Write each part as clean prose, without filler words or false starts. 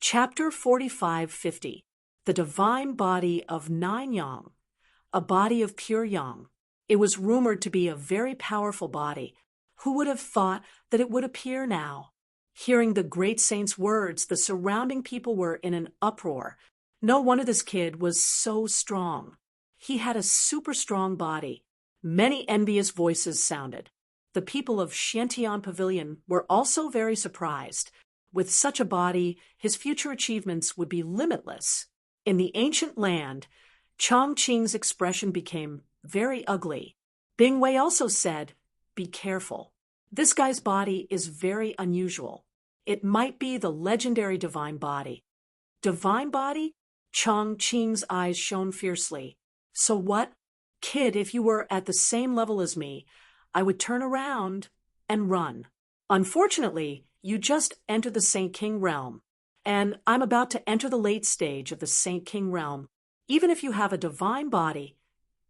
Chapter 4550. The Divine Body of Nine Yang, a body of pure yang. It was rumored to be a very powerful body. Who would have thought that it would appear now? Hearing the great saint's words, the surrounding people were in an uproar. No wonder this kid was so strong. He had a super strong body. Many envious voices sounded. The people of Xiantian Pavilion were also very surprised. With such a body, his future achievements would be limitless. In the ancient land, Chongqing's expression became very ugly. Bing Wei also said, "Be careful. This guy's body is very unusual. It might be the legendary divine body." Divine body? Chongqing's eyes shone fiercely. So what? Kid, if you were at the same level as me, I would turn around and run. Unfortunately, you just entered the Saint King realm, and I'm about to enter the late stage of the Saint King realm. Even if you have a divine body,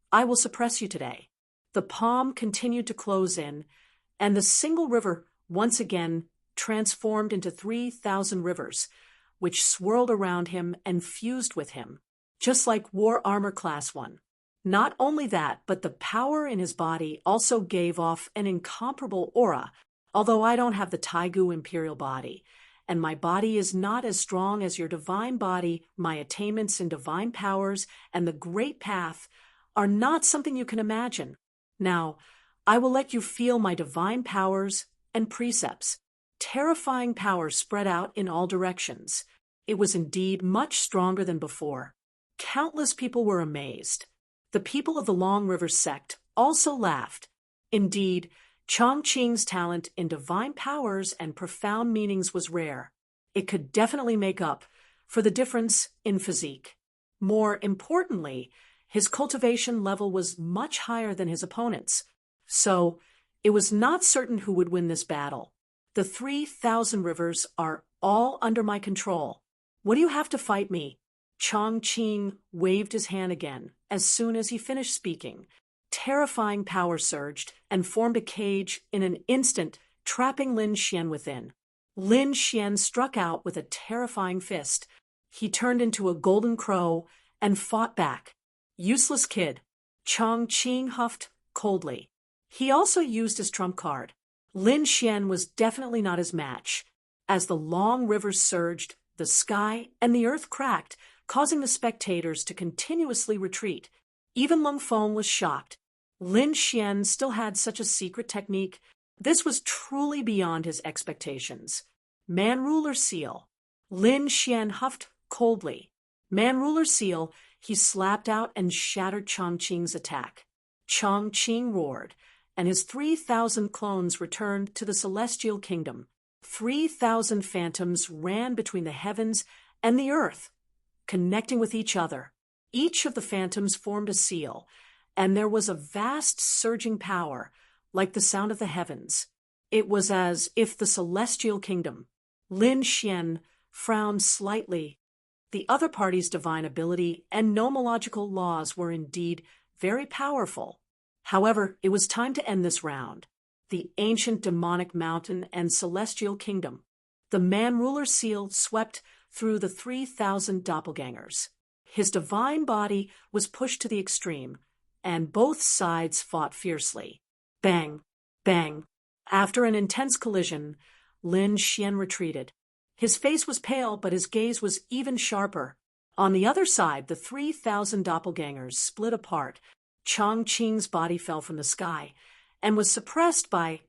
I will suppress you today. The palm continued to close in, and the single river once again transformed into 3,000 rivers, which swirled around him and fused with him, just like War Armor Class 1. Not only that, but the power in his body also gave off an incomparable aura. Although I don't have the Taigu Imperial body, and my body is not as strong as your divine body, my attainments in divine powers and the great path are not something you can imagine. Now, I will let you feel my divine powers and precepts. Terrifying power spread out in all directions. It was indeed much stronger than before. Countless people were amazed. The people of the Long River sect also laughed. Indeed, Chongqing's talent in divine powers and profound meanings was rare. It could definitely make up for the difference in physique. More importantly, his cultivation level was much higher than his opponent's. So, it was not certain who would win this battle. The 3,000 rivers are all under my control. What do you have to fight me? Chongqing waved his hand again as soon as he finished speaking. Terrifying power surged and formed a cage in an instant, trapping Lin Xian within. Lin Xian struck out with a terrifying fist. He turned into a golden crow and fought back. Useless kid. Chongqing huffed coldly. He also used his trump card. Lin Xian was definitely not his match. As the long river surged, the sky and the earth cracked, causing the spectators to continuously retreat. Even Lung Feng was shocked. Lin Xian still had such a secret technique. This was truly beyond his expectations. Man-ruler seal. Lin Xian huffed coldly. Man-ruler seal, he slapped out and shattered Chongqing's attack. Chongqing roared, and his 3,000 clones returned to the celestial kingdom. 3,000 phantoms ran between the heavens and the earth, connecting with each other. Each of the phantoms formed a seal, and there was a vast surging power, like the sound of the heavens. It was as if the celestial kingdom. Lin Xian frowned slightly. The other party's divine ability and nomological laws were indeed very powerful. However, it was time to end this round. The ancient demonic mountain and celestial kingdom. The man-ruler seal swept through the 3,000 doppelgangers. His divine body was pushed to the extreme, and both sides fought fiercely. Bang! Bang! After an intense collision, Lin Xian retreated. His face was pale, but his gaze was even sharper. On the other side, the 3,000 doppelgangers split apart. Chongqing's body fell from the sky and was suppressed by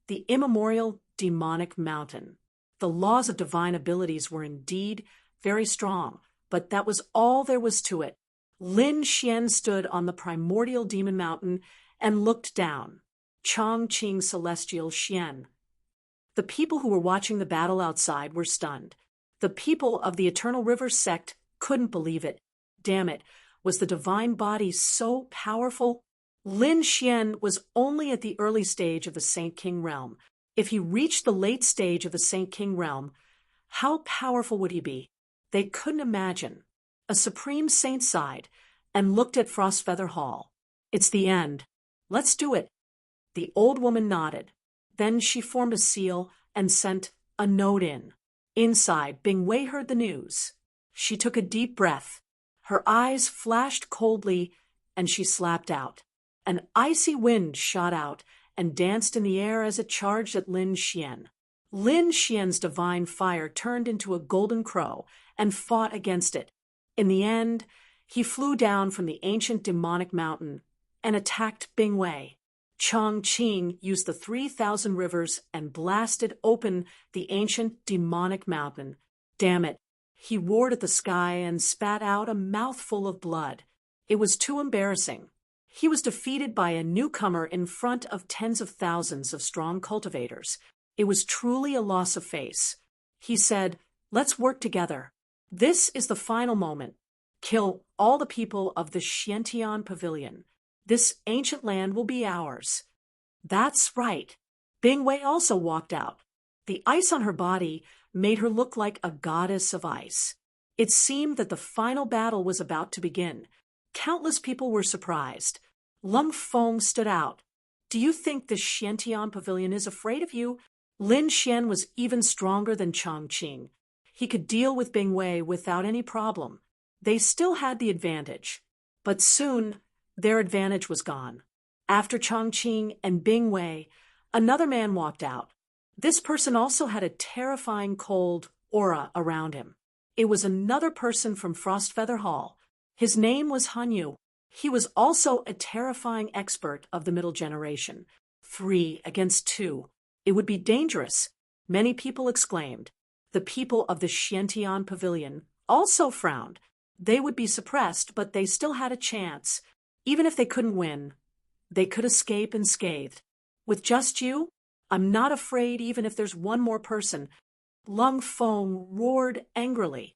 the immemorial demonic mountain. The laws of divine abilities were indeed very strong, but that was all there was to it. Lin Xian stood on the primordial demon mountain and looked down. Chongqing celestial Xian. The people who were watching the battle outside were stunned. The people of the Eternal River sect couldn't believe it. Damn it, was the divine body so powerful? Lin Xian was only at the early stage of the Saint King realm. If he reached the late stage of the Saint King realm, how powerful would he be? They couldn't imagine. A supreme saint sighed and looked at Frostfeather Hall. It's the end. Let's do it. The old woman nodded. Then she formed a seal and sent a note in. Inside, Bing Wei heard the news. She took a deep breath. Her eyes flashed coldly, and she slapped out. An icy wind shot out and danced in the air as it charged at Lin Xian. Lin Xian's divine fire turned into a golden crow and fought against it. In the end, he flew down from the ancient demonic mountain and attacked Bing Wei. Chang Qing used the 3,000 rivers and blasted open the ancient demonic mountain. Damn it! He roared at the sky and spat out a mouthful of blood. It was too embarrassing. He was defeated by a newcomer in front of tens of thousands of strong cultivators. It was truly a loss of face. He said, "Let's work together. This is the final moment. Kill all the people of the Xiantian Pavilion. This ancient land will be ours." That's right. Bing Wei also walked out. The ice on her body made her look like a goddess of ice. It seemed that the final battle was about to begin. Countless people were surprised. Lung Feng stood out. "Do you think the Xiantian Pavilion is afraid of you?" Lin Xian was even stronger than Chang Qing. He could deal with Bing Wei without any problem. They still had the advantage. But soon, their advantage was gone. After Chang Qing and Bing Wei, another man walked out. This person also had a terrifying cold aura around him. It was another person from Frostfeather Hall. His name was Han Yu. He was also a terrifying expert of the middle generation. 3 against 2. It would be dangerous, many people exclaimed. The people of the Xiantian Pavilion also frowned. They would be suppressed, but they still had a chance. Even if they couldn't win, they could escape unscathed. "With just you? I'm not afraid even if there's one more person." Lung Feng roared angrily.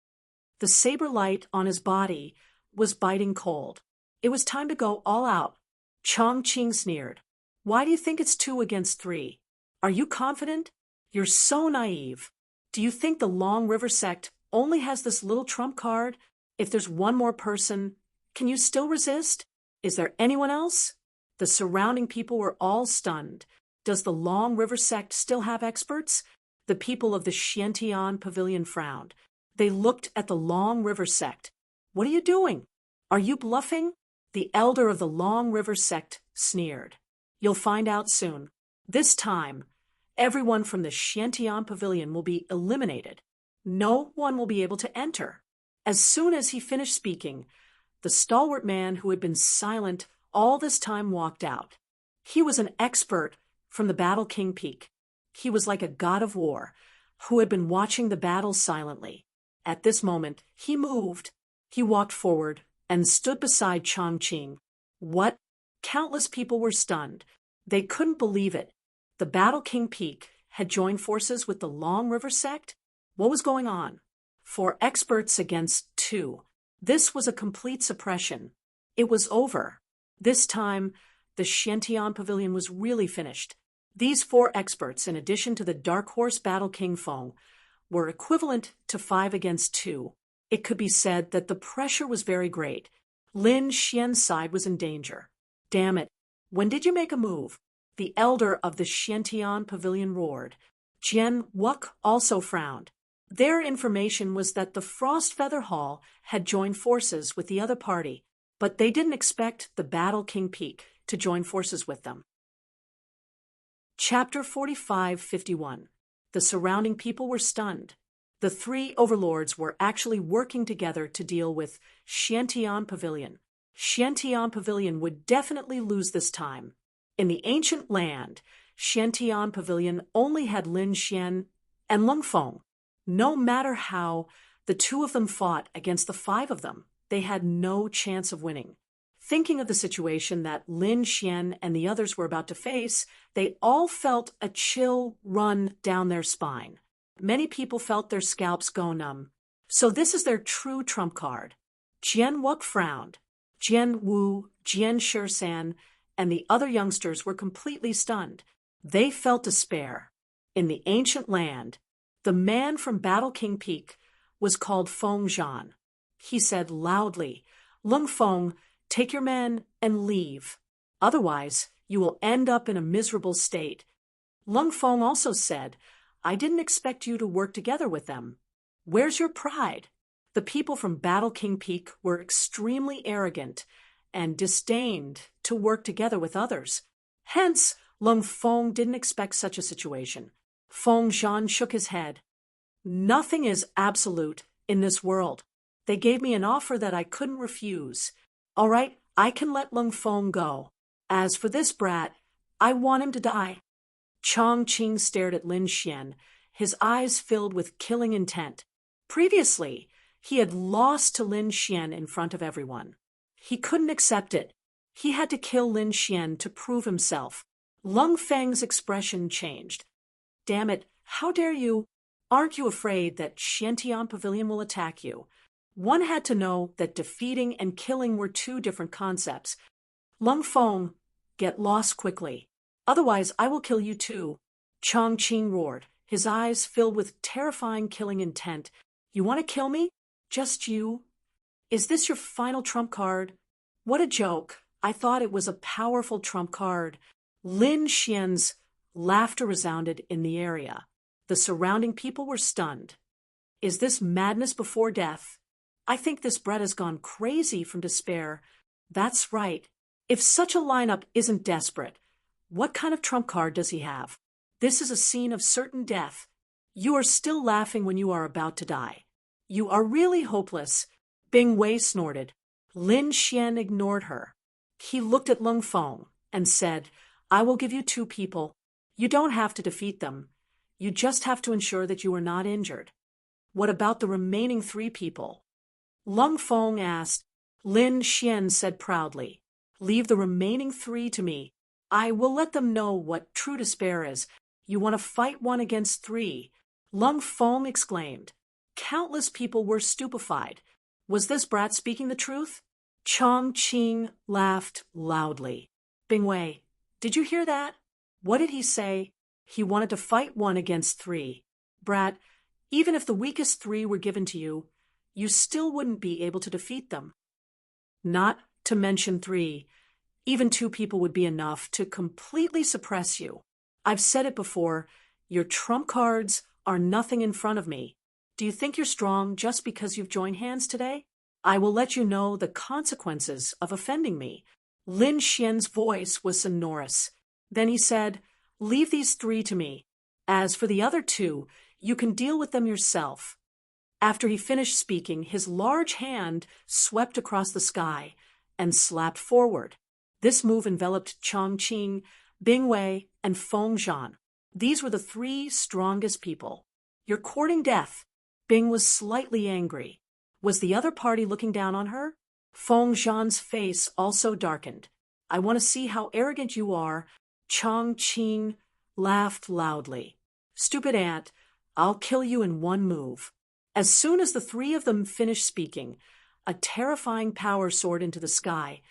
The saber light on his body was biting cold. It was time to go all out. Chang Qing sneered. "Why do you think it's 2 against 3? Are you confident? You're so naive. Do you think the Long River sect only has this little trump card? If there's one more person, can you still resist? Is there anyone else?" The surrounding people were all stunned. Does the Long River sect still have experts? The people of the Xiantian Pavilion frowned. They looked at the Long River sect. "What are you doing? Are you bluffing?" The elder of the Long River sect sneered. "You'll find out soon. This time, everyone from the Xiantian Pavilion will be eliminated. No one will be able to enter." As soon as he finished speaking, the stalwart man who had been silent all this time walked out. He was an expert from the Battle King Peak. He was like a god of war who had been watching the battle silently. At this moment, he moved. He walked forward and stood beside Chang Qing. What? Countless people were stunned. They couldn't believe it. The Battle King Peak had joined forces with the Long River sect? What was going on? 4 experts against 2. This was a complete suppression. It was over. This time, the Xiantian Pavilion was really finished. These 4 experts, in addition to the Dark Horse Battle King Feng, were equivalent to 5 against 2. It could be said that the pressure was very great. Lin Xian's side was in danger. "Damn it. When did you make a move?" The elder of the Xiantian Pavilion roared. Jian Wuk also frowned. Their information was that the Frostfeather Hall had joined forces with the other party, but they didn't expect the Battle King Peak to join forces with them. Chapter 45-51. The surrounding people were stunned. The 3 overlords were actually working together to deal with Xiantian Pavilion. Xiantian Pavilion would definitely lose this time. In the ancient land, Xiantian Pavilion only had Lin Xian and Lung Feng. No matter how the 2 of them fought against the 5 of them, they had no chance of winning. Thinking of the situation that Lin Xian and the others were about to face, they all felt a chill run down their spine. Many people felt their scalps go numb. So this is their true trump card. Jian Wuk frowned. Jian Wu, Jian Shisan, and the other youngsters were completely stunned. They felt despair. In the ancient land, the man from Battle King Peak was called Feng Zhan. He said loudly, "Lung Feng, take your men and leave. Otherwise, you will end up in a miserable state." Lung Feng also said, I didn't expect you to work together with them. Where's your pride? The people from Battle King Peak were extremely arrogant and disdained to work together with others. Hence, Lung Feng didn't expect such a situation. Feng Zhan shook his head. Nothing is absolute in this world. They gave me an offer that I couldn't refuse. All right, I can let Lung Feng go. As for this brat, I want him to die. Chong Qing stared at Lin Xian, his eyes filled with killing intent. Previously, he had lost to Lin Xian in front of everyone. He couldn't accept it. He had to kill Lin Xian to prove himself. Lung Feng's expression changed. Damn it, how dare you? Aren't you afraid that Xiantian Pavilion will attack you? One had to know that defeating and killing were two different concepts. Lung Feng, get lost quickly. Otherwise, I will kill you too. Chong Qing roared, his eyes filled with terrifying killing intent. You want to kill me? Just you? Is this your final trump card? What a joke. I thought it was a powerful trump card. Lin Xian's laughter resounded in the area. The surrounding people were stunned. Is this madness before death? I think this brat has gone crazy from despair. That's right. If such a lineup isn't desperate, what kind of trump card does he have? This is a scene of certain death. You are still laughing when you are about to die. You are really hopeless. Bing Wei snorted. Lin Xian ignored her. He looked at Lung Feng and said, I will give you two people. You don't have to defeat them. You just have to ensure that you are not injured. What about the remaining three people? Lung Feng asked. Lin Xian said proudly, leave the remaining three to me. I will let them know what true despair is. You want to fight one against three? Lung Feng exclaimed. Countless people were stupefied. Was this brat speaking the truth? Chong Qing laughed loudly. Bing Wei, did you hear that? What did he say? He wanted to fight one against three. Brat, even if the weakest three were given to you, you still wouldn't be able to defeat them. Not to mention three. Even two people would be enough to completely suppress you. I've said it before, your trump cards are nothing in front of me. Do you think you're strong just because you've joined hands today? I will let you know the consequences of offending me. Lin Xian's voice was sonorous. Then he said, leave these three to me. As for the other two, you can deal with them yourself. After he finished speaking, his large hand swept across the sky and slapped forward. This move enveloped Chong Qing, Bing Wei, and Feng Zhan. These were the three strongest people. You're courting death. Bing was slightly angry. Was the other party looking down on her? Feng Zhan's face also darkened. I want to see how arrogant you are. Chong Qing laughed loudly. Stupid ant, I'll kill you in one move. As soon as the three of them finished speaking, a terrifying power soared into the sky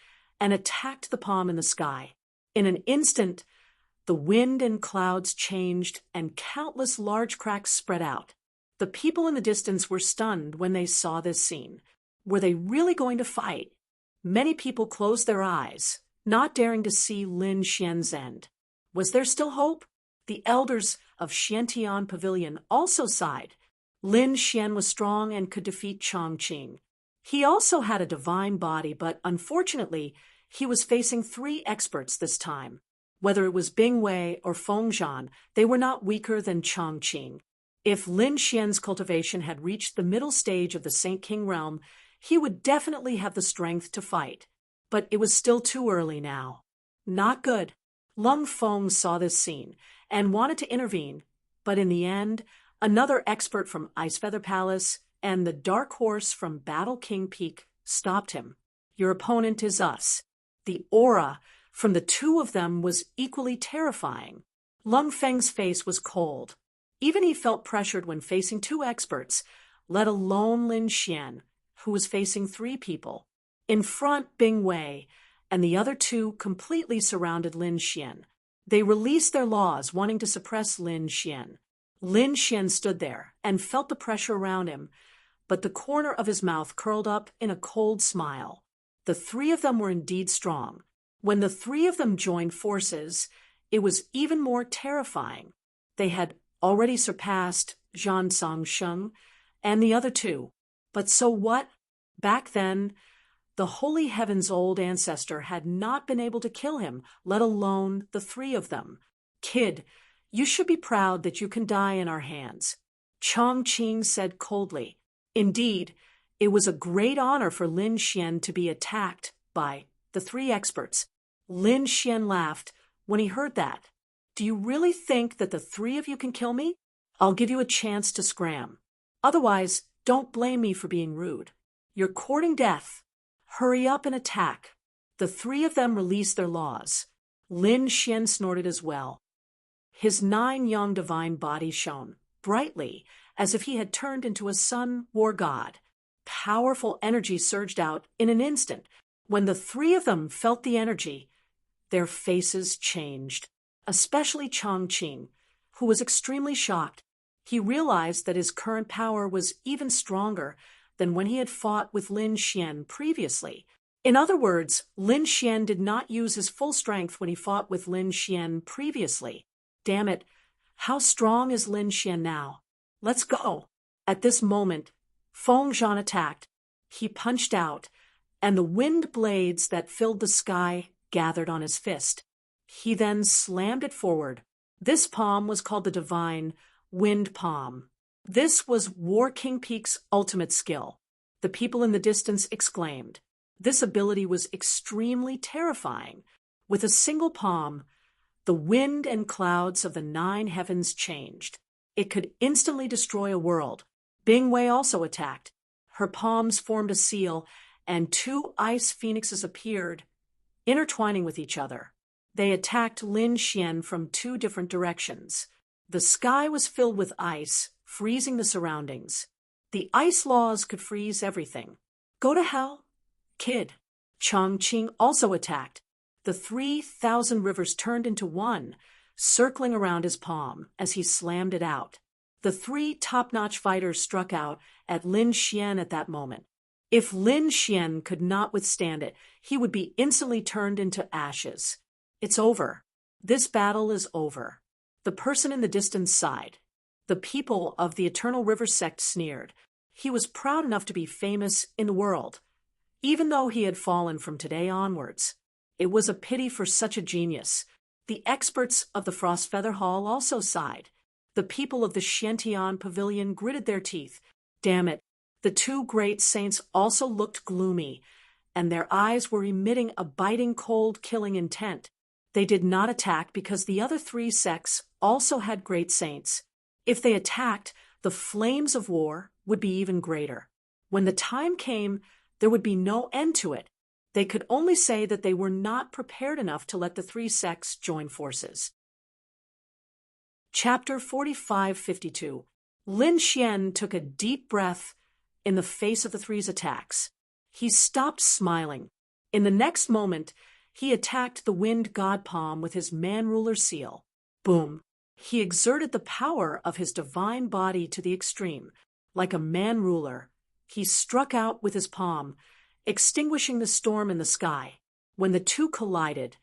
and attacked the palm in the sky. In an instant, the wind and clouds changed and countless large cracks spread out. The people in the distance were stunned when they saw this scene. Were they really going to fight? Many people closed their eyes, not daring to see Lin Xian's end. Was there still hope? The elders of Xiantian Pavilion also sighed. Lin Xian was strong and could defeat Chong Qing. He also had a divine body, but unfortunately, he was facing three experts this time. Whether it was Bing Wei or Feng Zhan, they were not weaker than Chong Qing. If Lin Xian's cultivation had reached the middle stage of the Saint King realm, he would definitely have the strength to fight. But it was still too early now. Not good. Lung Feng saw this scene and wanted to intervene, but in the end, another expert from Ice Feather Palace and the Dark Horse from Battle King Peak stopped him. Your opponent is us. The aura from the two of them was equally terrifying. Lung Feng's face was cold. Even he felt pressured when facing two experts, let alone Lin Xian, who was facing three people. In front, Bing Wei, and the other two completely surrounded Lin Xian. They released their laws, wanting to suppress Lin Xian. Lin Xian stood there and felt the pressure around him, but the corner of his mouth curled up in a cold smile. The three of them were indeed strong. When the three of them joined forces, it was even more terrifying. They had already surpassed Zhan Songsheng and the other two. But so what? Back then, the holy heaven's old ancestor had not been able to kill him, let alone the three of them. Kid, you should be proud that you can die in our hands. Chongqing said coldly. Indeed, it was a great honor for Lin Xian to be attacked by the three experts. Lin Xian laughed when he heard that. Do you really think that the three of you can kill me? I'll give you a chance to scram. Otherwise, don't blame me for being rude. You're courting death. Hurry up and attack. The three of them released their laws. Lin Xian snorted as well. His 9 young divine body shone brightly, as if he had turned into a sun war god. Powerful energy surged out in an instant. When the three of them felt the energy, their faces changed, especially Chongqing, who was extremely shocked. He realized that his current power was even stronger than when he had fought with Lin Xian previously. In other words, Lin Xian did not use his full strength when he fought with Lin Xian previously. Damn it, how strong is Lin Xian now? Let's go. At this moment, Feng Zhan attacked. He punched out, and the wind blades that filled the sky gathered on his fist. He then slammed it forward. This palm was called the Divine Wind Palm. This was War King Peak's ultimate skill. The people in the distance exclaimed. This ability was extremely terrifying. With a single palm, the wind and clouds of the 9 heavens changed. It could instantly destroy a world. Bing Wei also attacked. Her palms formed a seal, and 2 ice phoenixes appeared, intertwining with each other. They attacked Lin Xian from 2 different directions. The sky was filled with ice, freezing the surroundings. The ice laws could freeze everything. Go to hell, kid. Chongqing also attacked. The 3,000 rivers turned into one, circling around his palm as he slammed it out. The 3 top-notch fighters struck out at Lin Xian at that moment. If Lin Xian could not withstand it, he would be instantly turned into ashes. It's over. This battle is over. The person in the distance sighed. The people of the Eternal River sect sneered. He was proud enough to be famous in the world, even though he had fallen from today onwards. It was a pity for such a genius. The experts of the Frost Feather Hall also sighed. The people of the Xiantian Pavilion gritted their teeth. Damn it, the 2 great saints also looked gloomy, and their eyes were emitting a biting cold killing intent. They did not attack because the other 3 sects also had great saints. If they attacked, the flames of war would be even greater. When the time came, there would be no end to it. They could only say that they were not prepared enough to let the 3 sects join forces. Chapter 4552. Lin Xian took a deep breath in the face of the 3's attacks. He stopped smiling. In the next moment, he attacked the wind god palm with his man-ruler seal. Boom! He exerted the power of his divine body to the extreme. Like a man-ruler, he struck out with his palm, extinguishing the storm in the sky. When the 2 collided,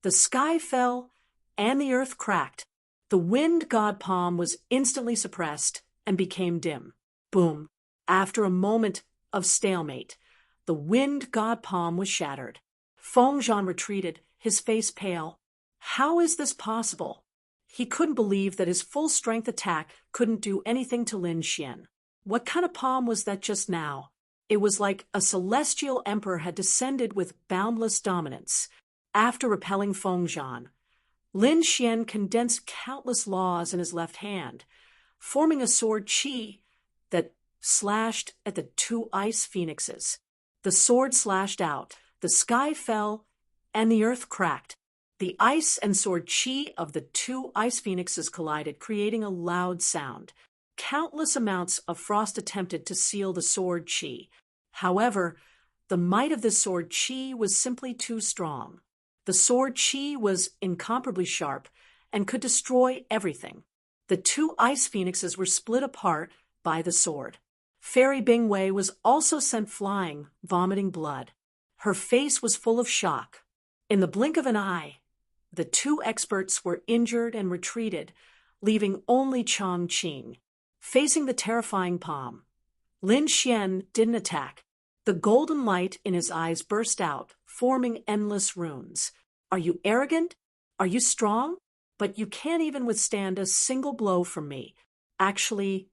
the sky fell and the earth cracked. The wind god palm was instantly suppressed and became dim. Boom! After a moment of stalemate, the wind god palm was shattered. Feng Zhan retreated, his face pale. How is this possible? He couldn't believe that his full-strength attack couldn't do anything to Lin Xian. What kind of palm was that just now? It was like a celestial emperor had descended with boundless dominance. After repelling Feng Zhan, Lin Xian condensed countless laws in his left hand, forming a sword qi that slashed at the 2 ice phoenixes. The sword slashed out, the sky fell, and the earth cracked. The ice and sword qi of the 2 ice phoenixes collided, creating a loud sound. Countless amounts of frost attempted to seal the sword qi. However, the might of the sword qi was simply too strong. The sword qi was incomparably sharp and could destroy everything. The 2 ice phoenixes were split apart by the sword. Fairy Bing Wei was also sent flying, vomiting blood. Her face was full of shock. In the blink of an eye, the 2 experts were injured and retreated, leaving only Chongqing. Facing the terrifying palm, Lin Xian didn't attack. The golden light in his eyes burst out, forming endless runes. Are you arrogant? Are you strong? But you can't even withstand a single blow from me. Actually,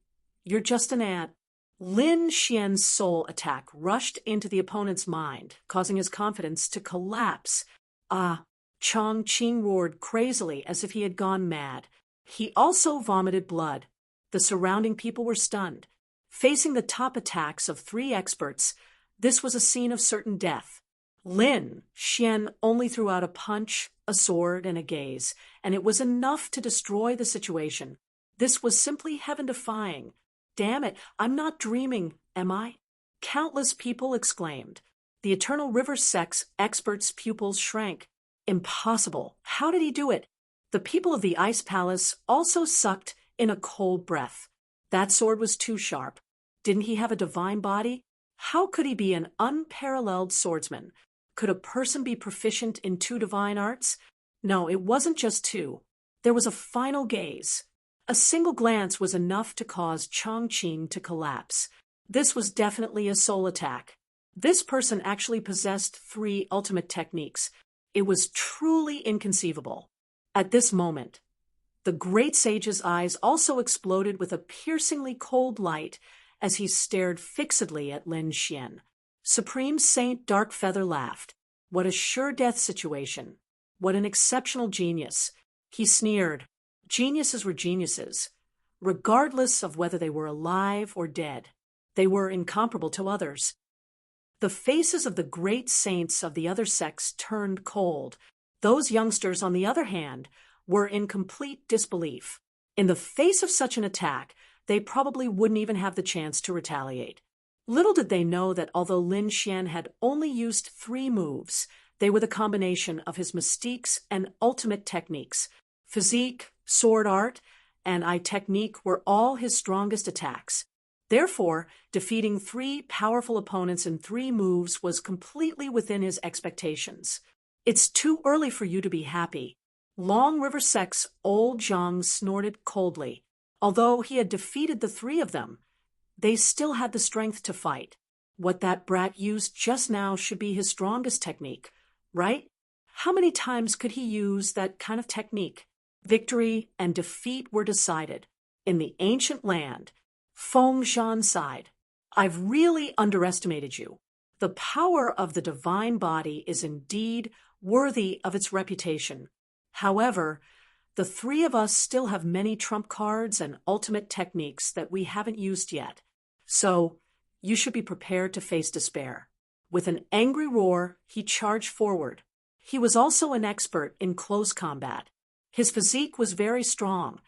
you're just an ant. Lin Xian's soul attack rushed into the opponent's mind, causing his confidence to collapse. Ah, Chongqing roared crazily as if he had gone mad. He also vomited blood. The surrounding people were stunned. Facing the top attacks of 3 experts, this was a scene of certain death. Lin Xian only threw out a punch, a sword, and a gaze, and it was enough to destroy the situation. This was simply heaven-defying. Damn it, I'm not dreaming, am I? Countless people exclaimed. The Eternal River Sect's experts' pupils shrank. Impossible. How did he do it? The people of the Ice Palace also sucked in a cold breath. That sword was too sharp. Didn't he have a divine body? How could he be an unparalleled swordsman? Could a person be proficient in 2 divine arts? No, it wasn't just 2. There was a final gaze. A single glance was enough to cause Chongqing to collapse. This was definitely a soul attack. This person actually possessed 3 ultimate techniques. It was truly inconceivable. At this moment, the great sage's eyes also exploded with a piercingly cold light as he stared fixedly at Lin Xian. Supreme Saint Darkfeather laughed. What a sure death situation. What an exceptional genius. He sneered. Geniuses were geniuses, regardless of whether they were alive or dead. They were incomparable to others. The faces of the great saints of the other sects turned cold. Those youngsters, on the other hand, were in complete disbelief. In the face of such an attack, they probably wouldn't even have the chance to retaliate. Little did they know that although Lin Xian had only used 3 moves, they were the combination of his mystiques and ultimate techniques. Physique, sword art, and eye technique were all his strongest attacks. Therefore, defeating 3 powerful opponents in 3 moves was completely within his expectations. It's too early for you to be happy. Long River Sect's old Zhang snorted coldly. Although he had defeated the 3 of them, they still had the strength to fight. What that brat used just now should be his strongest technique, right? How many times could he use that kind of technique? Victory and defeat were decided. In the ancient land, Feng Shan sighed. I've really underestimated you. The power of the divine body is indeed worthy of its reputation. However, the 3 of us still have many trump cards and ultimate techniques that we haven't used yet. So, you should be prepared to face despair. With an angry roar, he charged forward. He was also an expert in close combat. His physique was very strong,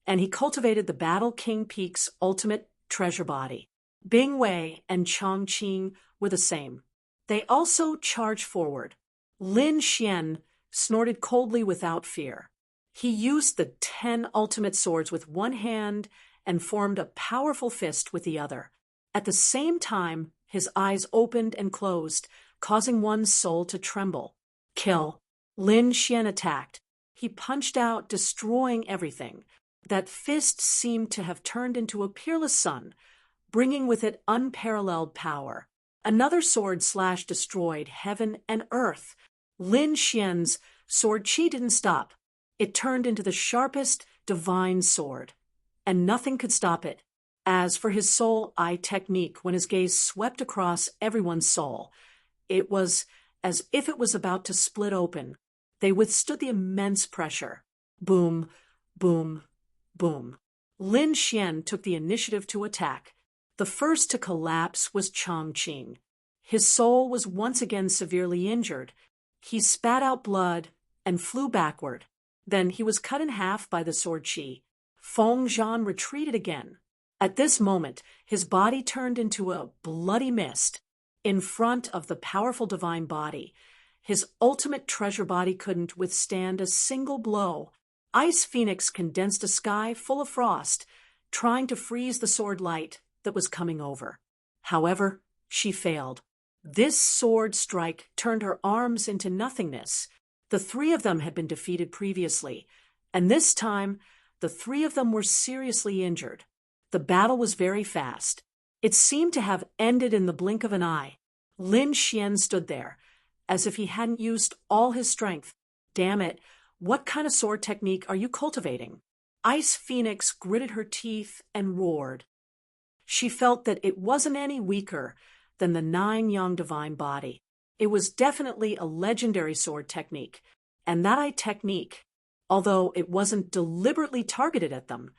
and he cultivated the Battle King Peak's ultimate treasure body. Bing Wei and Chongqing were the same. They also charged forward. Lin Xian snorted coldly without fear. He used the 10 ultimate swords with one hand and formed a powerful fist with the other. At the same time, his eyes opened and closed, causing one's soul to tremble. Kill. Lin Xian attacked. He punched out, destroying everything. That fist seemed to have turned into a peerless sun, bringing with it unparalleled power. Another sword slash destroyed heaven and earth. Lin Xian's sword chi didn't stop. It turned into the sharpest divine sword, and nothing could stop it. As for his soul eye technique, when his gaze swept across everyone's soul, it was as if it was about to split open. They withstood the immense pressure. Boom, boom, boom. Lin Xian took the initiative to attack. The first to collapse was Chongqing. His soul was once again severely injured. He spat out blood and flew backward. Then he was cut in half by the sword chi. Feng Zhan retreated again. At this moment, his body turned into a bloody mist. In front of the powerful divine body, his ultimate treasure body couldn't withstand a single blow. Ice Phoenix condensed a sky full of frost, trying to freeze the sword light that was coming over. However, she failed. This sword strike turned her arms into nothingness. The 3 of them had been defeated previously, and this time the three of them were seriously injured. The battle was very fast. It seemed to have ended in the blink of an eye. Lin Xian stood there, as if he hadn't used all his strength. Damn it, what kind of sword technique are you cultivating? Ice Phoenix gritted her teeth and roared. She felt that it wasn't any weaker than the 9-yang divine body. It was definitely a legendary sword technique, and that technique, although it wasn't deliberately targeted at them,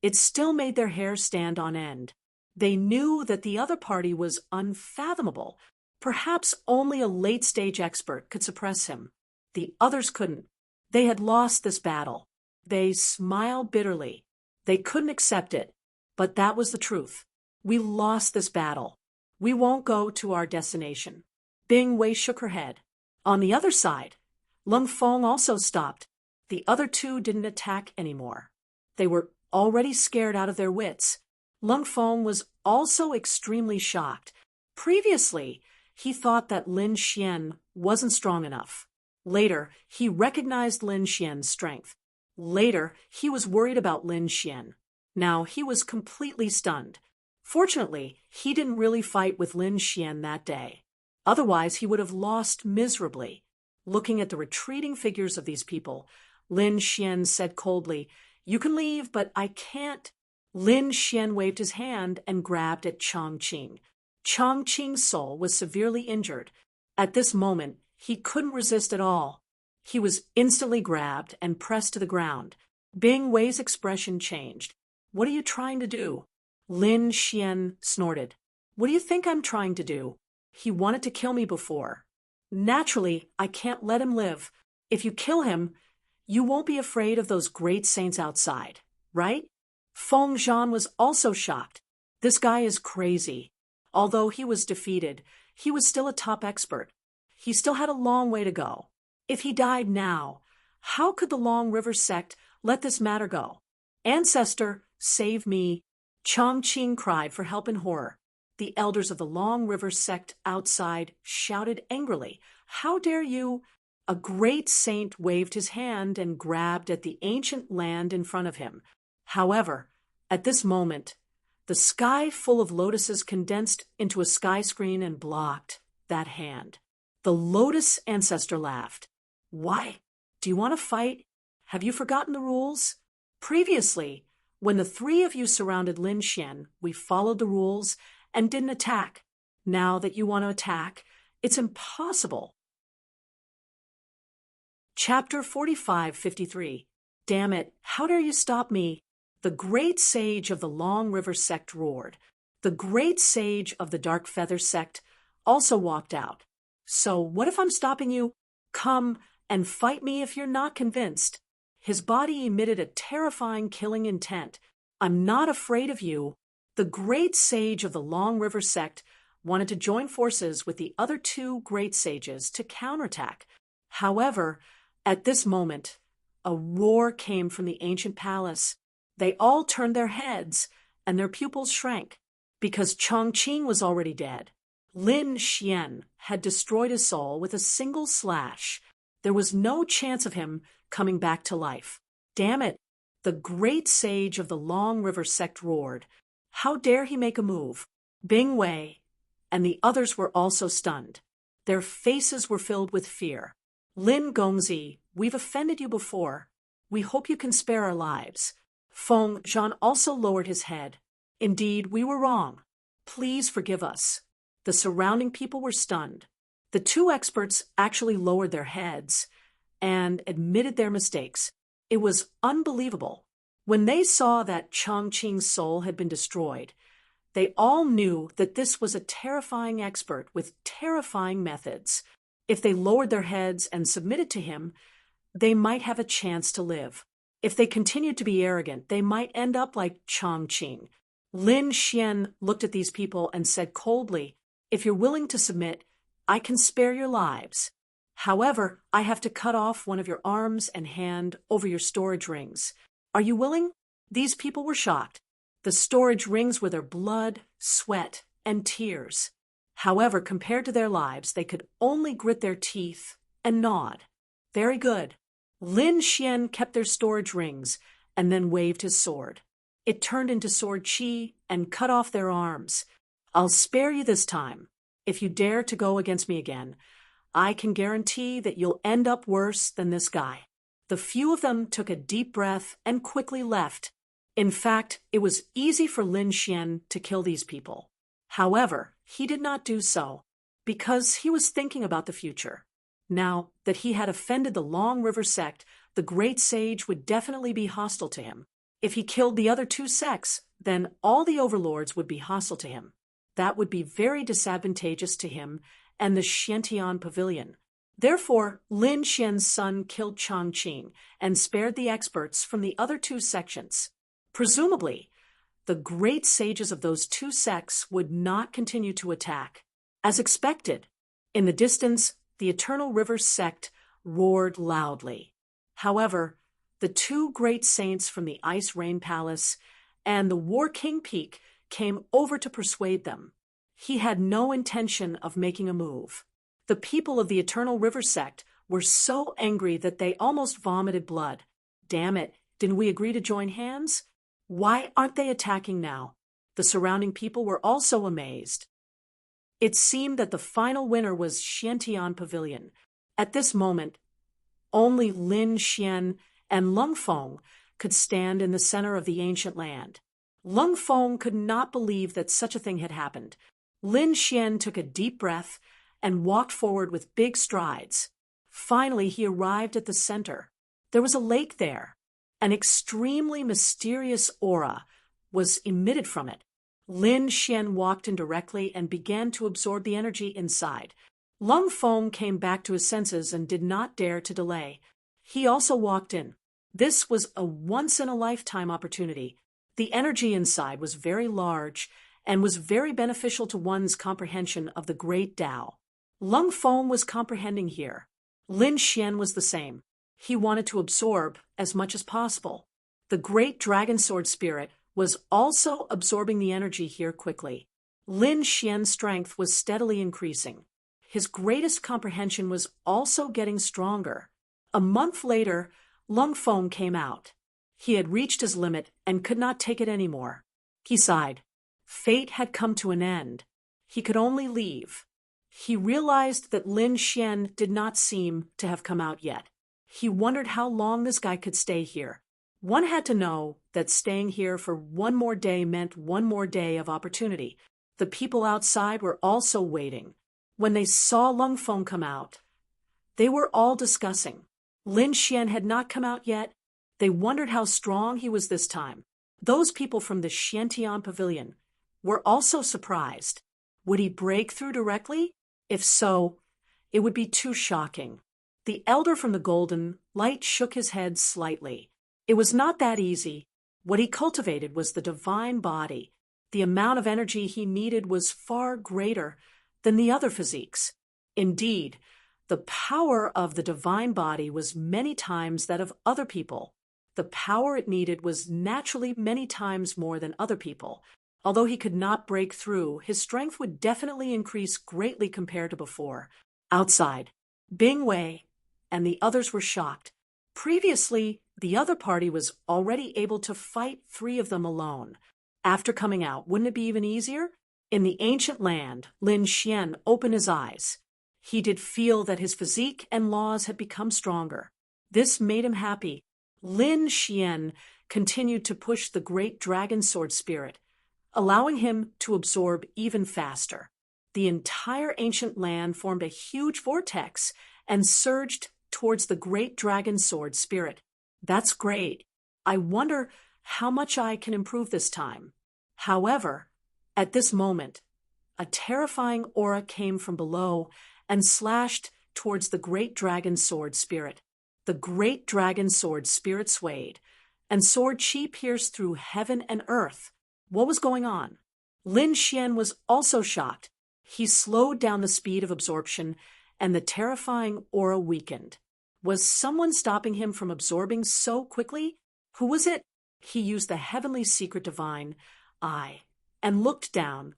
it still made their hair stand on end. They knew that the other party was unfathomable. Perhaps only a late-stage expert could suppress him. The others couldn't. They had lost this battle. They smiled bitterly. They couldn't accept it, but that was the truth. We lost this battle. We won't go to our destination. Bing Wei shook her head. On the other side, Lung Feng also stopped. The other two didn't attack anymore. They were already scared out of their wits. Lung Feng was also extremely shocked. Previously, he thought that Lin Xian wasn't strong enough. Later, he recognized Lin Xian's strength. Later, he was worried about Lin Xian. Now, he was completely stunned. Fortunately, he didn't really fight with Lin Xian that day. Otherwise, he would have lost miserably. Looking at the retreating figures of these people, Lin Xian said coldly, "You can leave, but I can't." Lin Xian waved his hand and grabbed at Chongqing. Chongqing's soul was severely injured. At this moment, he couldn't resist at all. He was instantly grabbed and pressed to the ground. Bing Wei's expression changed. "What are you trying to do?" Lin Xian snorted. "What do you think I'm trying to do? He wanted to kill me before. Naturally, I can't let him live. If you kill him, you won't be afraid of those great saints outside, right?" Feng Zhan was also shocked. This guy is crazy. Although he was defeated, he was still a top expert. He still had a long way to go. If he died now, how could the Long River sect let this matter go? "Ancestor, save me!" Chongqing cried for help in horror. The elders of the Long River sect outside shouted angrily, "How dare you!" A great saint waved his hand and grabbed at the ancient land in front of him. However, at this moment, the sky full of lotuses condensed into a sky screen and blocked that hand. The lotus ancestor laughed. "Why? Do you want to fight? Have you forgotten the rules? Previously, when the three of you surrounded Lin Xian, we followed the rules and didn't attack. Now that you want to attack, it's impossible." Chapter 45-53. Damn it, how dare you stop me? The great sage of the Long River sect roared. The great sage of the Dark Feather sect also walked out. "So what if I'm stopping you? Come and fight me if you're not convinced." His body emitted a terrifying killing intent. "I'm not afraid of you." The great sage of the Long River sect wanted to join forces with the other two great sages to counterattack. However, at this moment, a roar came from the ancient palace. They all turned their heads, and their pupils shrank, because Chongqing was already dead. Lin Xian had destroyed his soul with a single slash. There was no chance of him coming back to life. Damn it! The great sage of the Long River sect roared. How dare he make a move? Bing Wei and the others were also stunned. Their faces were filled with fear. "Lin Gongzi, we've offended you before. We hope you can spare our lives." Feng Zhan also lowered his head. "Indeed, we were wrong. Please forgive us." The surrounding people were stunned. The two experts actually lowered their heads and admitted their mistakes. It was unbelievable. When they saw that Chongqing's soul had been destroyed, they all knew that this was a terrifying expert with terrifying methods. If they lowered their heads and submitted to him, they might have a chance to live. If they continued to be arrogant, they might end up like Chongqing. Lin Xian looked at these people and said coldly, "If you're willing to submit, I can spare your lives. However, I have to cut off one of your arms and hand over your storage rings. Are you willing?" These people were shocked. The storage rings were their blood, sweat, and tears. However, compared to their lives, they could only grit their teeth and nod. Very good. Lin Xian kept their storage rings and then waved his sword. It turned into sword chi and cut off their arms. I'll spare you this time. If you dare to go against me again, I can guarantee that you'll end up worse than this guy. The few of them took a deep breath and quickly left. In fact, it was easy for Lin Xian to kill these people. However, he did not do so, because he was thinking about the future. Now that he had offended the Long River sect, the great sage would definitely be hostile to him. If he killed the other two sects, then all the overlords would be hostile to him. That would be very disadvantageous to him and the Xiantian pavilion. Therefore, Lin Xian's son killed Chongqing and spared the experts from the other two sections. Presumably, the great sages of those two sects would not continue to attack. As expected, in the distance, the Eternal River sect roared loudly. However, the two great saints from the Ice Rain Palace and the War King Peak came over to persuade them. He had no intention of making a move. The people of the Eternal River sect were so angry that they almost vomited blood. Damn it, didn't we agree to join hands? Why aren't they attacking now? The surrounding people were also amazed. It seemed that the final winner was Xiantian Pavilion. At this moment, only Lin Xian and Lung Feng could stand in the center of the ancient land. Lung Feng could not believe that such a thing had happened. Lin Xian took a deep breath and walked forward with big strides. Finally, he arrived at the center. There was a lake there. An extremely mysterious aura was emitted from it. Lin Xian walked in directly and began to absorb the energy inside. Lung Feng came back to his senses and did not dare to delay. He also walked in. This was a once-in-a-lifetime opportunity. The energy inside was very large and was very beneficial to one's comprehension of the great Tao. Lung Feng was comprehending here. Lin Xian was the same. He wanted to absorb as much as possible. The great dragon sword spirit was also absorbing the energy here quickly. Lin Xian's strength was steadily increasing. His greatest comprehension was also getting stronger. A month later, Lung Feng came out. He had reached his limit and could not take it anymore. He sighed. Fate had come to an end. He could only leave. He realized that Lin Xian did not seem to have come out yet. He wondered how long this guy could stay here. One had to know that staying here for one more day meant one more day of opportunity. The people outside were also waiting. When they saw Lung Feng come out, they were all discussing. Lin Xian had not come out yet. They wondered how strong he was this time. Those people from the Xiantian Pavilion were also surprised. Would he break through directly? If so, it would be too shocking. The elder from the Golden Light shook his head slightly. It was not that easy. What he cultivated was the divine body. The amount of energy he needed was far greater than the other physiques. Indeed, the power of the divine body was many times that of other people. The power it needed was naturally many times more than other people. Although he could not break through, his strength would definitely increase greatly compared to before. Outside, Bing Wei and the others were shocked. Previously, the other party was already able to fight 3 of them alone. After coming out, wouldn't it be even easier? In the ancient land, Lin Xian opened his eyes. He did feel that his physique and laws had become stronger. This made him happy. Lin Xian continued to push the great dragon sword spirit, allowing him to absorb even faster. The entire ancient land formed a huge vortex and surged towards the great dragon sword spirit. That's great. I wonder how much I can improve this time. However, at this moment, a terrifying aura came from below and slashed towards the great dragon sword spirit. The great dragon sword spirit swayed, and sword chi pierced through heaven and earth. What was going on? Lin Xian was also shocked. He slowed down the speed of absorption, and the terrifying aura weakened. Was someone stopping him from absorbing so quickly? Who was it? He used the heavenly secret divine eye and looked down.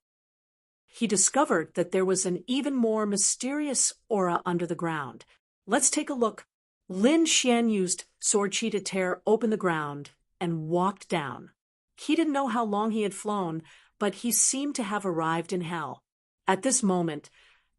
He discovered that there was an even more mysterious aura under the ground. Let's take a look. Lin Xian used sword chi to tear open the ground and walked down. He didn't know how long he had flown, but he seemed to have arrived in hell. At this moment,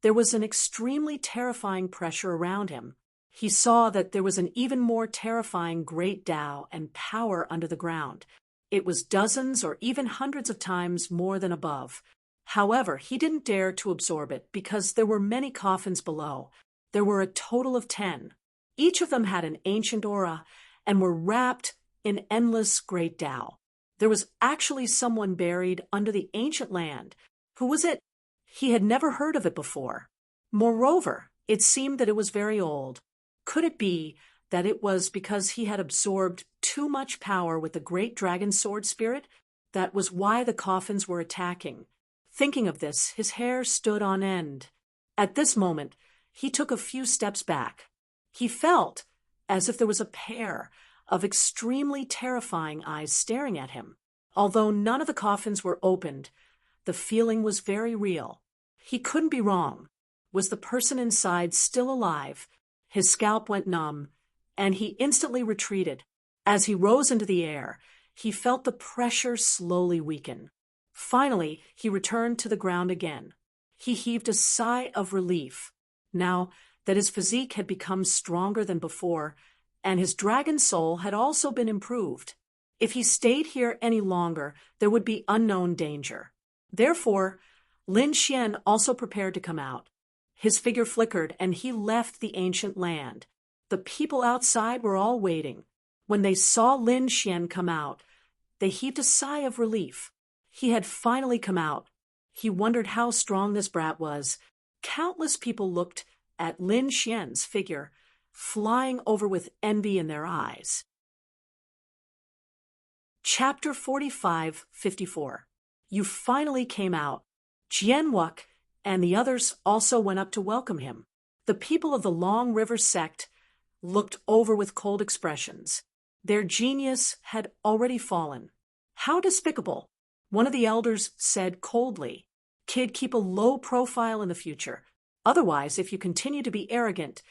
there was an extremely terrifying pressure around him. He saw that there was an even more terrifying great Tao and power under the ground. It was dozens or even hundreds of times more than above. However, he didn't dare to absorb it because there were many coffins below. There were a total of 10. Each of them had an ancient aura and were wrapped in endless great Tao. There was actually someone buried under the ancient land. Who was it? He had never heard of it before. Moreover, it seemed that it was very old. Could it be that it was because he had absorbed too much power with the great dragon sword spirit? That was why the coffins were attacking. Thinking of this, his hair stood on end. At this moment, he took a few steps back. He felt as if there was a pair of extremely terrifying eyes staring at him. Although none of the coffins were opened, the feeling was very real. He couldn't be wrong. Was the person inside still alive? His scalp went numb, and he instantly retreated. As he rose into the air, he felt the pressure slowly weaken. Finally, he returned to the ground again. He heaved a sigh of relief. Now that his physique had become stronger than before, and his dragon soul had also been improved. If he stayed here any longer, there would be unknown danger. Therefore, Lin Xian also prepared to come out. His figure flickered, and he left the ancient land. The people outside were all waiting. When they saw Lin Xian come out, they heaved a sigh of relief. He had finally come out. He wondered how strong this brat was. Countless people looked at Lin Xian's figure, flying over with envy in their eyes. Chapter 45-54. You finally came out. Jianwuk and the others also went up to welcome him. The people of the Long River sect looked over with cold expressions. Their genius had already fallen. How despicable! One of the elders said coldly, "Kid, keep a low profile in the future. Otherwise, if you continue to be arrogant,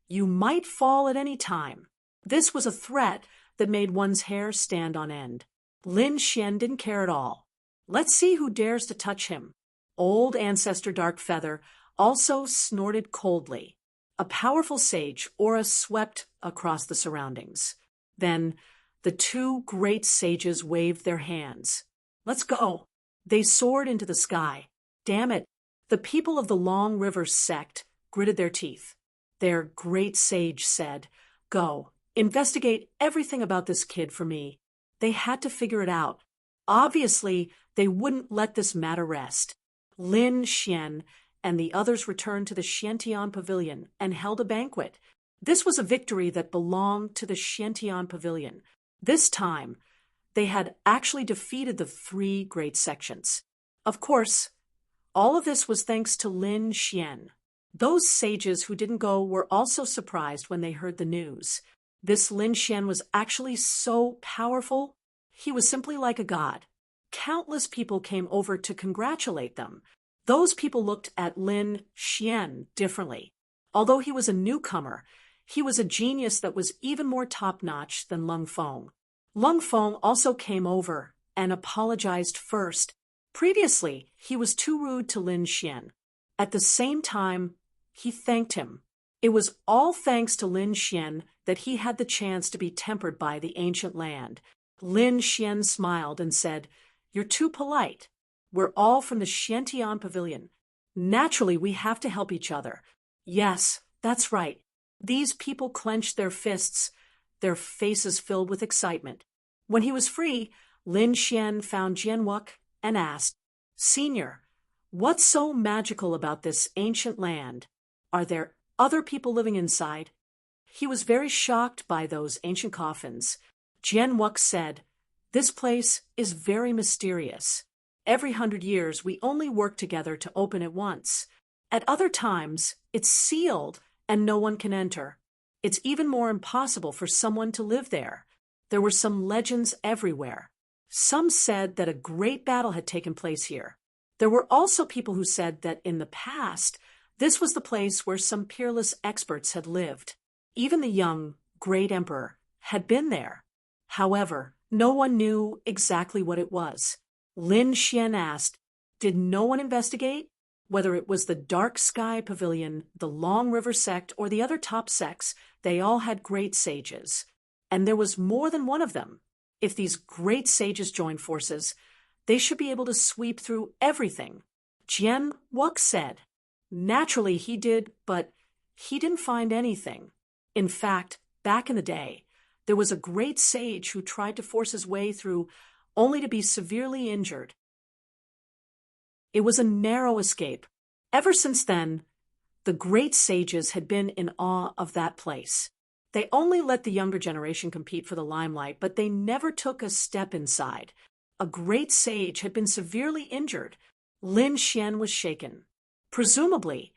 you might fall at any time." This was a threat that made one's hair stand on end. Lin Xian didn't care at all. Let's see who dares to touch him. Old Ancestor Dark Feather also snorted coldly. A powerful sage aura swept across the surroundings. Then the two great sages waved their hands. "Let's go." They soared into the sky. Damn it! The people of the Long River sect gritted their teeth. Their great sage said, "Go, investigate everything about this kid for me." They had to figure it out. Obviously, they wouldn't let this matter rest. Lin Xian and the others returned to the Xiantian Pavilion and held a banquet. This was a victory that belonged to the Xiantian Pavilion. This time, they had actually defeated the three great sections. Of course, all of this was thanks to Lin Xian. Those sages who didn't go were also surprised when they heard the news. This Lin Xian was actually so powerful, he was simply like a god. Countless people came over to congratulate them. Those people looked at Lin Xian differently. Although he was a newcomer, he was a genius that was even more top-notch than Lung Feng. Lung Feng also came over and apologized first. Previously, he was too rude to Lin Xian. At the same time, he thanked him. It was all thanks to Lin Xian that he had the chance to be tempered by the ancient land. Lin Xian smiled and said, "You're too polite. We're all from the Xiantian Pavilion. Naturally, we have to help each other." Yes, that's right. These people clenched their fists, their faces filled with excitement. When he was free, Lin Xian found Jianwuk and asked, "Senior, what's so magical about this ancient land? Are there other people living inside?" He was very shocked by those ancient coffins. Jianwuk said, "This place is very mysterious. Every 100 years, we only work together to open it once. At other times, it's sealed and no one can enter. It's even more impossible for someone to live there. There were some legends everywhere. Some said that a great battle had taken place here. There were also people who said that in the past, this was the place where some peerless experts had lived. Even the young, great emperor had been there. However, No one knew exactly what it was. Lin Xian asked, "Did no one investigate? Whether it was the Dark Sky Pavilion, the Long River sect, or the other top sects, they all had great sages. And there was more than one of them. If these great sages joined forces, they should be able to sweep through everything." Jian Wuk said. Naturally he did, but he didn't find anything. In fact, back in the day, there was a great sage who tried to force his way through only to be severely injured. It was a narrow escape. Ever since then, the great sages had been in awe of that place. They only let the younger generation compete for the limelight, but they never took a step inside. A great sage had been severely injured. Lin Xian was shaken. Presumably,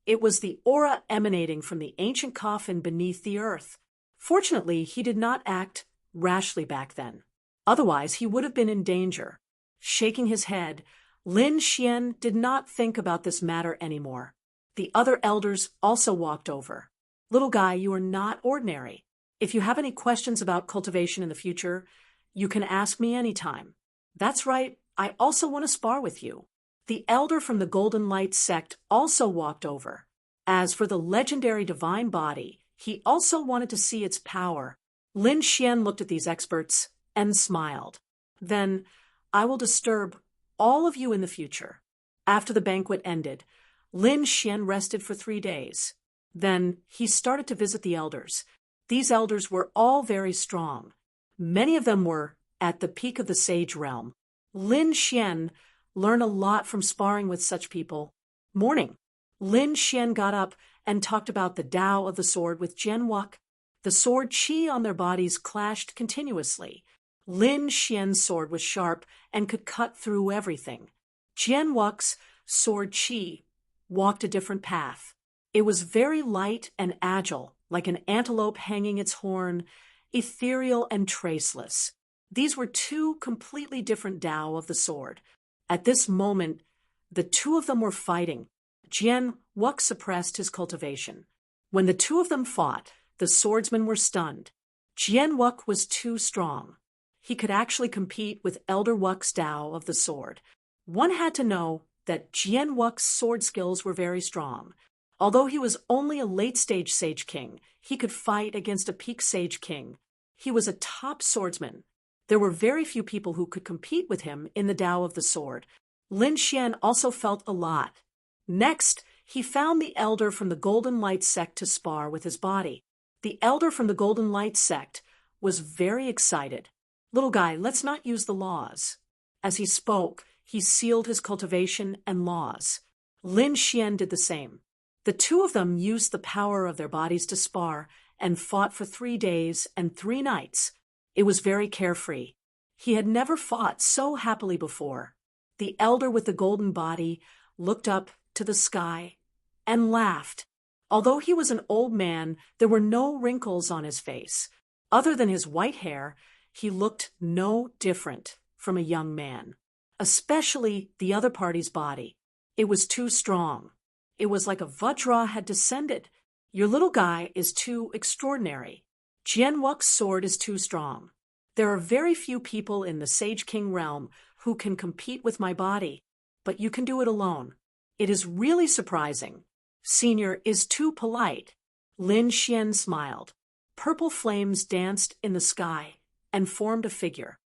it was the aura emanating from the ancient coffin beneath the earth. Fortunately, he did not act rashly back then. Otherwise, he would have been in danger. Shaking his head, Lin Xian did not think about this matter anymore. The other elders also walked over. "Little guy, you are not ordinary. If you have any questions about cultivation in the future, you can ask me anytime." "That's right, I also want to spar with you." The elder from the Golden Light sect also walked over. As for the legendary divine body, he also wanted to see its power. Lin Xian looked at these experts and smiled. "Then I will disturb all of you in the future." After the banquet ended, Lin Xian rested for 3 days. Then he started to visit the elders. These elders were all very strong. Many of them were at the peak of the sage realm. Lin Xian learned a lot from sparring with such people. Morning. Lin Xian got up and talked about the Tao of the sword with Jian Wuk. The sword chi on their bodies clashed continuously. Lin Xian's sword was sharp and could cut through everything. Jian Wuk's sword chi walked a different path. It was very light and agile, like an antelope hanging its horn, ethereal and traceless. These were two completely different Tao of the sword. At this moment, the two of them were fighting. Jian Wuk suppressed his cultivation. When the two of them fought, the swordsmen were stunned. Jian Wuk was too strong. He could actually compete with Elder Wuk's Tao of the sword. One had to know that Jian Wuk's sword skills were very strong. Although he was only a late-stage Sage King, he could fight against a peak Sage King. He was a top swordsman. There were very few people who could compete with him in the Tao of the sword. Lin Xian also felt a lot. Next, he found the elder from the Golden Light sect to spar with his body. The elder from the Golden Light sect was very excited. "Little guy, let's not use the laws." As he spoke, he sealed his cultivation and laws. Lin Xian did the same. The two of them used the power of their bodies to spar and fought for 3 days and 3 nights. It was very carefree. He had never fought so happily before. The elder with the golden body looked up to the sky and laughed. Although he was an old man, there were no wrinkles on his face. Other than his white hair, he looked no different from a young man. Especially the other party's body. It was too strong. It was like a Vajra had descended. "Your little guy is too extraordinary. Jian Wuk's sword is too strong. There are very few people in the Sage King realm who can compete with my body, but you can do it alone. It is really surprising. Senior is too polite." Lin Xian smiled. Purple flames danced in the sky and formed a figure.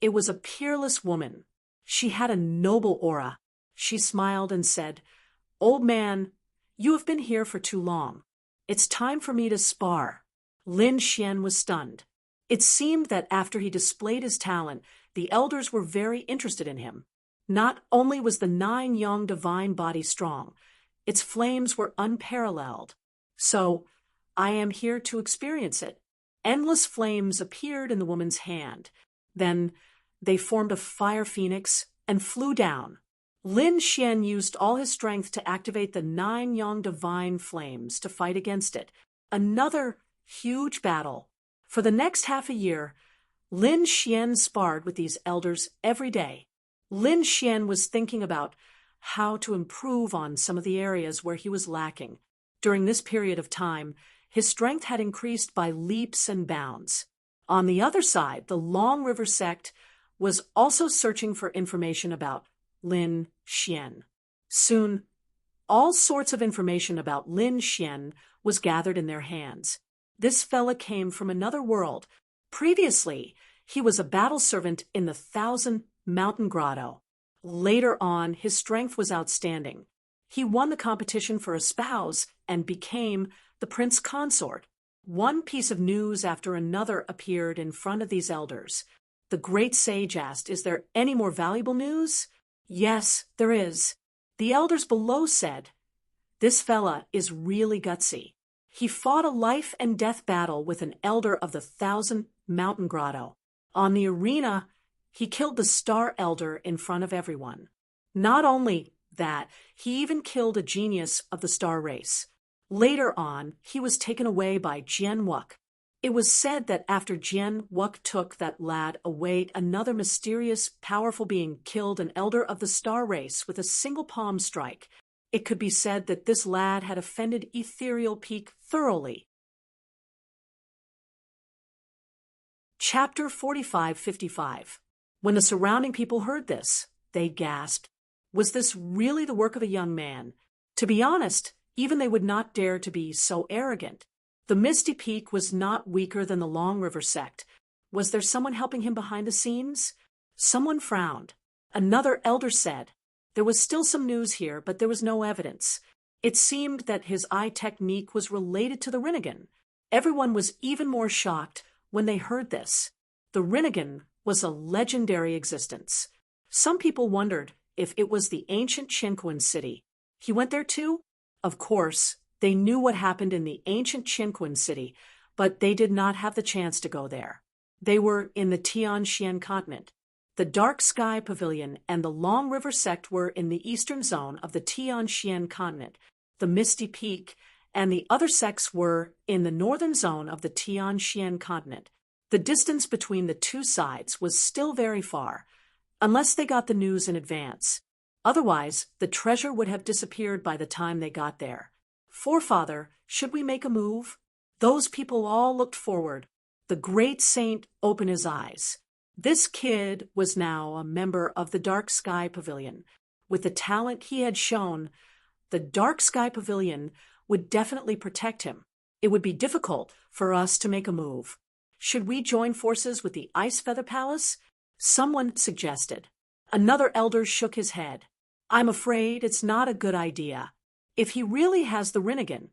It was a peerless woman. She had a noble aura. She smiled and said, "Old man, you have been here for too long. It's time for me to spar." Lin Xian was stunned. It seemed that after he displayed his talent, the elders were very interested in him. Not only was the 9-yang divine body strong, its flames were unparalleled. "So, I am here to experience it." Endless flames appeared in the woman's hand. Then they formed a fire phoenix and flew down. Lin Xian used all his strength to activate the 9-yang divine flames to fight against it. Another huge battle. For the next half a year, Lin Xian sparred with these elders every day. Lin Xian was thinking about how to improve on some of the areas where he was lacking. During this period of time, his strength had increased by leaps and bounds. On the other side, the Long River sect was also searching for information about Lin Xian. Soon, all sorts of information about Lin Xian was gathered in their hands. This fella came from another world. Previously, he was a battle servant in the Thousand Mountain Grotto. Later on, his strength was outstanding. He won the competition for a spouse and became the prince consort. One piece of news after another appeared in front of these elders. The great sage asked, "Is there any more valuable news?" "Yes, there is." The elders below said, "This fella is really gutsy. He fought a life and death battle with an elder of the Thousand Mountain Grotto. On the arena, he killed the Star Elder in front of everyone. Not only that, he even killed a genius of the Star Race. Later on, he was taken away by Jian Wuk. It was said that after Jian Wuk took that lad away, another mysterious, powerful being killed an elder of the Star Race with a single palm strike. It could be said that this lad had offended Ethereal Peak thoroughly." Chapter 45-55. When the surrounding people heard this, they gasped. Was this really the work of a young man? To be honest, even they would not dare to be so arrogant. The Misty Peak was not weaker than the Long River sect. Was there someone helping him behind the scenes? Someone frowned. Another elder said, "There was still some news here, but there was no evidence. It seemed that his eye technique was related to the Rinnegan." Everyone was even more shocked when they heard this. The Rinnegan was a legendary existence. Some people wondered if it was the ancient Chinquan city. He went there too? Of course, they knew what happened in the ancient Chinquan city, but they did not have the chance to go there. They were in the Tianxian continent. The Dark Sky Pavilion and the Long River sect were in the eastern zone of the Tianxian continent. The Misty Peak and the other sects were in the northern zone of the Tianxian continent. The distance between the two sides was still very far, unless they got the news in advance. Otherwise, the treasure would have disappeared by the time they got there. "Forefather, should we make a move?" Those people all looked forward. The great saint opened his eyes. This kid was now a member of the Dark Sky Pavilion. With the talent he had shown, the Dark Sky Pavilion would definitely protect him. It would be difficult for us to make a move. "Should we join forces with the Ice Feather Palace?" someone suggested. Another elder shook his head. "I'm afraid it's not a good idea. If he really has the Rinnegan,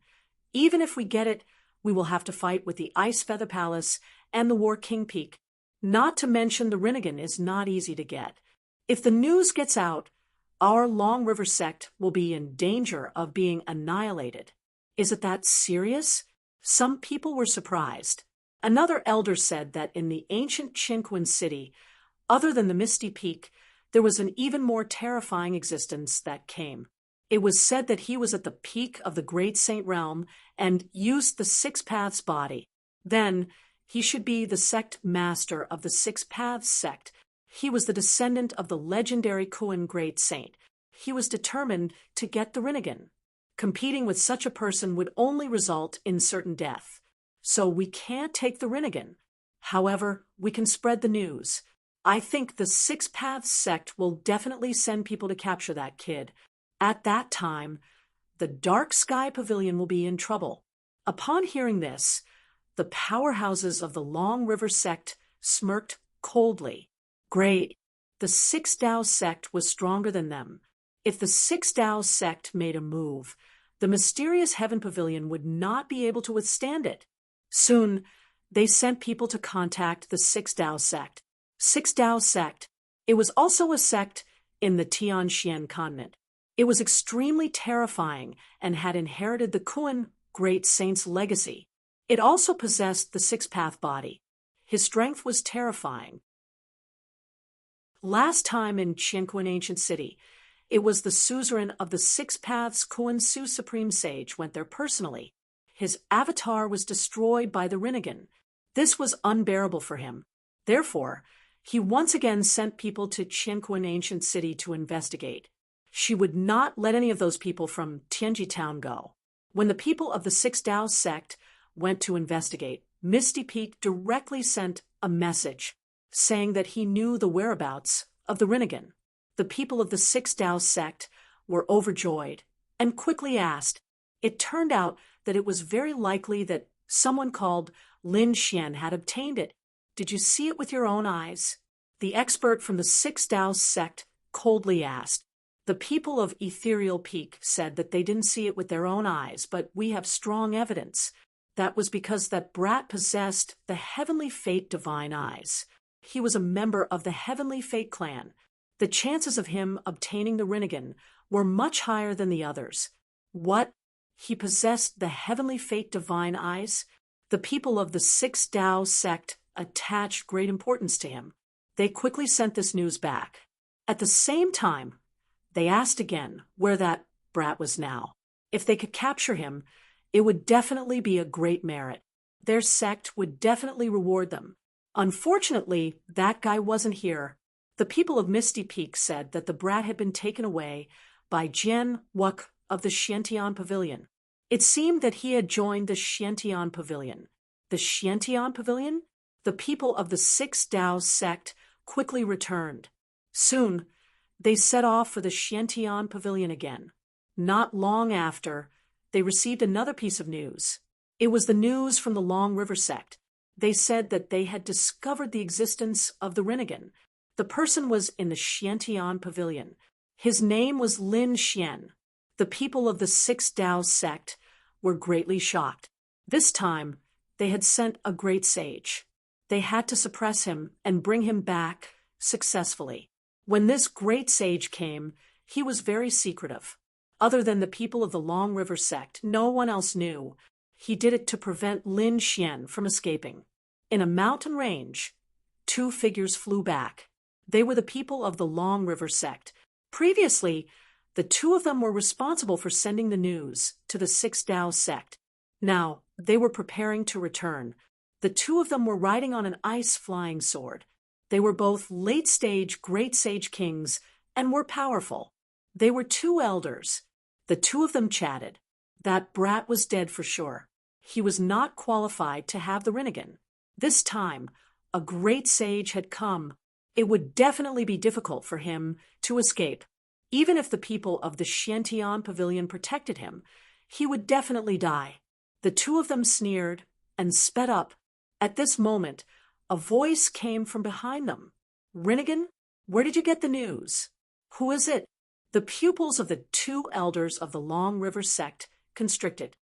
even if we get it, we will have to fight with the Ice Feather Palace and the War King Peak. Not to mention the Rinnegan is not easy to get. If the news gets out, our Long River sect will be in danger of being annihilated." "Is it that serious?" Some people were surprised. Another elder said that in the ancient Chinquan city, other than the Misty Peak, there was an even more terrifying existence that came. It was said that he was at the peak of the Great Saint Realm and used the Six Paths body. Then, he should be the sect master of the Six Paths sect. He was the descendant of the legendary Kuan Great Saint. He was determined to get the Rinnegan. Competing with such a person would only result in certain death. So we can't take the Rinnegan. However, we can spread the news. I think the Six Paths sect will definitely send people to capture that kid. At that time, the Dark Sky Pavilion will be in trouble. Upon hearing this, the powerhouses of the Long River sect smirked coldly. Great. The Six Dao sect was stronger than them. If the Six Dao sect made a move, the mysterious Heaven Pavilion would not be able to withstand it. Soon, they sent people to contact the Six Dao sect. Six Dao sect. It was also a sect in the Tianxian continent. It was extremely terrifying and had inherited the Kuan Great Saint's legacy. It also possessed the six-path body. His strength was terrifying. Last time in Chinquan Ancient City, it was the suzerain of the Six Paths Kuan Su Supreme Sage went there personally. His avatar was destroyed by the Rinnegan. This was unbearable for him. Therefore, he once again sent people to Chinquan Ancient City to investigate. She would not let any of those people from Tianji Town go. When the people of the Six Dao sect went to investigate, Misty Peak directly sent a message saying that he knew the whereabouts of the Rinnegan. The people of the Six Tao sect were overjoyed and quickly asked. It turned out that it was very likely that someone called Lin Xian had obtained it. Did you see it with your own eyes? The expert from the Six Tao sect coldly asked. The people of Ethereal Peak said that they didn't see it with their own eyes, but we have strong evidence. That was because that brat possessed the Heavenly Fate divine eyes. He was a member of the Heavenly Fate clan. The chances of him obtaining the Rinnegan were much higher than the others. What? He possessed the Heavenly Fate divine eyes? The people of the Six Tao sect attached great importance to him. They quickly sent this news back. At the same time, they asked again where that brat was now. If they could capture him, it would definitely be a great merit. Their sect would definitely reward them. Unfortunately, that guy wasn't here. The people of Misty Peak said that the brat had been taken away by Jian Wuk of the Xiantian Pavilion. It seemed that he had joined the Xiantian Pavilion. The Xiantian Pavilion? The people of the Six Tao sect quickly returned. Soon, they set off for the Xiantian Pavilion again. Not long after, they received another piece of news. It was the news from the Long River sect. They said that they had discovered the existence of the Rinnegan. The person was in the Xiantian Pavilion. His name was Lin Xian. The people of the Six Tao sect were greatly shocked. This time, they had sent a great sage. They had to suppress him and bring him back successfully. When this great sage came, he was very secretive. Other than the people of the Long River sect, no one else knew. He did it to prevent Lin Xian from escaping. In a mountain range, two figures flew back. They were the people of the Long River sect. Previously, the two of them were responsible for sending the news to the Six Tao sect. Now, they were preparing to return. The two of them were riding on an ice flying sword. They were both late-stage great sage kings and were powerful. They were two elders. The two of them chatted. That brat was dead for sure. He was not qualified to have the Rinnegan. This time, a great sage had come. It would definitely be difficult for him to escape. Even if the people of the Xiantian Pavilion protected him, he would definitely die. The two of them sneered and sped up. At this moment, a voice came from behind them. Rinnegan, where did you get the news? Who is it? The pupils of the two elders of the Long River sect constricted.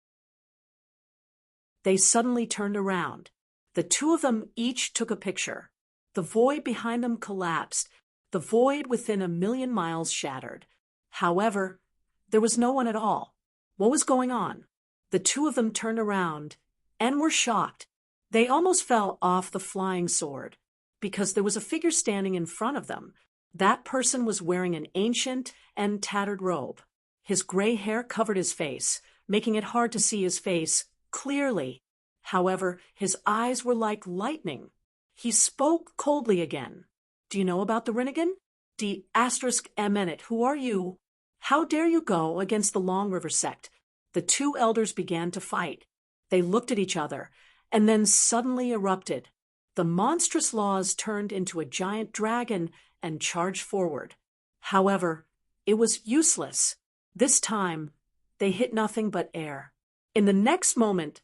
They suddenly turned around. The two of them each took a picture. The void behind them collapsed. The void within 1,000,000 miles shattered. However, there was no one at all. What was going on? The two of them turned around and were shocked. They almost fell off the flying sword because there was a figure standing in front of them. That person was wearing an ancient and tattered robe. His gray hair covered his face, making it hard to see his face clearly. However, his eyes were like lightning. He spoke coldly again. Do you know about the Rinnegan? D***eminent, who are you? How dare you go against the Long River sect? The two elders began to fight. They looked at each other, and then suddenly erupted. The monstrous laws turned into a giant dragon and charged forward. However, it was useless. This time, they hit nothing but air. In the next moment,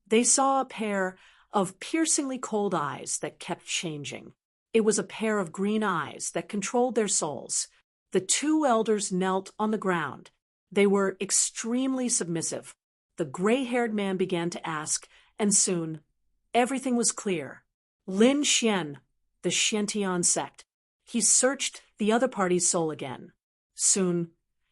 they saw a pair of piercingly cold eyes that kept changing. It was a pair of green eyes that controlled their souls. The two elders knelt on the ground. They were extremely submissive. The gray-haired man began to ask, and soon, everything was clear. Lin Xian, the Xiantian sect. He searched the other party's soul again. Soon,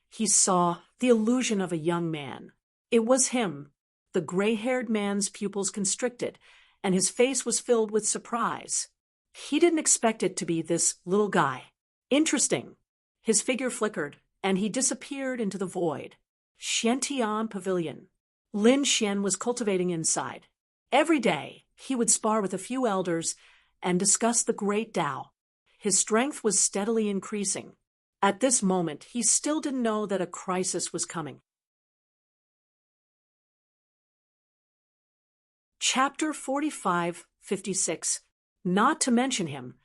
he saw the illusion of a young man. It was him. The gray-haired man's pupils constricted, and his face was filled with surprise. He didn't expect it to be this little guy. Interesting. His figure flickered, and he disappeared into the void. Xiantian Pavilion. Lin Xian was cultivating inside. Every day, he would spar with a few elders and discuss the great Tao. His strength was steadily increasing. At this moment, he still didn't know that a crisis was coming. Chapter 4556. Not to mention him.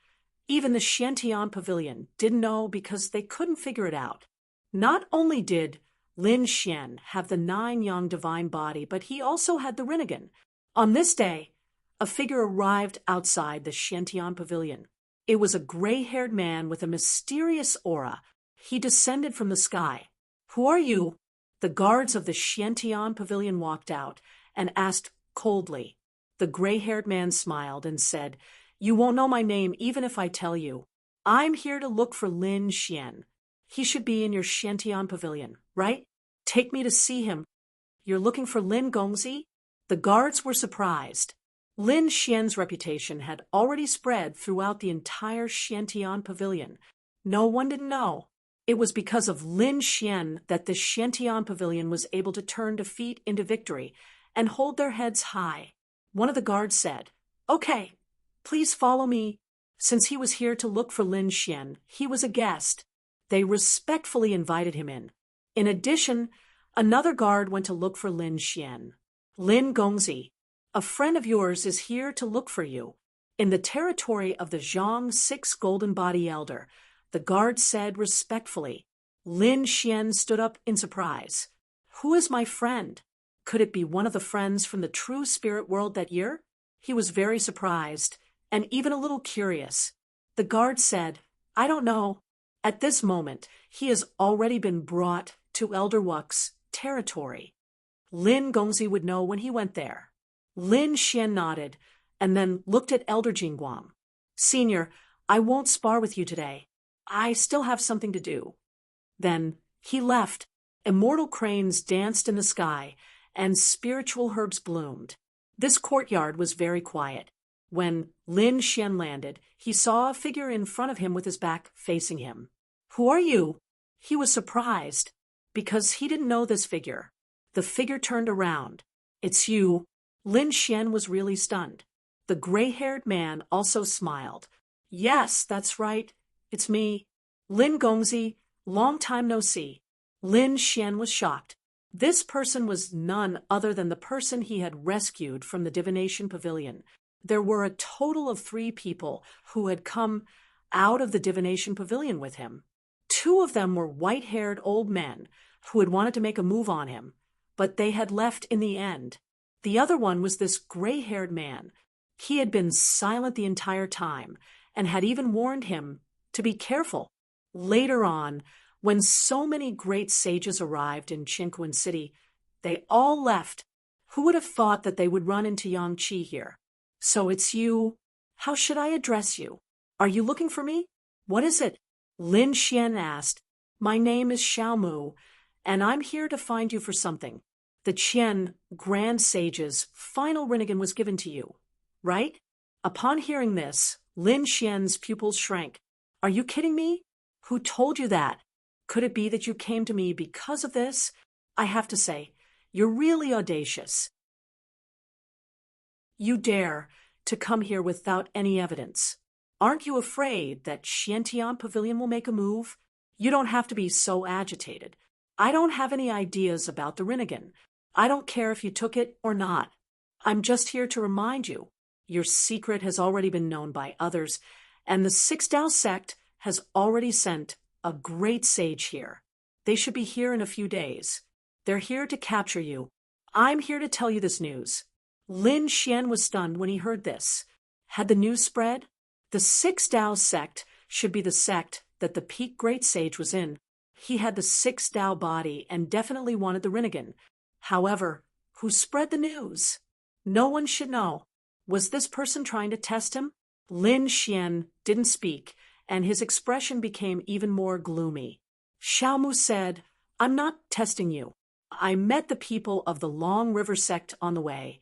Even the Xiantian Pavilion didn't know because they couldn't figure it out. Not only did Lin Xian have the 9-yang divine body, but he also had the Rinnegan. On this day, a figure arrived outside the Xiantian Pavilion. It was a gray-haired man with a mysterious aura. He descended from the sky. "Who are you?" The guards of the Xiantian Pavilion walked out and asked coldly. The gray-haired man smiled and said, "You won't know my name even if I tell you. I'm here to look for Lin Xian. He should be in your Xiantian Pavilion, right? Take me to see him." "You're looking for Lin Gongzi?" The guards were surprised. Lin Xian's reputation had already spread throughout the entire Xiantian Pavilion. No one didn't know. It was because of Lin Xian that the Xiantian Pavilion was able to turn defeat into victory and hold their heads high. One of the guards said, "Okay, please follow me." Since he was here to look for Lin Xian, he was a guest. They respectfully invited him in. In addition, another guard went to look for Lin Xian. "Lin Gongzi, a friend of yours is here to look for you. In the territory of the Zhang 6 Golden Body Elder," the guard said respectfully. Lin Xian stood up in surprise. "Who is my friend? Could it be one of the friends from the true spirit world that year?" He was very surprised and even a little curious. The guard said, "I don't know. At this moment, he has already been brought to Elder Wux's territory. Lin Gongzi would know when he went there." Lin Xian nodded and then looked at Elder Jingguang. "Senior, I won't spar with you today. I still have something to do." Then he left. Immortal cranes danced in the sky, and spiritual herbs bloomed. This courtyard was very quiet. When Lin Xian landed, he saw a figure in front of him with his back facing him. "Who are you?" He was surprised, because he didn't know this figure. The figure turned around. "It's you." Lin Xian was really stunned. The gray-haired man also smiled. "Yes, that's right. It's me. Lin Gongzi, long time no see." Lin Xian was shocked. This person was none other than the person he had rescued from the Divination Pavilion. There were a total of 3 people who had come out of the Divination Pavilion with him. 2 of them were white-haired old men who had wanted to make a move on him, but they had left in the end. The other one was this gray-haired man. He had been silent the entire time and had even warned him to be careful. Later on, when so many great sages arrived in Qinquan City, they all left. Who would have thought that they would run into Yang Qi here? "So it's you. How should I address you? Are you looking for me? What is it?" Lin Xian asked. "My name is Xiaomu, and I'm here to find you for something. The Qian Grand Sage's final Rinnegan was given to you, right?" Upon hearing this, Lin Xian's pupils shrank. "Are you kidding me? Who told you that? Could it be that you came to me because of this? I have to say, you're really audacious. You dare to come here without any evidence. Aren't you afraid that Xiantian Pavilion will make a move? You don't have to be so agitated. I don't have any ideas about the Rinnegan. I don't care if you took it or not. I'm just here to remind you. Your secret has already been known by others, and the Six Tao sect has already sent a great sage here. They should be here in a few days. They're here to capture you. I'm here to tell you this news." Lin Xian was stunned when he heard this. Had the news spread? The Six Tao sect should be the sect that the peak great sage was in. He had the Six Tao body and definitely wanted the Rinnegan. However, who spread the news? No one should know. Was this person trying to test him? Lin Xian didn't speak, and his expression became even more gloomy. Xiaomu said, "I'm not testing you. I met the people of the Long River sect on the way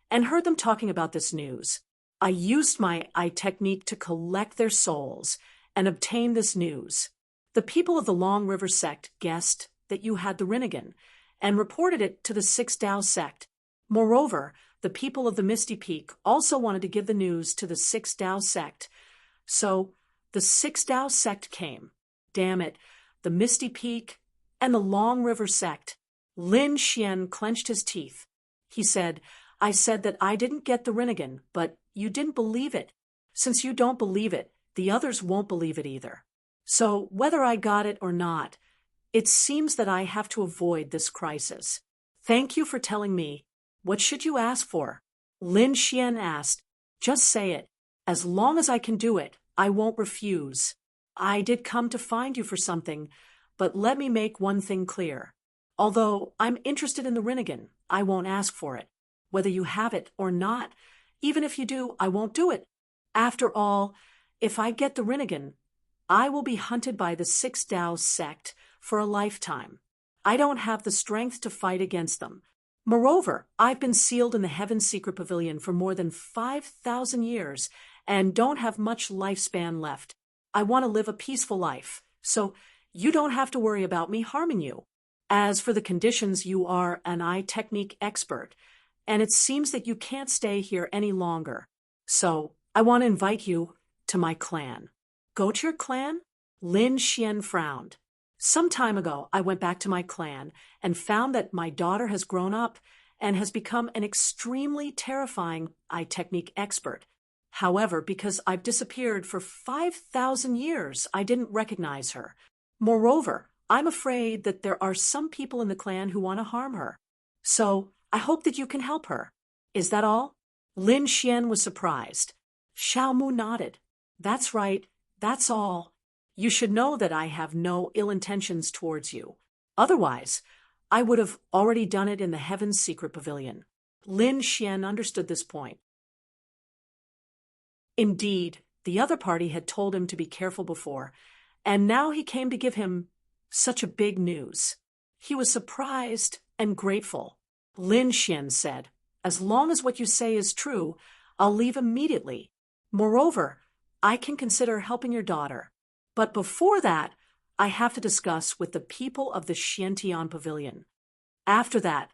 and heard them talking about this news. I used my eye technique to collect their souls and obtain this news. The people of the Long River sect guessed that you had the Rinnegan and reported it to the Six Tao sect. Moreover, the people of the Misty Peak also wanted to give the news to the Six Tao sect. So the Six Tao sect came. Damn it, the Misty Peak and the Long River sect." Lin Xian clenched his teeth. He said, I said that I didn't get the Rinnegan, but you didn't believe it. Since you don't believe it, the others won't believe it either. So whether I got it or not, it seems that I have to avoid this crisis. Thank you for telling me. What should you ask for? Lin Xian asked. Just say it. As long as I can do it, I won't refuse. I did come to find you for something, but let me make one thing clear. Although I'm interested in the Rinnegan, I won't ask for it. Whether you have it or not, even if you do, I won't do it. After all, if I get the Rinnegan, I will be hunted by the Six Tao sect for a lifetime. I don't have the strength to fight against them. Moreover, I've been sealed in the Heaven's Secret Pavilion for more than 5,000 years and don't have much lifespan left. I want to live a peaceful life, so you don't have to worry about me harming you. As for the conditions, you are an eye technique expert, and it seems that you can't stay here any longer. So, I want to invite you to my clan. Go to your clan? Lin Xian frowned. Some time ago, I went back to my clan and found that my daughter has grown up and has become an extremely terrifying eye technique expert. However, because I've disappeared for 5,000 years, I didn't recognize her. Moreover, I'm afraid that there are some people in the clan who want to harm her. So, I hope that you can help her. Is that all? Lin Xian was surprised. Xiao Mu nodded. That's right, that's all. You should know that I have no ill intentions towards you. Otherwise, I would have already done it in the Heaven's Secret Pavilion. Lin Xian understood this point. Indeed, the other party had told him to be careful before, and now he came to give him such a big news. He was surprised and grateful. Lin Xian said, "As long as what you say is true, I'll leave immediately. Moreover, I can consider helping your daughter. But before that, I have to discuss with the people of the Xiantian Pavilion." After that,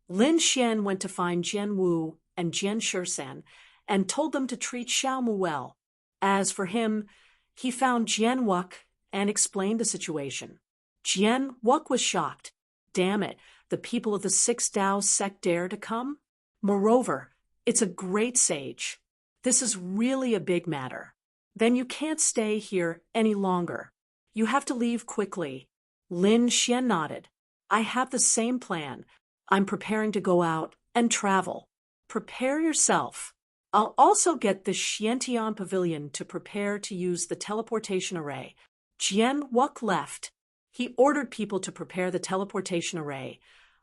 Lin Xian went to find Jian Wu and Jian Shishan and told them to treat Xiao Mu well. As for him, he found Jian Wuk and explained the situation. Jian Wuk was shocked. Damn it, the people of the Six Tao sect dare to come? Moreover, it's a great sage. This is really a big matter. Then you can't stay here any longer. You have to leave quickly. Lin Xian nodded. I have the same plan. I'm preparing to go out and travel. Prepare yourself. I'll also get the Xiantian Pavilion to prepare to use the teleportation array. Jian Wuk left. He ordered people to prepare the teleportation array,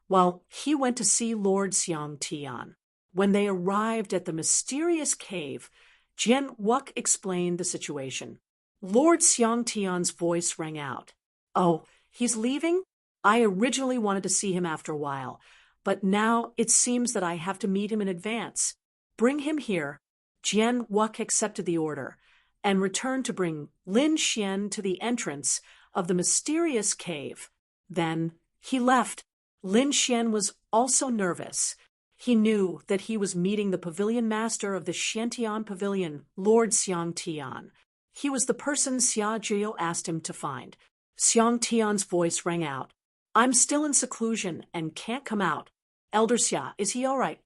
while he went to see Lord Xiangtian. When they arrived at the mysterious cave, Jian Wuk explained the situation. Lord Xiangtian's voice rang out. "Oh, he's leaving? I originally wanted to see him after a while, but now it seems that I have to meet him in advance. Bring him here." Jian Wuk accepted the order and returned to bring Lin Xian to the entrance of the mysterious cave. Then he left. Lin Xian was also nervous. He knew that he was meeting the pavilion master of the Xiantian Pavilion, Lord Xiangtian. He was the person Xia Jiu asked him to find. Xiangtian's voice rang out. "I'm still in seclusion and can't come out. Elder Xia, is he all right?"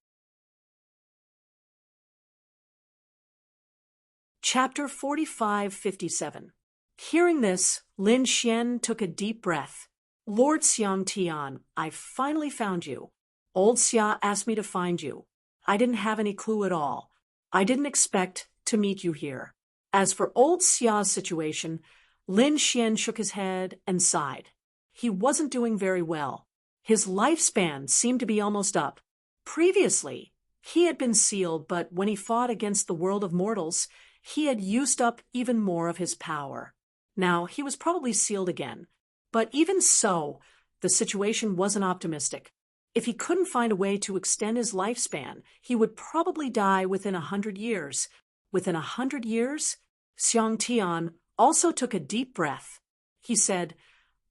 Chapter 45-57. Hearing this, Lin Xian took a deep breath. "Lord Xiangtian, I finally found you. Old Xia asked me to find you. I didn't have any clue at all. I didn't expect to meet you here." As for old Xia's situation, Lin Xian shook his head and sighed. He wasn't doing very well. His lifespan seemed to be almost up. Previously, he had been sealed, but when he fought against the world of mortals, he had used up even more of his power. Now, he was probably sealed again. But even so, the situation wasn't optimistic. If he couldn't find a way to extend his lifespan, he would probably die within 100 years. Within 100 years? Xiangtian also took a deep breath. He said,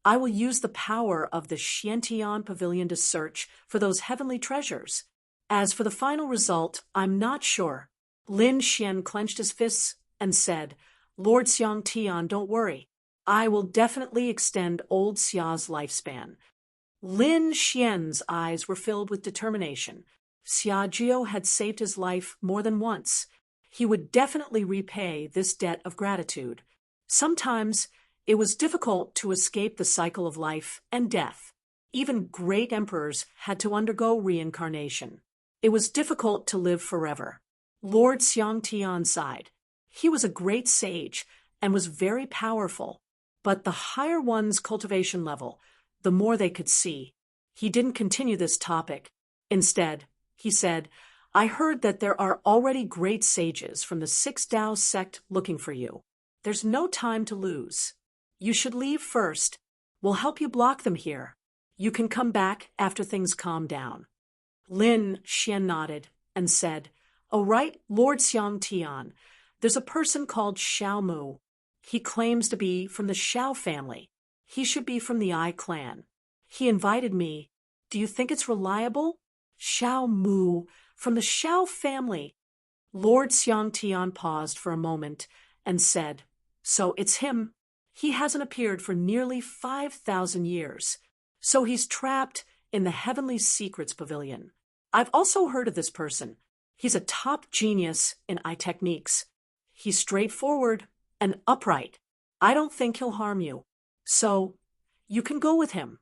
"I will use the power of the Xiantian Pavilion to search for those heavenly treasures. As for the final result, I'm not sure." Lin Xian clenched his fists and said, "Lord Xiangtian, don't worry. I will definitely extend old Xia's lifespan." Lin Xian's eyes were filled with determination. Xiaojio had saved his life more than once. He would definitely repay this debt of gratitude. Sometimes it was difficult to escape the cycle of life and death. Even great emperors had to undergo reincarnation. It was difficult to live forever. Lord Xiangtian sighed. He was a great sage and was very powerful, but the higher one's cultivation level, the more they could see. He didn't continue this topic. Instead, he said, I heard that there are already great sages from the Six Tao sect looking for you. There's no time to lose. You should leave first. We'll help you block them here. You can come back after things calm down. Lin Xian nodded and said, Oh right, Lord Xiangtian, there's a person called Xiao Mu. He claims to be from the Xiao family. He should be from the Ai clan. He invited me. Do you think it's reliable? Xiao Mu, from the Xiao family. Lord Xiangtian paused for a moment and said, So it's him. He hasn't appeared for nearly 5,000 years. So he's trapped in the Heavenly Secrets Pavilion. I've also heard of this person. He's a top genius in eye techniques. He's straightforward and upright. I don't think he'll harm you. So, you can go with him.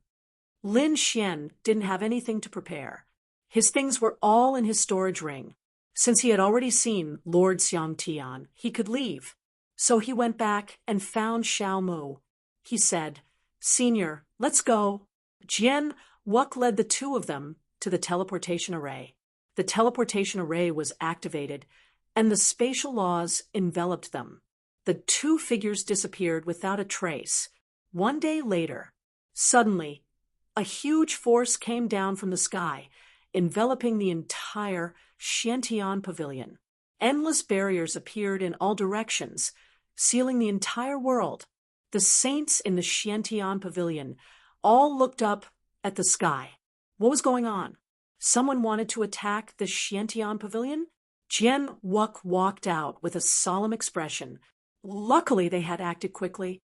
Lin Xian didn't have anything to prepare. His things were all in his storage ring. Since he had already seen Lord Xiangtian, he could leave. So he went back and found Xiao Mu. He said, Senior, let's go. Jian Wuk led the two of them to the teleportation array. The teleportation array was activated, and the spatial laws enveloped them. The two figures disappeared without a trace. One day later, suddenly, a huge force came down from the sky, enveloping the entire Xiantian pavilion. Endless barriers appeared in all directions, sealing the entire world. The saints in the Xiantian pavilion all looked up at the sky. What was going on? Someone wanted to attack the Xiantian pavilion? Jian Wuk walked out with a solemn expression. Luckily, they had acted quickly.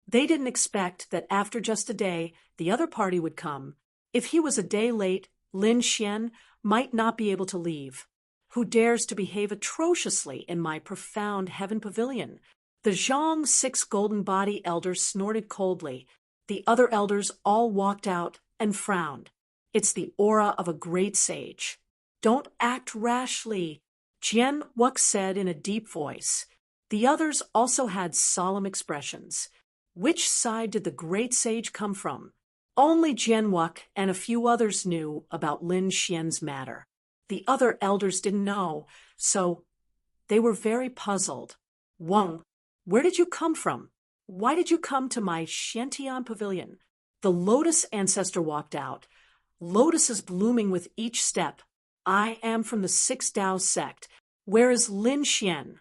They didn't expect that after just a day, the other party would come. If he was a day late, Lin Xian might not be able to leave. Who dares to behave atrociously in my profound heaven pavilion? The Zhang 6 golden body elders snorted coldly. The other elders all walked out and frowned. It's the aura of a great sage. Don't act rashly, Jian Wuk said in a deep voice. The others also had solemn expressions. Which side did the great sage come from? Only Jian Wuk and a few others knew about Lin Xian's matter. The other elders didn't know, so they were very puzzled. Wang, where did you come from? Why did you come to my Xiantian pavilion? The lotus ancestor walked out. Lotuses blooming with each step. I am from the Six Tao sect. Where is Lin Xian?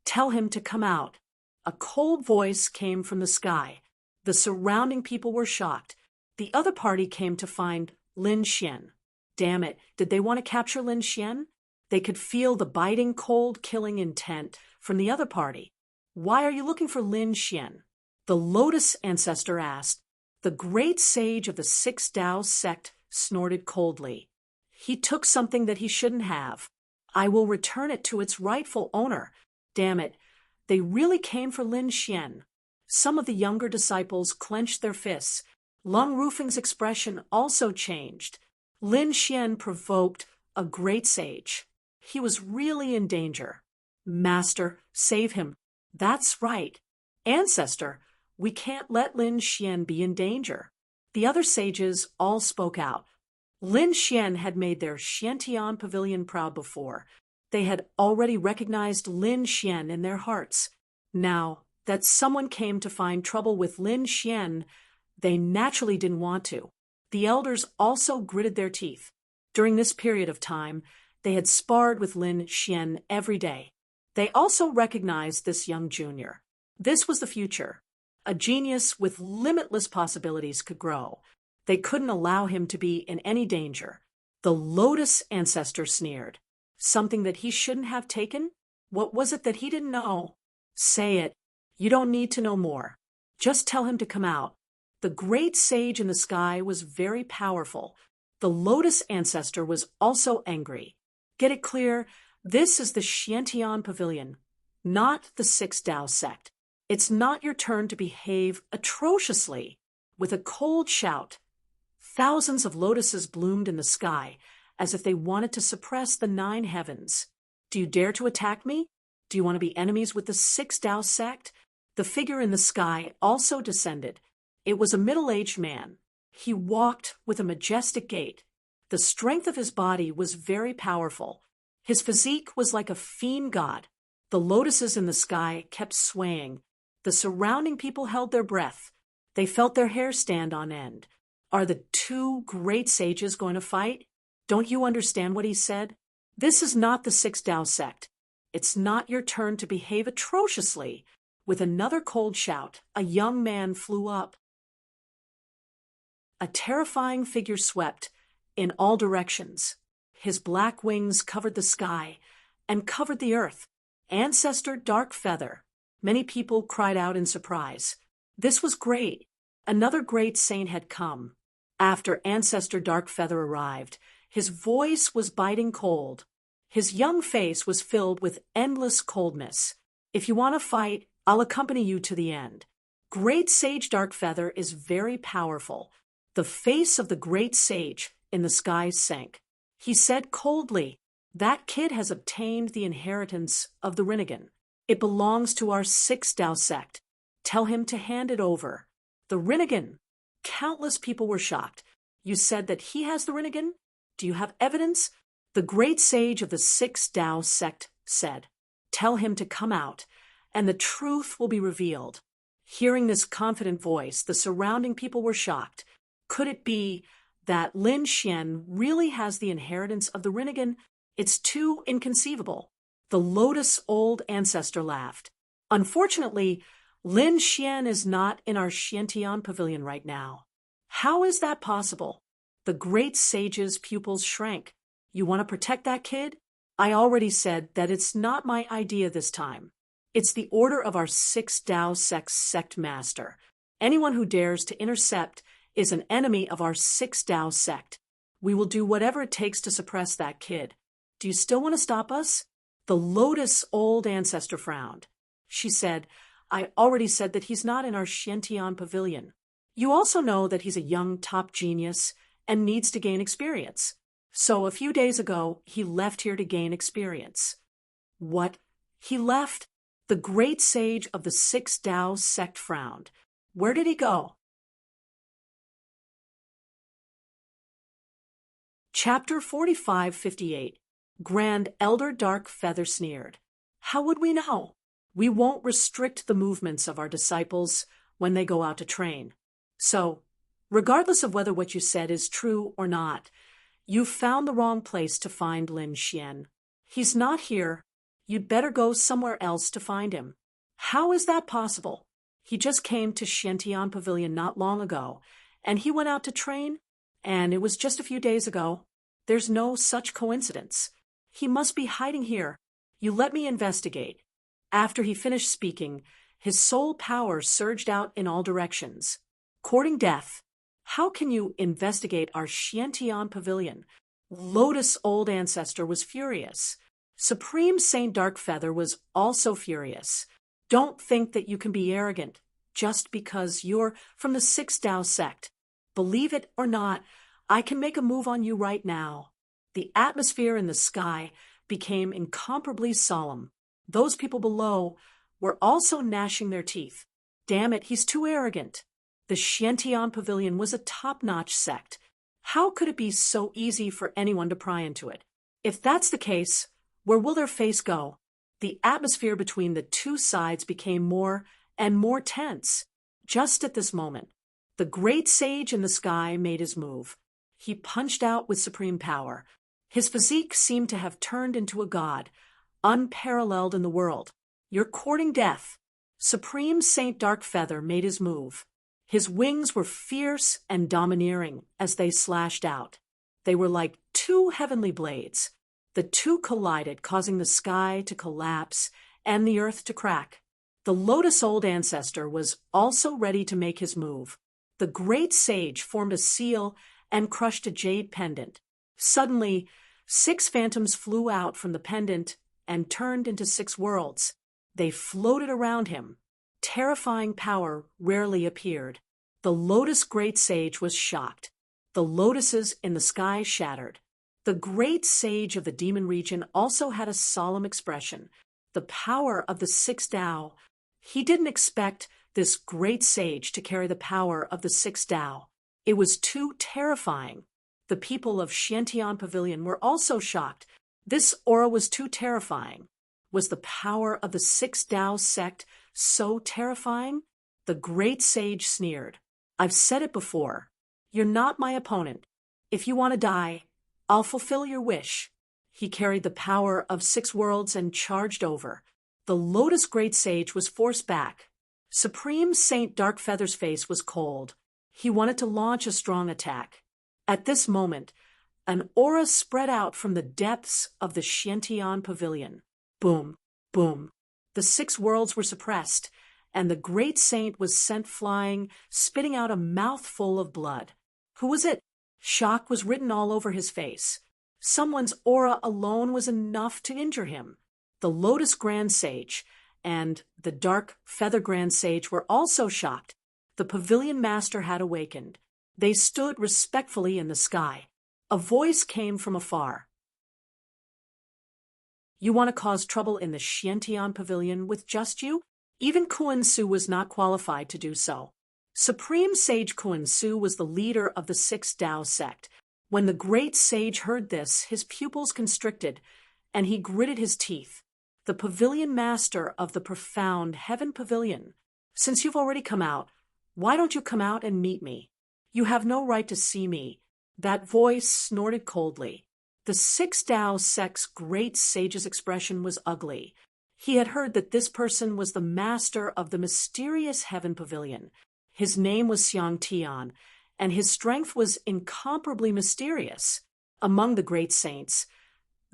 Tell him to come out. A cold voice came from the sky. The surrounding people were shocked. The other party came to find Lin Xian. Damn it, did they want to capture Lin Xian? They could feel the biting, cold, killing intent from the other party. Why are you looking for Lin Xian? The lotus ancestor asked. The great sage of the Six Tao sect snorted coldly. He took something that he shouldn't have. I will return it to its rightful owner. Damn it, they really came for Lin Xian. Some of the younger disciples clenched their fists. Lung Rufing's expression also changed. Lin Xian provoked a great sage. He was really in danger. Master, save him. That's right. Ancestor, we can't let Lin Xian be in danger. The other sages all spoke out. Lin Xian had made their Xiantian pavilion proud before. They had already recognized Lin Xian in their hearts. Now that someone came to find trouble with Lin Xian, they naturally didn't want to. The elders also gritted their teeth. During this period of time, they had sparred with Lin Xian every day. They also recognized this young junior. This was the future. A genius with limitless possibilities could grow. They couldn't allow him to be in any danger. The lotus ancestor sneered. Something that he shouldn't have taken? What was it that he didn't know? Say it. You don't need to know more. Just tell him to come out. The great sage in the sky was very powerful. The lotus ancestor was also angry. Get it clear? This is the Xiantian Pavilion, not the Six Tao sect. It's not your turn to behave atrociously. With a cold shout, thousands of lotuses bloomed in the sky, as if they wanted to suppress the 9 heavens. Do you dare to attack me? Do you want to be enemies with the Six Tao sect? The figure in the sky also descended. It was a middle-aged man. He walked with a majestic gait. The strength of his body was very powerful. His physique was like a fiend god. The lotuses in the sky kept swaying. The surrounding people held their breath. They felt their hair stand on end. Are the 2 great sages going to fight? Don't you understand what he said? This is not the Six Tao sect. It's not your turn to behave atrociously. With another cold shout, a young man flew up. A terrifying figure swept in all directions. His black wings covered the sky and covered the earth. Ancestor Dark Feather. Many people cried out in surprise. This was great. Another great saint had come. After Ancestor Dark Feather arrived, his voice was biting cold. His young face was filled with endless coldness. If you want to fight, I'll accompany you to the end. Great Sage Dark Feather is very powerful. The face of the great sage in the sky sank. He said coldly, "That kid has obtained the inheritance of the Rinnegan. It belongs to our Six Tao sect. Tell him to hand it over." The Rinnegan. Countless people were shocked. You said that he has the Rinnegan? Do you have evidence? The great sage of the Six Tao sect said, "Tell him to come out, and the truth will be revealed." Hearing this confident voice, the surrounding people were shocked. Could it be that Lin Xian really has the inheritance of the Rinnegan? It's too inconceivable. The lotus old ancestor laughed. Unfortunately, Lin Xian is not in our Xiantian pavilion right now. How is that possible? The great sage's pupils shrank. You want to protect that kid? I already said that it's not my idea this time. It's the order of our Six Tao sect master. Anyone who dares to intercept is an enemy of our Six Tao sect. We will do whatever it takes to suppress that kid. Do you still want to stop us? The lotus old ancestor frowned. She said, "I already said that he's not in our Xiantian pavilion. You also know that he's a young top genius and needs to gain experience. So a few days ago, he left here to gain experience." What? He left? The great sage of the Six Tao sect frowned. Where did he go? Chapter 4558. Grand Elder Dark Feather sneered. How would we know? We won't restrict the movements of our disciples when they go out to train. So, regardless of whether what you said is true or not, you've found the wrong place to find Lin Xian. He's not here. You'd better go somewhere else to find him. How is that possible? He just came to Xiantian Pavilion not long ago, and he went out to train, and it was just a few days ago. There's no such coincidence. He must be hiding here. You let me investigate. After he finished speaking, his soul power surged out in all directions. Courting death. How can you investigate our Xiantian Pavilion? Lotus old ancestor was furious. Supreme Saint Dark Feather was also furious. Don't think that you can be arrogant just because you're from the Six Tao sect. Believe it or not, I can make a move on you right now. The atmosphere in the sky became incomparably solemn. Those people below were also gnashing their teeth. Damn it, he's too arrogant. The Xiantian Pavilion was a top-notch sect. How could it be so easy for anyone to pry into it? If that's the case, where will their face go? The atmosphere between the two sides became more and more tense. Just at this moment, the great sage in the sky made his move. He punched out with supreme power. His physique seemed to have turned into a god, unparalleled in the world. You're courting death. Supreme Saint Dark Feather made his move. His wings were fierce and domineering as they slashed out. They were like two heavenly blades. The two collided, causing the sky to collapse and the earth to crack. The lotus old ancestor was also ready to make his move. The great sage formed a seal and crushed a jade pendant. Suddenly, 6 phantoms flew out from the pendant and turned into 6 worlds. They floated around him. Terrifying power rarely appeared. The Lotus Great Sage was shocked. The lotuses in the sky shattered. The Great Sage of the demon region also had a solemn expression. The power of the 6 Tao. He didn't expect this Great Sage to carry the power of the 6 Tao. It was too terrifying. The people of Xiantian Pavilion were also shocked. This aura was too terrifying. Was the power of the 6 Tao sect so terrifying? The Great Sage sneered. I've said it before. You're not my opponent. If you want to die, I'll fulfill your wish. He carried the power of 6 worlds and charged over. The Lotus Great Sage was forced back. Supreme Saint Darkfeather's face was cold. He wanted to launch a strong attack. At this moment, an aura spread out from the depths of the Xiantian Pavilion. Boom, boom. The 6 worlds were suppressed, and the Great Saint was sent flying, spitting out a mouthful of blood. Who was it? Shock was written all over his face. Someone's aura alone was enough to injure him. The Lotus Grand Sage and the Dark Feather Grand Sage were also shocked. The Pavilion Master had awakened. They stood respectfully in the sky. A voice came from afar. You want to cause trouble in the Xiantian Pavilion with just you? Even Kuan Su was not qualified to do so. Supreme Sage Kuan Su was the leader of the 6 Tao sect. When the Great Sage heard this, his pupils constricted, and he gritted his teeth. The Pavilion Master of the profound Heaven Pavilion. Since you've already come out, why don't you come out and meet me? You have no right to see me. That voice snorted coldly. The 6 Tao sect's Great Sage's expression was ugly. He had heard that this person was the master of the mysterious Heaven Pavilion. His name was Xiang Tian, and his strength was incomparably mysterious. Among the great saints,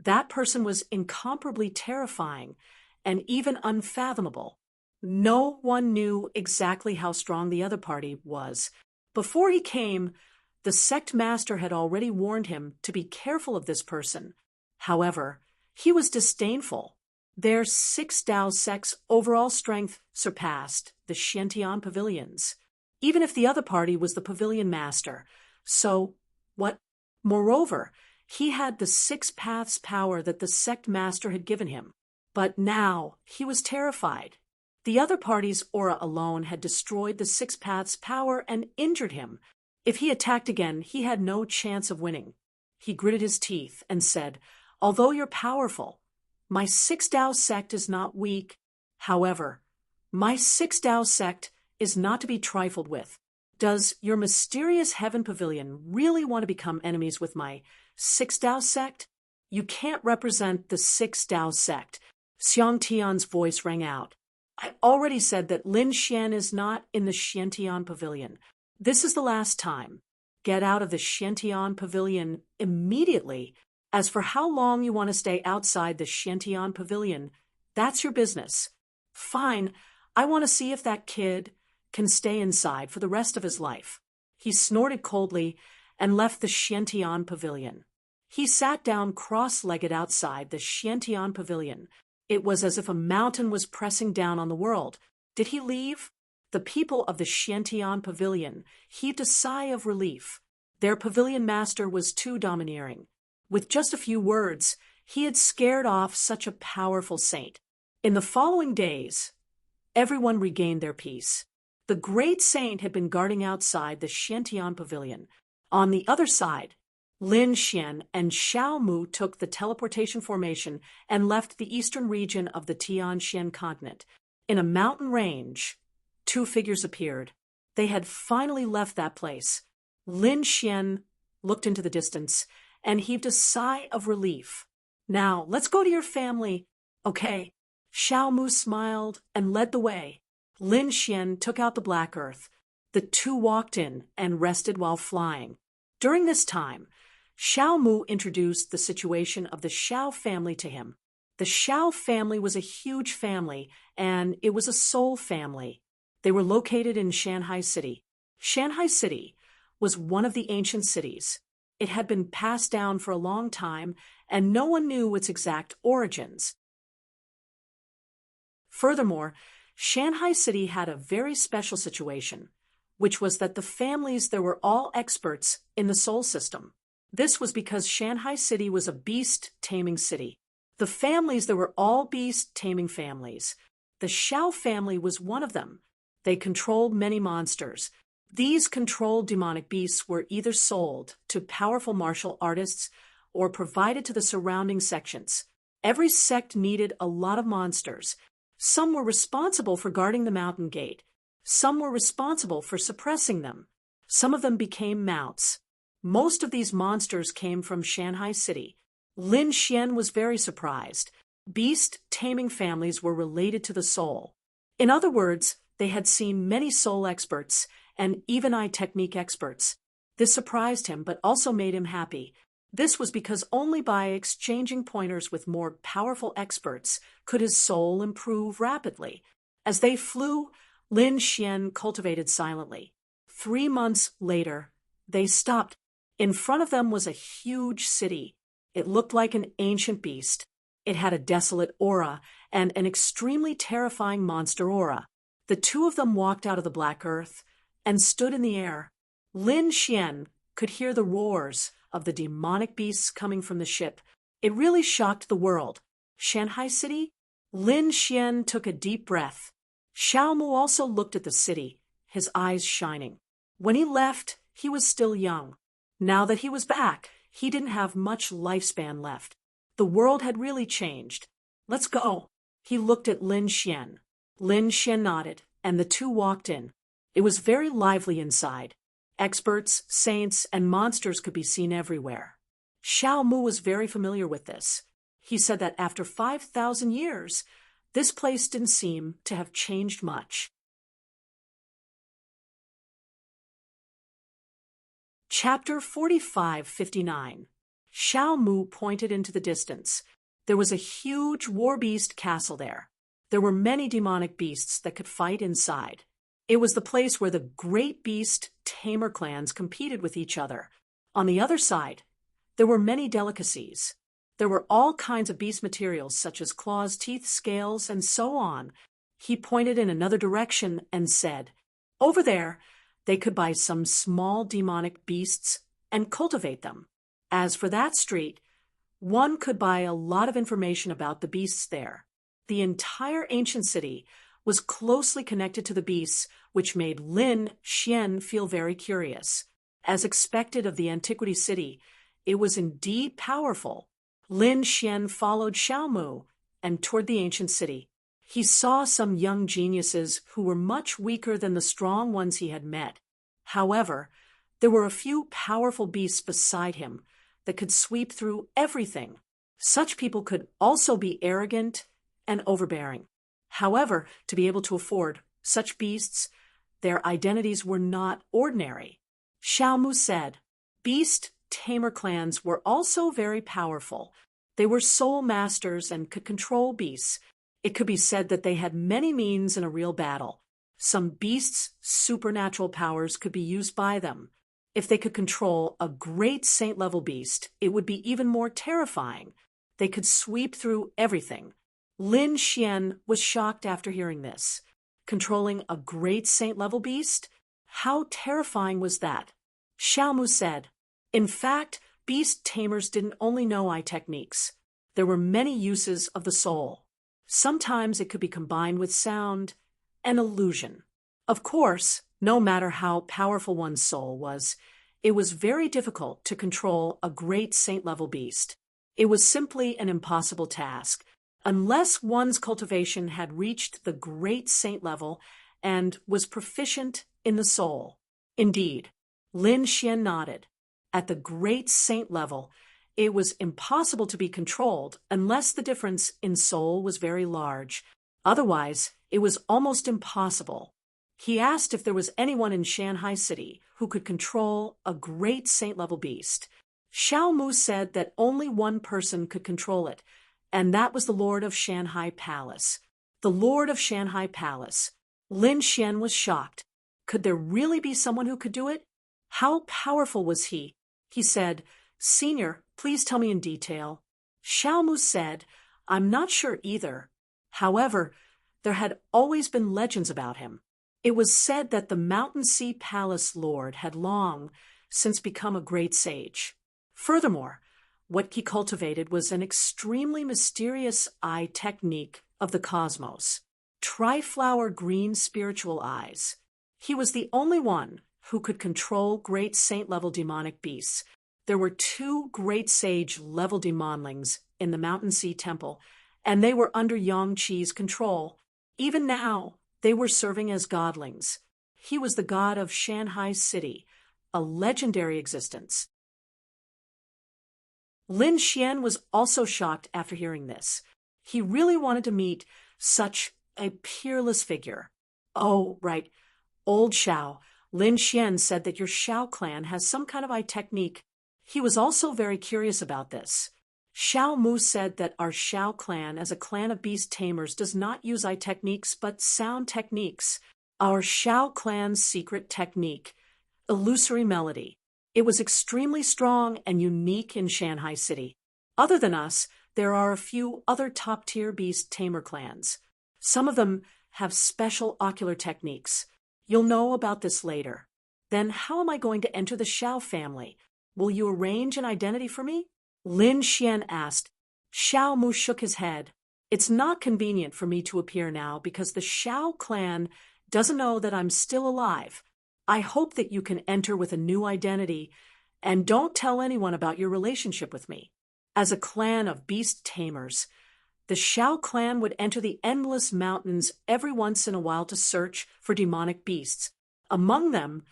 that person was incomparably terrifying and even unfathomable. No one knew exactly how strong the other party was. Before he came, the sect master had already warned him to be careful of this person. However, he was disdainful. Their 6 Tao sect's overall strength surpassed the Xiantian Pavilion's, even if the other party was the Pavilion Master. So, what? Moreover, he had the 6 paths power that the sect master had given him. But now he was terrified. The other party's aura alone had destroyed the 6 paths power and injured him. If he attacked again, he had no chance of winning. He gritted his teeth and said, although you're powerful, my 6 Tao sect is not weak. However, my 6 Tao sect is not to be trifled with. Does your mysterious Heaven Pavilion really want to become enemies with my 6 Tao sect? You can't represent the 6 Tao sect. Xiang Tian's voice rang out. I already said that Lin Xian is not in the Xiantian Pavilion. This is the last time. Get out of the Xiantian Pavilion immediately. As for how long you want to stay outside the Xiantian Pavilion, that's your business. Fine, I want to see if that kid can stay inside for the rest of his life. He snorted coldly and left the Xiantian Pavilion. He sat down cross-legged outside the Xiantian Pavilion. It was as if a mountain was pressing down on the world. Did he leave? The people of the Xiantian Pavilion heaved a sigh of relief. Their pavilion master was too domineering. With just a few words, he had scared off such a powerful saint. In the following days, everyone regained their peace. The great saint had been guarding outside the Xiantian Pavilion. On the other side, Lin Xian and Xiao Mu took the teleportation formation and left the eastern region of the Tianxian continent. In a mountain range, 2 figures appeared. They had finally left that place. Lin Xian looked into the distance and heaved a sigh of relief. Now, let's go to your family. Okay. Xiao Mu smiled and led the way. Lin Xian took out the black earth. The 2 walked in and rested while flying. During this time, Xiao Mu introduced the situation of the Xiao family to him. The Xiao family was a huge family, and it was a soul family. They were located in Shanghai City. Shanghai City was one of the ancient cities. It had been passed down for a long time, and no one knew its exact origins. Furthermore, Shanghai City had a very special situation, which was that the families there were all experts in the soul system. This was because Shanghai City was a beast-taming city. The families there were all beast-taming families. The Xiao family was one of them. They controlled many monsters. These controlled demonic beasts were either sold to powerful martial artists or provided to the surrounding sections. Every sect needed a lot of monsters. Some were responsible for guarding the mountain gate. Some were responsible for suppressing them. Some of them became mounts. Most of these monsters came from Shanghai City. Lin Xian was very surprised. Beast-taming families were related to the soul. In other words, they had seen many soul experts and even eye technique experts. This surprised him, but also made him happy. This was because only by exchanging pointers with more powerful experts could his soul improve rapidly. As they flew, Lin Xian cultivated silently. 3 months later, they stopped. In front of them was a huge city. It looked like an ancient beast. It had a desolate aura and an extremely terrifying monster aura. The two of them walked out of the black earth and stood in the air. Lin Xian could hear the roars of the demonic beasts coming from the ship. It really shocked the world. Shanghai City? Lin Xian took a deep breath. Xiao Mu also looked at the city, his eyes shining. When he left, he was still young. Now that he was back, he didn't have much lifespan left. The world had really changed. Let's go. He looked at Lin Xian. Lin Xian nodded, and the two walked in. It was very lively inside. Experts, saints, and monsters could be seen everywhere. Xiao Mu was very familiar with this. He said that after 5,000 years, this place didn't seem to have changed much. Chapter 45:59. Xiao Mu pointed into the distance. There was a huge war beast castle there. There were many demonic beasts that could fight inside. It was the place where the great beast tamer clans competed with each other. On the other side, there were many delicacies. There were all kinds of beast materials such as claws, teeth, scales, and so on. He pointed in another direction and said, "Over there, they could buy some small demonic beasts and cultivate them. As for that street, one could buy a lot of information about the beasts there." The entire ancient city was closely connected to the beasts, which made Lin Xian feel very curious. As expected of the antiquity city, it was indeed powerful. Lin Xian followed Xiao Mu and toward the ancient city. He saw some young geniuses who were much weaker than the strong ones he had met. However, there were a few powerful beasts beside him that could sweep through everything. Such people could also be arrogant and overbearing. However, to be able to afford such beasts, their identities were not ordinary. Xiao Mu said, beast tamer clans were also very powerful. They were soul masters and could control beasts. It could be said that they had many means in a real battle. Some beasts' supernatural powers could be used by them. If they could control a great saint-level beast, it would be even more terrifying. They could sweep through everything. Lin Xian was shocked after hearing this. Controlling a great saint-level beast? How terrifying was that? Xiao Mu said, in fact, beast tamers didn't only know eye techniques. There were many uses of the soul. Sometimes it could be combined with sound and illusion. Of course, no matter how powerful one's soul was, it was very difficult to control a great saint-level beast. It was simply an impossible task, unless one's cultivation had reached the great saint level and was proficient in the soul. Indeed, Lin Xian nodded. At the great saint level, it was impossible to be controlled unless the difference in soul was very large. Otherwise, it was almost impossible. He asked if there was anyone in Shanghai City who could control a great saint-level beast. Xiao Mu said that only one person could control it, and that was the Lord of Shanghai Palace. The Lord of Shanghai Palace. Lin Xian was shocked. Could there really be someone who could do it? How powerful was he? He said, "Senior, please tell me in detail." Xiao Mu said, "I'm not sure either. However, there had always been legends about him. It was said that the Mountain Sea Palace Lord had long since become a great sage. Furthermore, what he cultivated was an extremely mysterious eye technique of the cosmos, triflower green spiritual eyes. He was the only one who could control great saint-level demonic beasts. There were 2 great sage-level demonlings in the Mountain Sea Temple, and they were under Yang Qi's control. Even now, they were serving as godlings. He was the god of Shanghai City, a legendary existence." Lin Xian was also shocked after hearing this. He really wanted to meet such a peerless figure. "Oh, right. Old Xiao, Lin Xian said that your Xiao clan has some kind of eye technique." He was also very curious about this. Xiao Mu said that our Xiao clan as a clan of beast tamers does not use eye techniques but sound techniques. Our Xiao clan's secret technique, illusory melody. It was extremely strong and unique in Shanghai City. Other than us, there are a few other top-tier beast tamer clans. Some of them have special ocular techniques. You'll know about this later. Then how am I going to enter the Xiao family? Will you arrange an identity for me? Lin Xian asked. Xiao Mu shook his head. It's not convenient for me to appear now because the Xiao clan doesn't know that I'm still alive. I hope that you can enter with a new identity, and don't tell anyone about your relationship with me. As a clan of beast tamers, the Xiao clan would enter the endless mountains every once in a while to search for demonic beasts. Among them,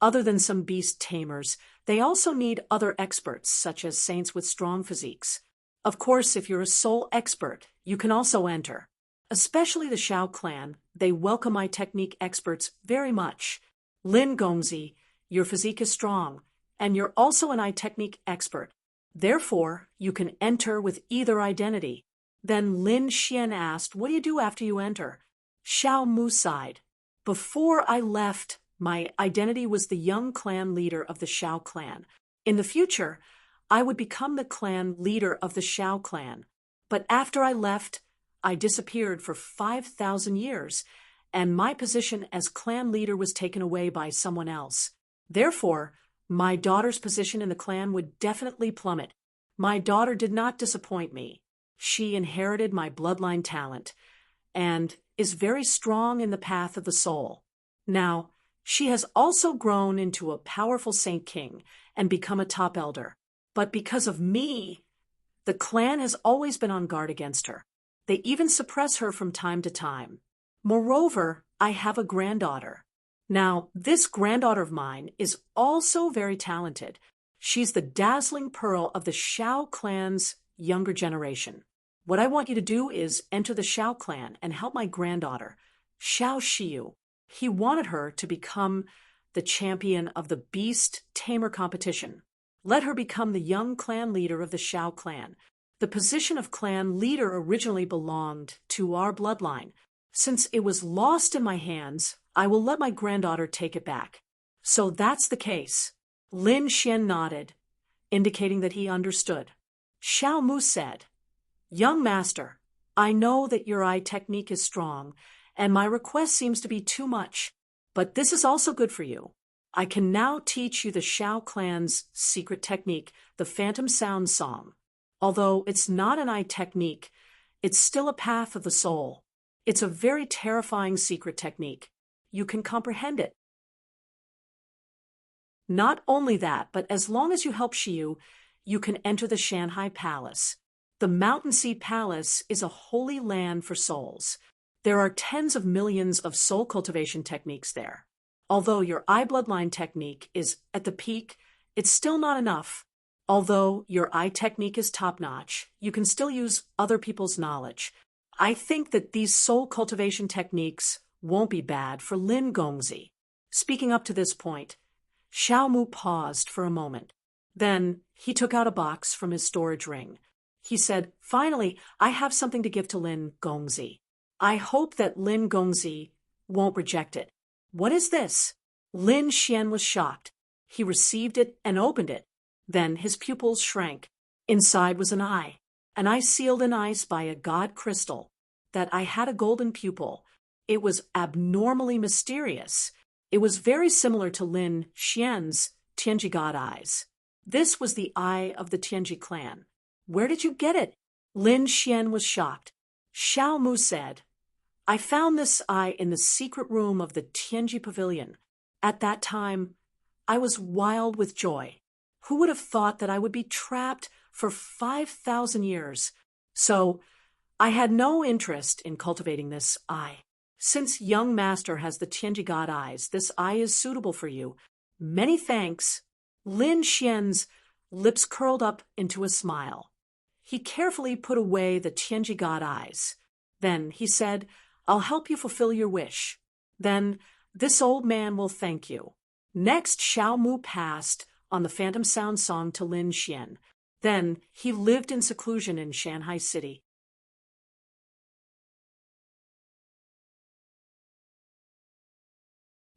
other than some beast tamers, they also need other experts, such as saints with strong physiques. Of course, if you're a soul expert, you can also enter. Especially the Xiao clan, they welcome eye technique experts very much. Lin Gongzi, your physique is strong, and you're also an eye technique expert. Therefore, you can enter with either identity. Then Lin Xian asked, what do you do after you enter? Xiao Mu sighed. Before I left, my identity was the young clan leader of the Xiao clan. In the future, I would become the clan leader of the Xiao clan. But after I left, I disappeared for 5,000 years, and my position as clan leader was taken away by someone else. Therefore, my daughter's position in the clan would definitely plummet. My daughter did not disappoint me. She inherited my bloodline talent, and is very strong in the path of the soul. Now, she has also grown into a powerful Saint King and become a top elder. But because of me, the clan has always been on guard against her. They even suppress her from time to time. Moreover, I have a granddaughter. Now, this granddaughter of mine is also very talented. She's the dazzling pearl of the Xiao clan's younger generation. What I want you to do is enter the Xiao clan and help my granddaughter, Xiao Xiu. He wanted her to become the champion of the Beast Tamer competition. Let her become the young clan leader of the Xiao clan. The position of clan leader originally belonged to our bloodline. Since it was lost in my hands, I will let my granddaughter take it back. So that's the case. Lin Xian nodded, indicating that he understood. Xiao Mu said, Young master, I know that your eye technique is strong, and my request seems to be too much, but this is also good for you. I can now teach you the Xiao clan's secret technique, the Phantom Sound Song. Although it's not an eye technique, it's still a path of the soul. It's a very terrifying secret technique. You can comprehend it. Not only that, but as long as you help Xiu, you can enter the Shanghai Palace. The Mountain Sea Palace is a holy land for souls. There are tens of millions of soul cultivation techniques there. Although your eye bloodline technique is at the peak, it's still not enough. Although your eye technique is top-notch, you can still use other people's knowledge. I think that these soul cultivation techniques won't be bad for Lin Gongzi. Speaking up to this point, Xiao Mu paused for a moment. Then he took out a box from his storage ring. He said, Finally, I have something to give to Lin Gongzi. I hope that Lin Gongzi won't reject it. What is this? Lin Xian was shocked. He received it and opened it. Then his pupils shrank. Inside was an eye sealed in ice by a god crystal. That eye had a golden pupil. It was abnormally mysterious. It was very similar to Lin Xian's Tianji god eyes. This was the eye of the Tianji clan. Where did you get it? Lin Xian was shocked. Xiao Mu said, I found this eye in the secret room of the Tianji pavilion. At that time, I was wild with joy. Who would have thought that I would be trapped for 5,000 years? So, I had no interest in cultivating this eye. Since young master has the Tianji god eyes, this eye is suitable for you. Many thanks. Lin Xian's lips curled up into a smile. He carefully put away the Tianji god eyes. Then he said, I'll help you fulfill your wish. Then this old man will thank you. Next, Xiao Mu passed on the Phantom Sound song to Lin Xian. Then he lived in seclusion in Shanghai City.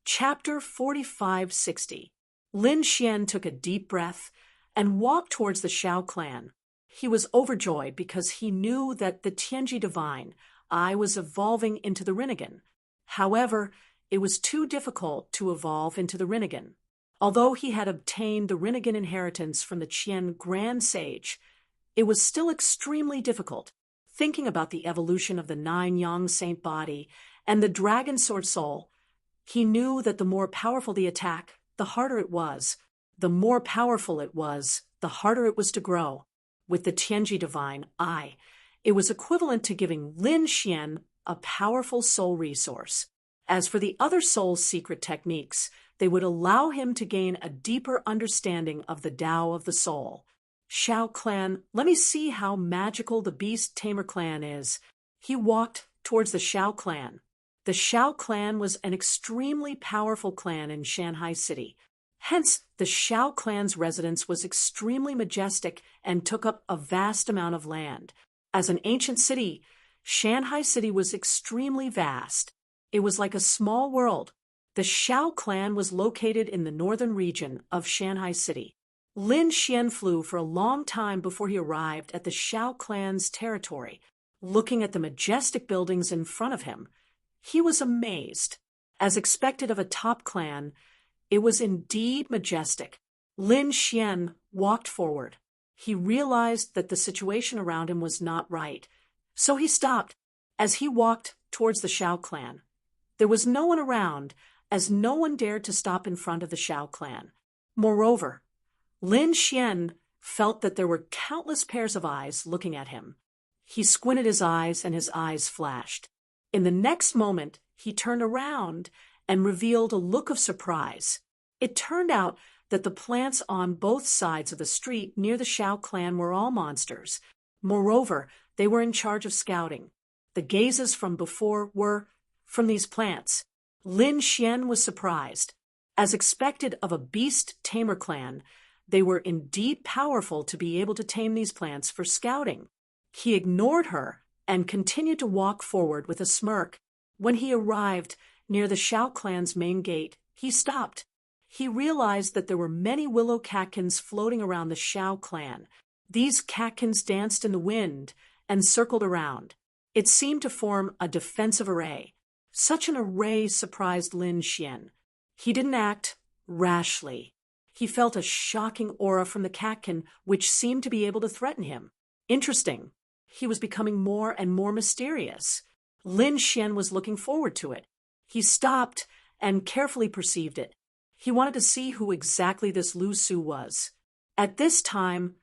Chapter 4560. Lin Xian took a deep breath and walked towards the Xiao clan. He was overjoyed because he knew that the Tianji divine eye was evolving into the Rinnegan. However, it was too difficult to evolve into the Rinnegan. Although he had obtained the Rinnegan inheritance from the Qian Grand Sage, it was still extremely difficult. Thinking about the evolution of the 9 Yang Saint body and the Dragon Sword Soul, he knew that the more powerful the attack, the harder it was. The more powerful it was, the harder it was to grow. With the Tianji divine eye, it was equivalent to giving Lin Xian a powerful soul resource. As for the other soul's secret techniques, they would allow him to gain a deeper understanding of the Tao of the soul. Xiao clan, let me see how magical the Beast Tamer clan is. He walked towards the Xiao clan. The Xiao clan was an extremely powerful clan in Shanghai City. Hence, the Xiao clan's residence was extremely majestic and took up a vast amount of land. As an ancient city, Shanghai City was extremely vast. It was like a small world. The Xiao clan was located in the northern region of Shanghai City. Lin Xian flew for a long time before he arrived at the Xiao clan's territory. Looking at the majestic buildings in front of him, he was amazed. As expected of a top clan, it was indeed majestic. Lin Xian walked forward. He realized that the situation around him was not right, so he stopped. As he walked towards the Xiao clan, there was no one around, as no one dared to stop in front of the Xiao clan. Moreover, Lin Xian felt that there were countless pairs of eyes looking at him. He squinted his eyes and his eyes flashed. In the next moment, he turned around and revealed a look of surprise. It turned out that the plants on both sides of the street near the Xiao clan were all monsters. Moreover, they were in charge of scouting. The gazes from before were from these plants. Lin Xian was surprised. As expected of a Beast Tamer clan, they were indeed powerful to be able to tame these plants for scouting. He ignored her and continued to walk forward with a smirk. When he arrived near the Xiao clan's main gate, he stopped. He realized that there were many willow catkins floating around the Xiao clan. These catkins danced in the wind and circled around. It seemed to form a defensive array. Such an array surprised Lin Xian. He didn't act rashly. He felt a shocking aura from the catkin which seemed to be able to threaten him. Interesting. He was becoming more and more mysterious. Lin Xian was looking forward to it. He stopped and carefully perceived it. He wanted to see who exactly this Lu Su was. At this time,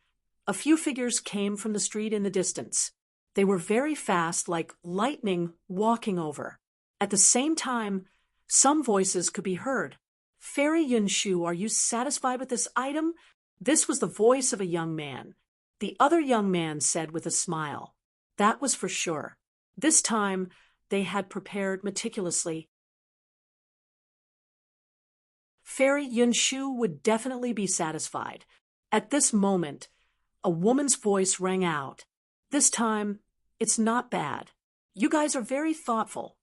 a few figures came from the street in the distance. They were very fast, like lightning walking over. At the same time, some voices could be heard. Fairy Yunshu, are you satisfied with this item? This was the voice of a young man. The other young man said with a smile. That was for sure. This time, they had prepared meticulously. Fairy Yunshu would definitely be satisfied. At this moment, a woman's voice rang out. This time, it's not bad. You guys are very thoughtful.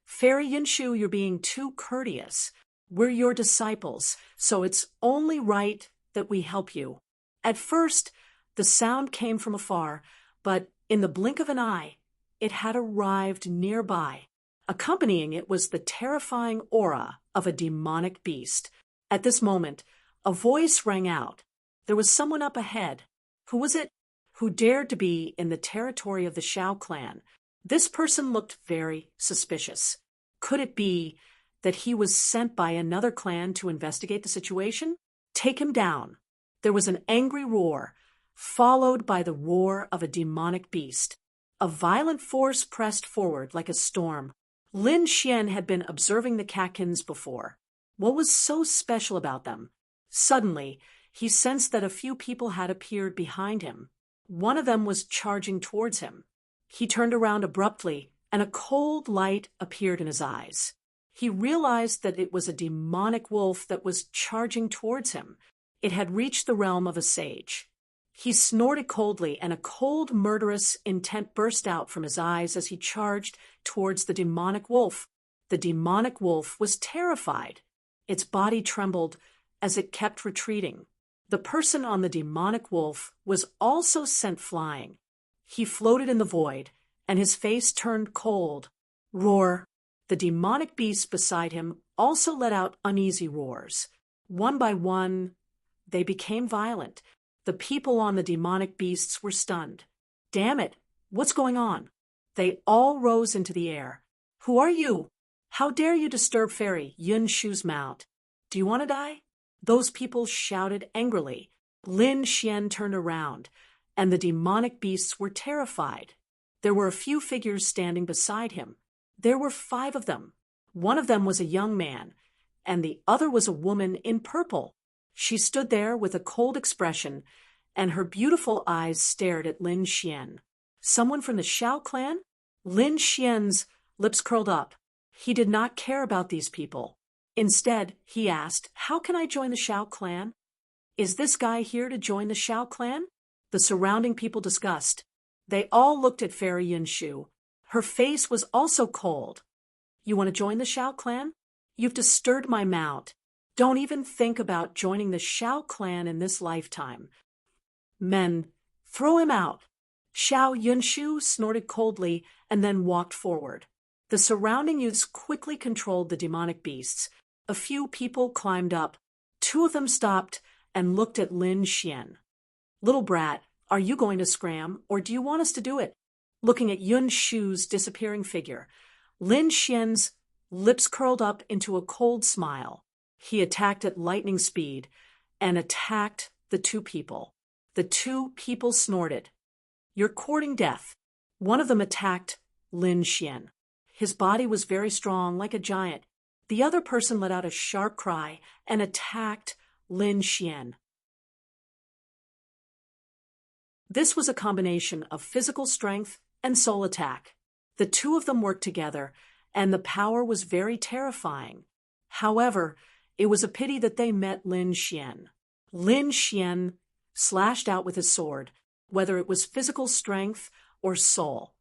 Fairy Yunshu, you're being too courteous. We're your disciples, so it's only right that we help you." At first, the sound came from afar, but in the blink of an eye, it had arrived nearby. Accompanying it was the terrifying aura of a demonic beast. At this moment, a voice rang out. There was someone up ahead. Who was it? Who dared to be in the territory of the Shao clan? This person looked very suspicious. Could it be that he was sent by another clan to investigate the situation? Take him down. There was an angry roar, followed by the roar of a demonic beast. A violent force pressed forward like a storm. Lin Xian had been observing the Katkins before. What was so special about them? Suddenly, he sensed that a few people had appeared behind him. One of them was charging towards him. He turned around abruptly, and a cold light appeared in his eyes. He realized that it was a demonic wolf that was charging towards him. It had reached the realm of a sage. He snorted coldly, and a cold, murderous intent burst out from his eyes as he charged towards the demonic wolf. The demonic wolf was terrified. Its body trembled as it kept retreating. The person on the demonic wolf was also sent flying. He floated in the void, and his face turned cold. Roar! The demonic beasts beside him also let out uneasy roars. One by one, they became violent. The people on the demonic beasts were stunned. Damn it! What's going on? They all rose into the air. Who are you? How dare you disturb Fairy Yun Shu's mount? Do you want to die? Those people shouted angrily. Lin Xian turned around, and the demonic beasts were terrified. There were a few figures standing beside him. There were 5 of them. One of them was a young man, and the other was a woman in purple. She stood there with a cold expression, and her beautiful eyes stared at Lin Xian. Someone from the Shao clan? Lin Xian's lips curled up. He did not care about these people. Instead, he asked, "How can I join the Shao clan? Is this guy here to join the Shao clan?" The surrounding people discussed. They all looked at Fairy Yun Shu. Her face was also cold. "You want to join the Shao clan? You've disturbed my mount. Don't even think about joining the Shao clan in this lifetime. Men, throw him out." Shao Yunshu snorted coldly and then walked forward. The surrounding youths quickly controlled the demonic beasts. A few people climbed up. 2 of them stopped and looked at Lin Xian. "Little brat, are you going to scram, or do you want us to do it?" Looking at Yun Shu's disappearing figure, Lin Xian's lips curled up into a cold smile. He attacked at lightning speed and attacked the 2 people. The 2 people snorted. "You're courting death." One of them attacked Lin Xian. His body was very strong, like a giant. The other person let out a sharp cry and attacked Lin Xian. This was a combination of physical strength and soul attack. The 2 of them worked together, and the power was very terrifying. However, it was a pity that they met Lin Xian. Lin Xian slashed out with his sword, whether it was physical strength or soul.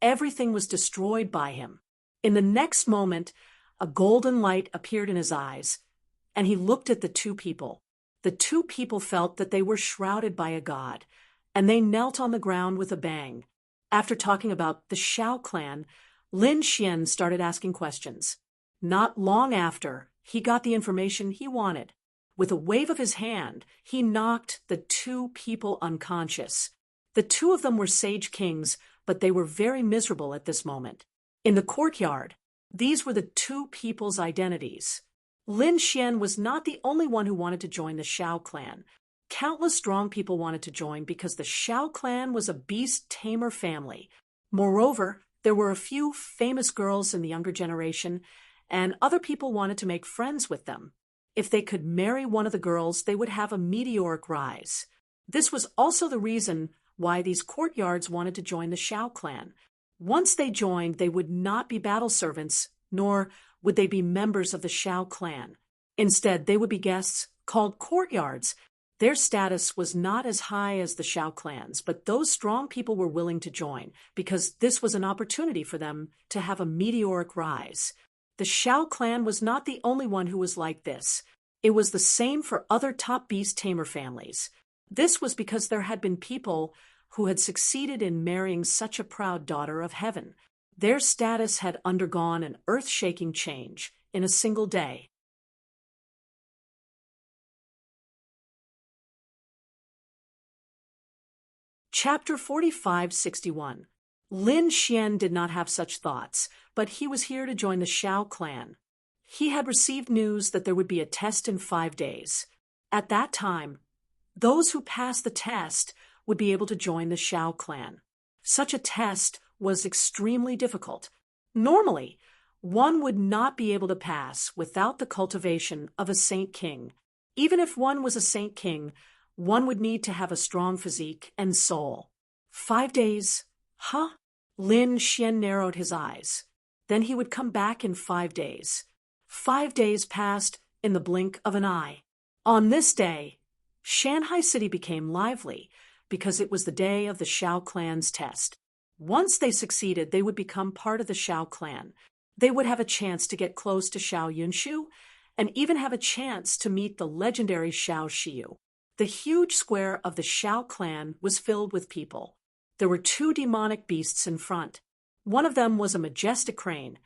Everything was destroyed by him. In the next moment, a golden light appeared in his eyes, and he looked at the 2 people. The 2 people felt that they were shrouded by a god, and they knelt on the ground with a bang. After talking about the Shao clan, Lin Xian started asking questions. Not long after, he got the information he wanted. With a wave of his hand, he knocked the 2 people unconscious. The 2 of them were sage kings, but they were very miserable at this moment. In the courtyard, these were the 2 people's identities. Lin Xian was not the only one who wanted to join the Shao clan. Countless strong people wanted to join because the Shao clan was a beast-tamer family. Moreover, there were a few famous girls in the younger generation, and other people wanted to make friends with them. If they could marry one of the girls, they would have a meteoric rise. This was also the reason why these courtyards wanted to join the Shao clan. Once they joined, they would not be battle servants, nor would they be members of the Shao clan. Instead, they would be guests called courtyards. Their status was not as high as the Shao clans, but those strong people were willing to join because this was an opportunity for them to have a meteoric rise. The Shao clan was not the only one who was like this. It was the same for other top beast tamer families. This was because there had been people who had succeeded in marrying such a proud daughter of heaven. Their status had undergone an earth-shaking change in a single day. Chapter 4561. Lin Xian did not have such thoughts, but he was here to join the Shao clan. He had received news that there would be a test in 5 days. At that time, those who passed the test would be able to join the Shao clan. Such a test was extremely difficult. Normally, one would not be able to pass without the cultivation of a Saint King. Even if one was a Saint King, one would need to have a strong physique and soul. 5 days? Huh? Lin Xian narrowed his eyes. Then he would come back in 5 days. 5 days passed in the blink of an eye. On this day, Shanghai City became lively because it was the day of the Shao clan's test. Once they succeeded, they would become part of the Shao clan. They would have a chance to get close to Shao Yunshu and even have a chance to meet the legendary Shao Shiyu. The huge square of the Shao clan was filled with people. There were 2 demonic beasts in front. One of them was a majestic crane,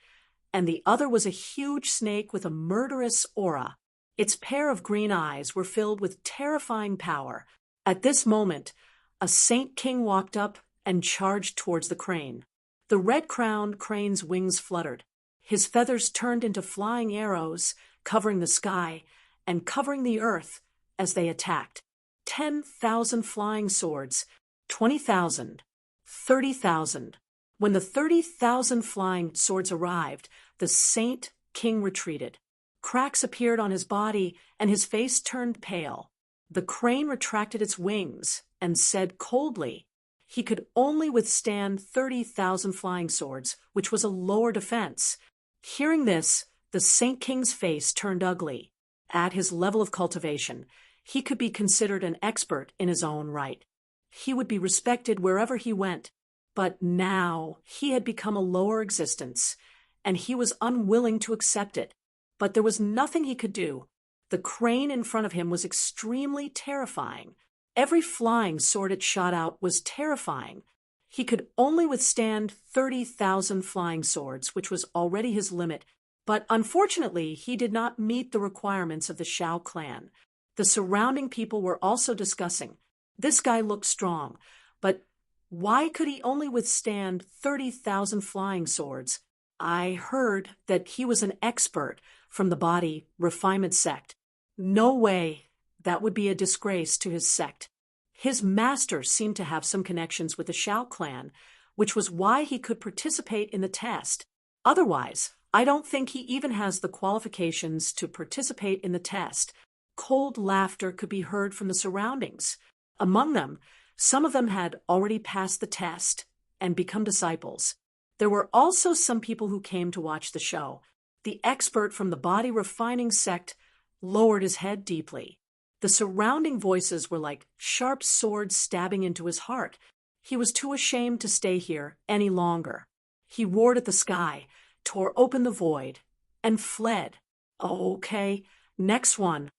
and the other was a huge snake with a murderous aura. Its pair of green eyes were filled with terrifying power. At this moment, a Saint King walked up and charged towards the crane. The red-crowned crane's wings fluttered. His feathers turned into flying arrows, covering the sky and covering the earth as they attacked. 10,000 flying swords, 20,000, 30,000. When the 30,000 flying swords arrived, the Saint King retreated. Cracks appeared on his body, and his face turned pale. The crane retracted its wings and said coldly, he could only withstand 30,000 flying swords, which was a lower defense. Hearing this, the Saint King's face turned ugly. At his level of cultivation, he could be considered an expert in his own right. He would be respected wherever he went. But now he had become a lower existence, and he was unwilling to accept it. But there was nothing he could do. The crane in front of him was extremely terrifying. Every flying sword it shot out was terrifying. He could only withstand 30,000 flying swords, which was already his limit. But unfortunately, he did not meet the requirements of the Shao clan. The surrounding people were also discussing. This guy looked strong, but why could he only withstand 30,000 flying swords? I heard that he was an expert from the body refinement sect. No way. That would be a disgrace to his sect. His master seemed to have some connections with the Shao clan, which was why he could participate in the test. Otherwise, I don't think he even has the qualifications to participate in the test. Cold laughter could be heard from the surroundings. Among them, some of them had already passed the test and become disciples. There were also some people who came to watch the show. The expert from the body refining sect lowered his head deeply. The surrounding voices were like sharp swords stabbing into his heart. He was too ashamed to stay here any longer. He roared at the sky, tore open the void, and fled. Okay, next one.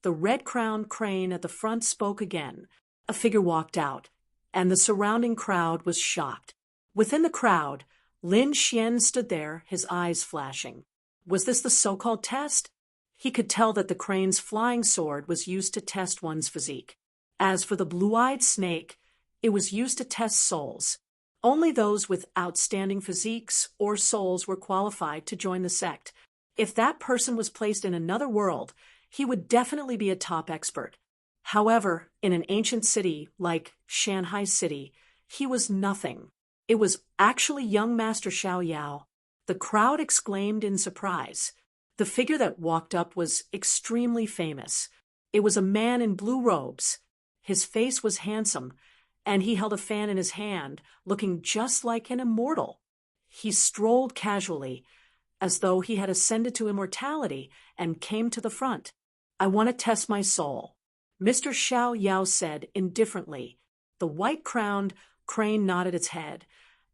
The red-crowned crane at the front spoke again. A figure walked out, and the surrounding crowd was shocked. Within the crowd, Lin Xian stood there, his eyes flashing. Was this the so-called test? He could tell that the crane's flying sword was used to test one's physique. As for the blue-eyed snake, it was used to test souls. Only those with outstanding physiques or souls were qualified to join the sect. If that person was placed in another world, he would definitely be a top expert. However, in an ancient city like Shanghai City, he was nothing. It was actually young Master Xiao Yao. The crowd exclaimed in surprise. The figure that walked up was extremely famous. It was a man in blue robes. His face was handsome, and he held a fan in his hand, looking just like an immortal. He strolled casually, as though he had ascended to immortality, and came to the front. I want to test my soul, Mr. Xiao Yao said indifferently. The white-crowned crane nodded its head.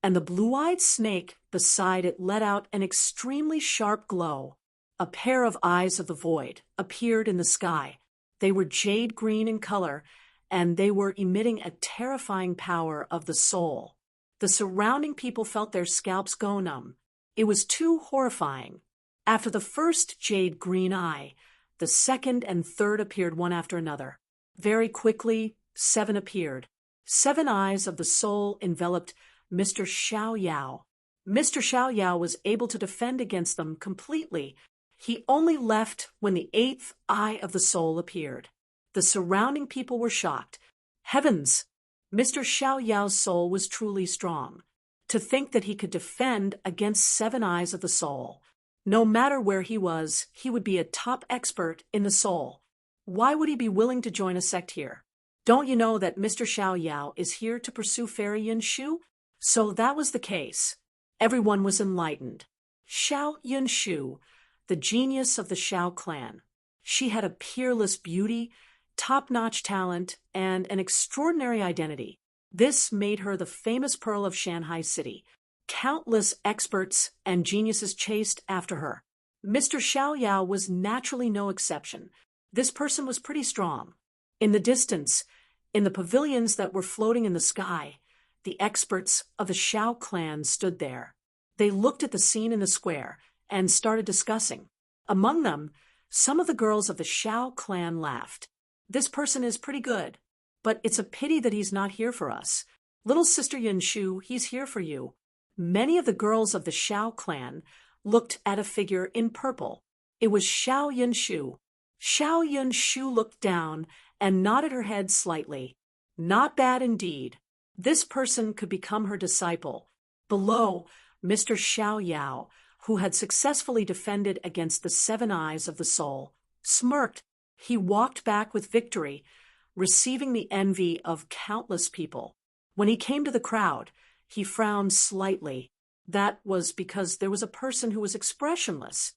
and the blue-eyed snake beside it let out an extremely sharp glow. A pair of eyes of the void appeared in the sky. They were jade green in color, and they were emitting a terrifying power of the soul. The surrounding people felt their scalps go numb. It was too horrifying. After the first jade green eye, the second and third appeared one after another. Very quickly, 7 appeared. 7 eyes of the soul enveloped Mr. Xiao Yao. Mr. Xiao Yao was able to defend against them completely. He only left when the 8th eye of the soul appeared. The surrounding people were shocked. Heavens! Mr. Xiao Yao's soul was truly strong. To think that he could defend against 7 eyes of the soul. No matter where he was, he would be a top expert in the soul. Why would he be willing to join a sect here? Don't you know that Mr. Xiao Yao is here to pursue Fairy Yunshu? So that was the case. Everyone was enlightened. Xiao Yunshu, the genius of the Xiao clan. She had a peerless beauty, top-notch talent, and an extraordinary identity. This made her the famous pearl of Shanghai City. Countless experts and geniuses chased after her. Mr. Xiao Yao was naturally no exception. This person was pretty strong. In the distance, in the pavilions that were floating in the sky, the experts of the Xiao clan stood there. They looked at the scene in the square and started discussing. Among them, some of the girls of the Xiao clan laughed. This person is pretty good, but it's a pity that he's not here for us. Little sister Yunshu, he's here for you. Many of the girls of the Xiao clan looked at a figure in purple. It was Xiao Yunshu. Xiao Yunshu looked down and nodded her head slightly. Not bad indeed. This person could become her disciple. Below, Mr. Xiao Yao, who had successfully defended against the 7 eyes of the soul, smirked. He walked back with victory, receiving the envy of countless people. When he came to the crowd, he frowned slightly. That was because there was a person who was expressionless.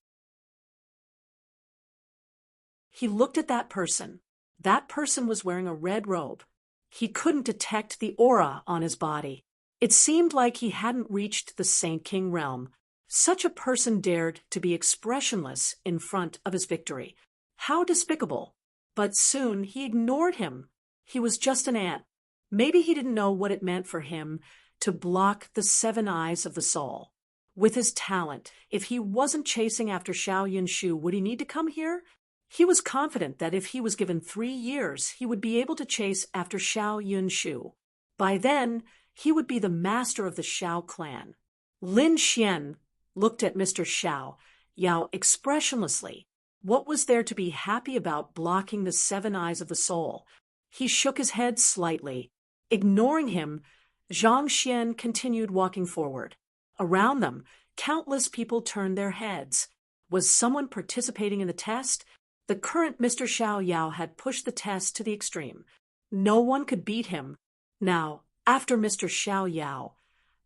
He looked at that person. That person was wearing a red robe. He couldn't detect the aura on his body. It seemed like he hadn't reached the Saint King realm. Such a person dared to be expressionless in front of his victory. How despicable! But soon he ignored him. He was just an ant. Maybe he didn't know what it meant for him to block the 7 eyes of the soul. With his talent, if he wasn't chasing after Xiao Yunshu, would he need to come here? He was confident that if he was given 3 years, he would be able to chase after Xiao Yunshu. By then, he would be the master of the Xiao clan. Lin Xian looked at Mr. Xiao Yao expressionlessly. What was there to be happy about blocking the 7 eyes of the soul? He shook his head slightly. Ignoring him, Zhang Xian continued walking forward. Around them, countless people turned their heads. Was someone participating in the test? The current Mr. Xiao Yao had pushed the test to the extreme. No one could beat him. Now, after Mr. Xiao Yao,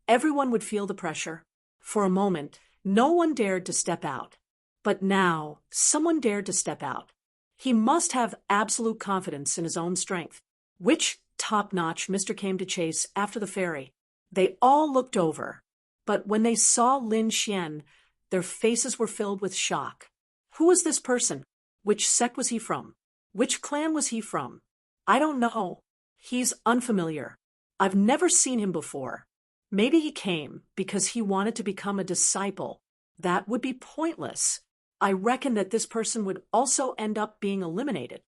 everyone would feel the pressure. For a moment, no one dared to step out. But now, someone dared to step out. He must have absolute confidence in his own strength. Which top-notch Mr. came to chase after the fairy? They all looked over. But when they saw Lin Xian, their faces were filled with shock. Who was this person? Which sect was he from? Which clan was he from? I don't know. He's unfamiliar. I've never seen him before. Maybe he came because he wanted to become a disciple. That would be pointless. I reckon that this person would also end up being eliminated.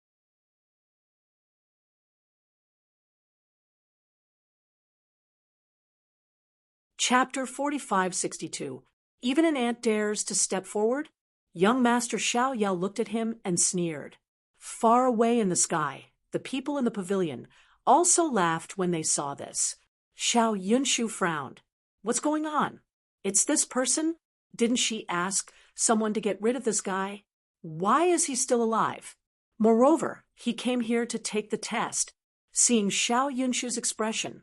Chapter 4562. Even an ant dares to step forward? Young Master Xiao Yao looked at him and sneered. Far away in the sky, the people in the pavilion also laughed when they saw this. Xiao Yunshu frowned. What's going on? It's this person? Didn't she ask someone to get rid of this guy? Why is he still alive? Moreover, he came here to take the test. Seeing Xiao Yunshu's expression,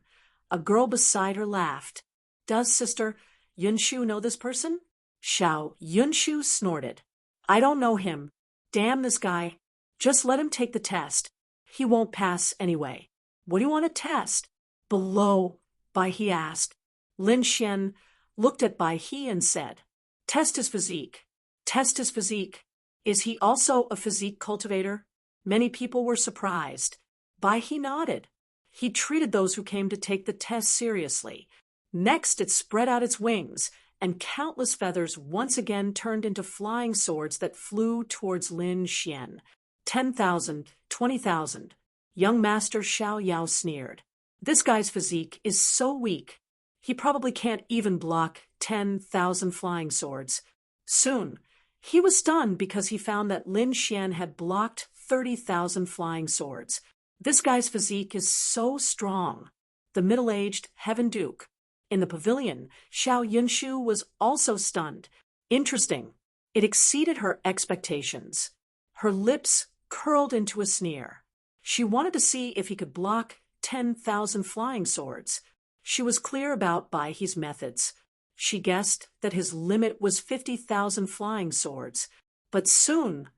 a girl beside her laughed. Does Sister Yunshu know this person? Xiao Yunshu snorted. I don't know him. Damn this guy. Just let him take the test. He won't pass anyway. What do you want to test? Below, he asked. Lin Xian looked at Bai He and said, "Test his physique. Test his physique. Is he also a physique cultivator?" Many people were surprised. Bai He nodded. He treated those who came to take the test seriously. Next, it spread out its wings, and countless feathers once again turned into flying swords that flew towards Lin Xian. 10,000, 20,000. Young Master Xiao Yao sneered. "This guy's physique is so weak. He probably can't even block 10,000 flying swords." Soon, he was stunned because he found that Lin Xian had blocked 30,000 flying swords. "This guy's physique is so strong." The middle-aged Heaven Duke in the pavilion, Xiao Yunshu, was also stunned. Interesting. It exceeded her expectations. Her lips curled into a sneer. She wanted to see if he could block 10,000 flying swords. She was clear about Bai He's methods. She guessed that his limit was 50,000 flying swords. But soon,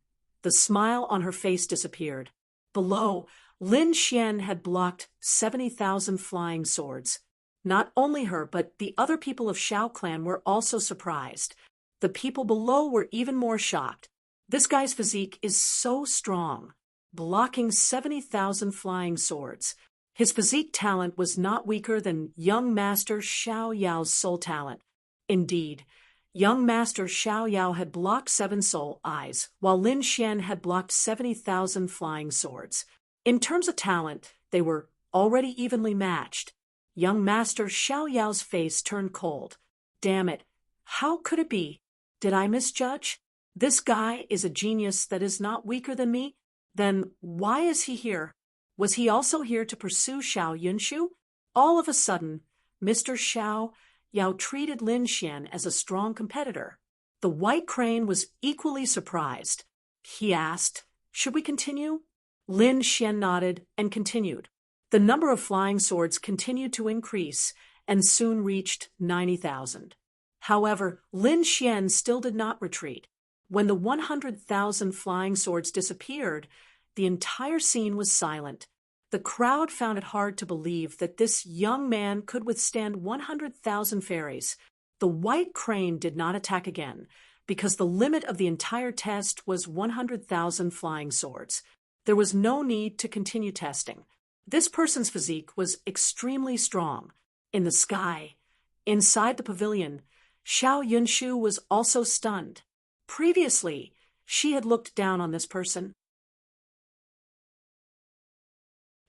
the smile on her face disappeared. Below, Lin Xian had blocked 70,000 flying swords. Not only her, but the other people of Xiao clan were also surprised. The people below were even more shocked. This guy's physique is so strong, blocking 70,000 flying swords. His physique talent was not weaker than young Master Xiao Yao's soul talent. Indeed, young Master Xiao Yao had blocked 7 soul eyes, while Lin Xian had blocked 70,000 flying swords. In terms of talent, they were already evenly matched. Young Master Xiao Yao's face turned cold. Damn it, how could it be? Did I misjudge? This guy is a genius that is not weaker than me? Then why is he here? Was he also here to pursue Xiao Yunshu? All of a sudden, Mr. Xiao Yao treated Lin Xian as a strong competitor. The White Crane was equally surprised. He asked, "Should we continue?" Lin Xian nodded and continued. The number of flying swords continued to increase and soon reached 90,000. However, Lin Xian still did not retreat. When the 100,000 flying swords disappeared, the entire scene was silent. The crowd found it hard to believe that this young man could withstand 100,000 fairies. The White Crane did not attack again, because the limit of the entire test was 100,000 flying swords. There was no need to continue testing. This person's physique was extremely strong. In the sky, inside the pavilion, Xiao Yunshu was also stunned. Previously, she had looked down on this person.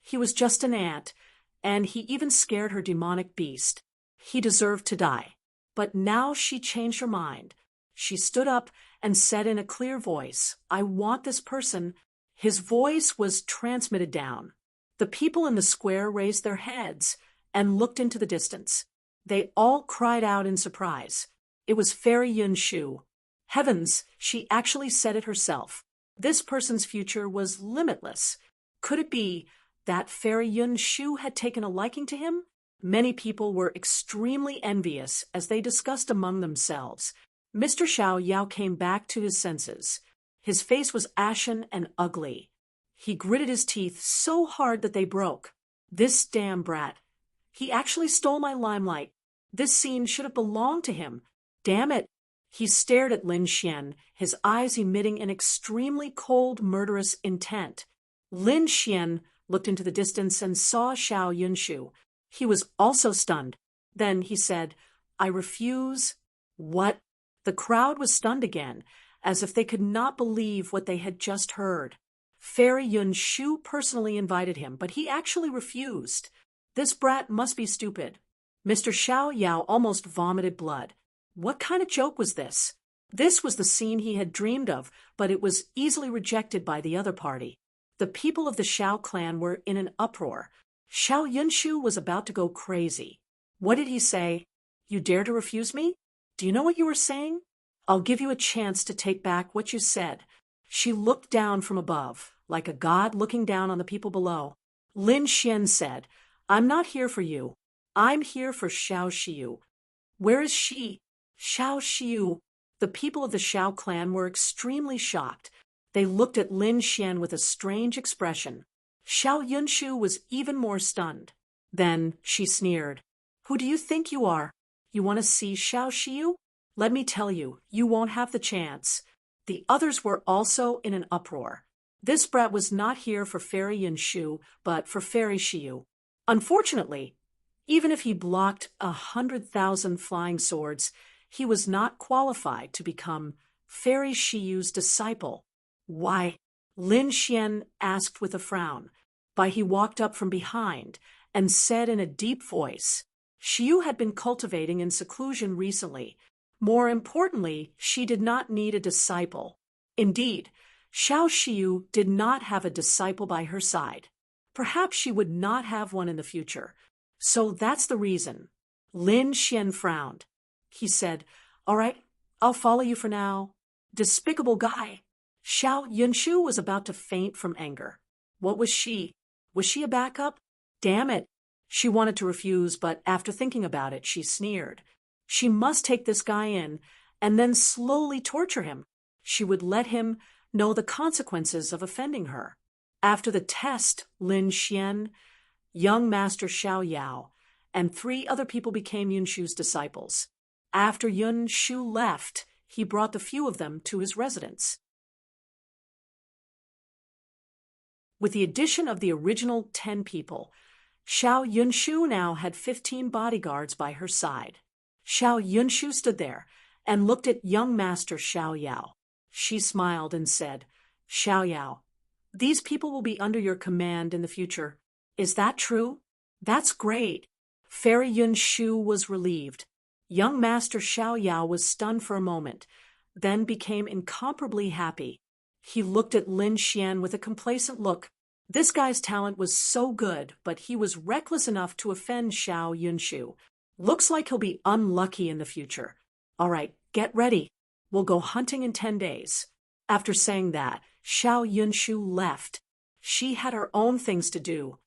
He was just an ant, and he even scared her demonic beast. He deserved to die. But now she changed her mind. She stood up and said in a clear voice, "I want this person." His voice was transmitted down. The people in the square raised their heads and looked into the distance. They all cried out in surprise. It was Fairy Yunshu. Heavens, she actually said it herself. This person's future was limitless. Could it be that Fairy Yunshu had taken a liking to him? Many people were extremely envious as they discussed among themselves. Mr. Xiao Yao came back to his senses. His face was ashen and ugly. He gritted his teeth so hard that they broke. This damn brat. He actually stole my limelight. This scene should have belonged to him. Damn it. He stared at Lin Xian, his eyes emitting an extremely cold, murderous intent. Lin Xian looked into the distance and saw Xiao Yunshu. He was also stunned. Then he said, "I refuse." What? The crowd was stunned again, as if they could not believe what they had just heard. Fairy Yunshu personally invited him, but he actually refused. This brat must be stupid. Mr. Xiao Yao almost vomited blood. What kind of joke was this? This was the scene he had dreamed of, but it was easily rejected by the other party. The people of the Xiao clan were in an uproar. Xiao Yunshu was about to go crazy. What did he say? "You dare to refuse me? Do you know what you were saying? I'll give you a chance to take back what you said." She looked down from above, like a god looking down on the people below. Lin Xian said, "I'm not here for you. I'm here for Xiao Xiu." "Where is she?" "Xiao Xiu." The people of the Xiao clan were extremely shocked. They looked at Lin Xian with a strange expression. Xiao Yunshu was even more stunned. Then she sneered. "Who do you think you are? You want to see Xiao Xiu? Let me tell you, you won't have the chance. The others were also in an uproar. This brat was not here for Fairy Yunshu, but for Fairy Xiu. Unfortunately, even if he blocked 100,000 flying swords, he was not qualified to become Fairy Xiu's disciple. Why? Lin Xian asked with a frown. But he walked up from behind and said in a deep voice, Xiu had been cultivating in seclusion recently. More importantly, she did not need a disciple. Indeed, Xiao Xiu did not have a disciple by her side. Perhaps she would not have one in the future. So that's the reason. Lin Xian frowned. He said, All right, I'll follow you for now. Despicable guy. Xiao Yunshu was about to faint from anger. What was she? Was she a backup? Damn it. She wanted to refuse, but after thinking about it, she sneered. She must take this guy in and then slowly torture him. She would let him know the consequences of offending her. After the test, Lin Xian, young master Xiao Yao, and 3 other people became Yunshu's disciples. After Yunshu left, he brought the few of them to his residence. With the addition of the original 10 people, Xiao Yunshu now had 15 bodyguards by her side. Xiao Yunshu stood there and looked at young master Xiao Yao. She smiled and said, Xiao Yao, these people will be under your command in the future. Is that true? That's great. Fairy Yunshu was relieved. Young master Xiao Yao was stunned for a moment, then became incomparably happy. He looked at Lin Xian with a complacent look. This guy's talent was so good, but he was reckless enough to offend Xiao Yunshu. Looks like he'll be unlucky in the future. All right, get ready. We'll go hunting in 10 days. After saying that, Xiao Yunshu left. She had her own things to do.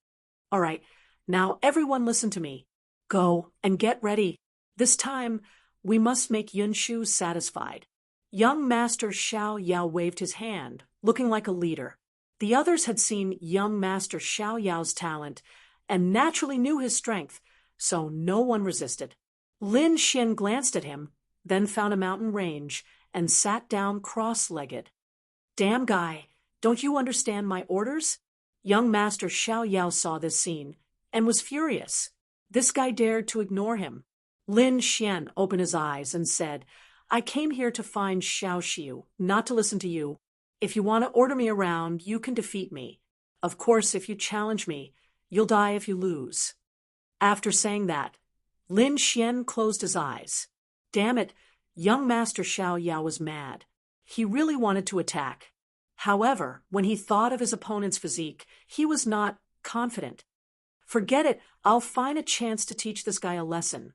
All right, now everyone listen to me. Go and get ready. This time, we must make Yunshu satisfied. Young master Xiao Yao waved his hand, looking like a leader. The others had seen young master Xiao Yao's talent and naturally knew his strength, so no one resisted. Lin Xian glanced at him, then found a mountain range and sat down cross-legged. Damn guy, don't you understand my orders? Young master Xiao Yao saw this scene and was furious. This guy dared to ignore him. Lin Xian opened his eyes and said, I came here to find Xiao Xiu, not to listen to you. If you want to order me around, you can defeat me. Of course, if you challenge me, you'll die if you lose. After saying that, Lin Xian closed his eyes. Damn it, young master Xiao Yao was mad. He really wanted to attack. However, when he thought of his opponent's physique, he was not confident. Forget it, I'll find a chance to teach this guy a lesson.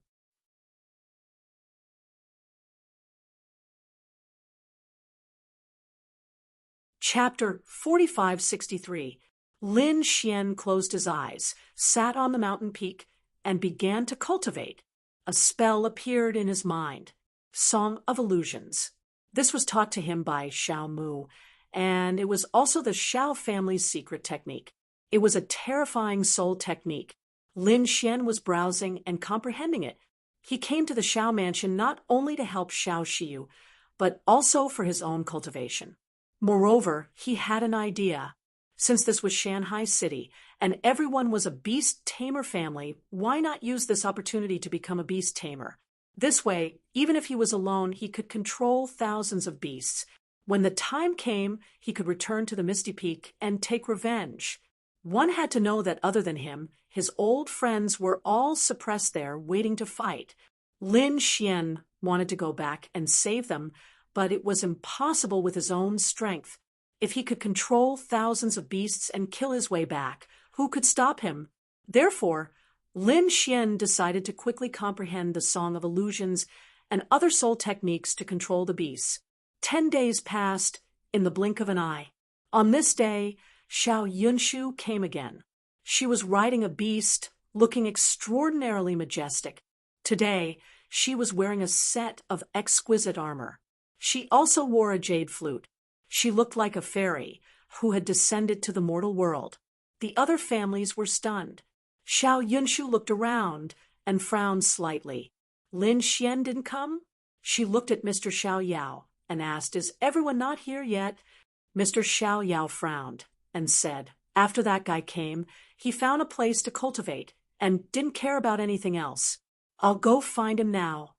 Chapter 4563. Lin Xian closed his eyes, sat on the mountain peak, and began to cultivate. A spell appeared in his mind. Song of Illusions. This was taught to him by Xiao Mu, and it was also the Xiao family's secret technique. It was a terrifying soul technique. Lin Xian was browsing and comprehending it. He came to the Xiao mansion not only to help Xiao Xiu, but also for his own cultivation. Moreover, he had an idea. Since this was Shanghai City, and everyone was a beast tamer family, why not use this opportunity to become a beast tamer? This way, even if he was alone, he could control thousands of beasts. When the time came, he could return to the Misty Peak and take revenge. One had to know that other than him, his old friends were all suppressed there, waiting to fight. Lin Xian wanted to go back and save them, but it was impossible with his own strength. If he could control thousands of beasts and kill his way back, who could stop him? Therefore, Lin Xian decided to quickly comprehend the Song of Illusions and other soul techniques to control the beasts. 10 days passed in the blink of an eye. On this day, Xiao Yunshu came again. She was riding a beast, looking extraordinarily majestic. Today, she was wearing a set of exquisite armor. She also wore a jade flute. She looked like a fairy who had descended to the mortal world. The other families were stunned. Xiao Yunshu looked around and frowned slightly. Lin Xian didn't come? She looked at Mr. Xiao Yao and asked, "Is everyone not here yet?" Mr. Xiao Yao frowned and said, "After that guy came, he found a place to cultivate and didn't care about anything else. I'll go find him now."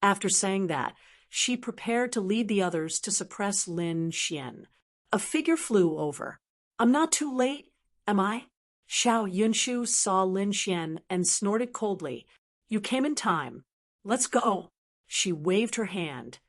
After saying that, she prepared to lead the others to suppress Lin Xian. A figure flew over. "I'm not too late, am I?" Xiao Yunshu saw Lin Xian and snorted coldly. "You came in time. Let's go." She waved her hand,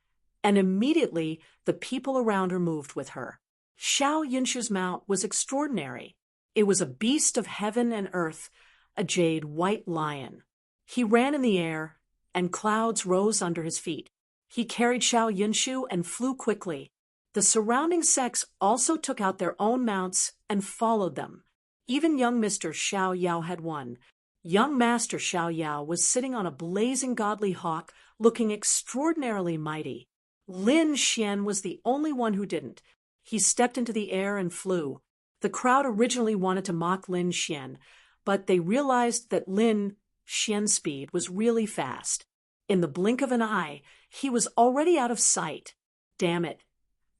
and immediately the people around her moved with her. Xiao Yunshu's mount was extraordinary. It was a beast of heaven and earth, a jade white lion. He ran in the air, and clouds rose under his feet. He carried Xiao Yunshu and flew quickly. The surrounding sects also took out their own mounts and followed them. Even young Mr. Xiao Yao had one. Young Master Xiao Yao was sitting on a blazing godly hawk, looking extraordinarily mighty. Lin Xian was the only one who didn't. He stepped into the air and flew. The crowd originally wanted to mock Lin Xian, but they realized that Lin Xian's speed was really fast. In the blink of an eye, he was already out of sight. Damn it.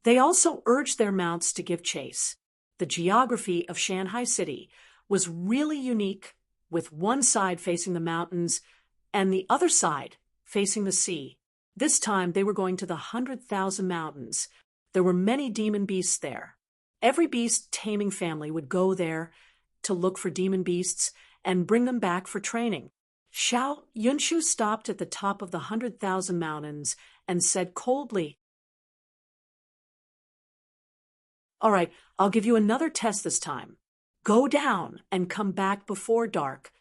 They also urged their mounts to give chase. The geography of Shanghai City was really unique, with one side facing the mountains and the other side facing the sea. This time they were going to the 100,000 mountains. There were many demon beasts there. Every beast taming family would go there to look for demon beasts and bring them back for training. Xiao Yunshu stopped at the top of the 100,000 mountains and said coldly, "All right, I'll give you another test this time. Go down and come back before dark.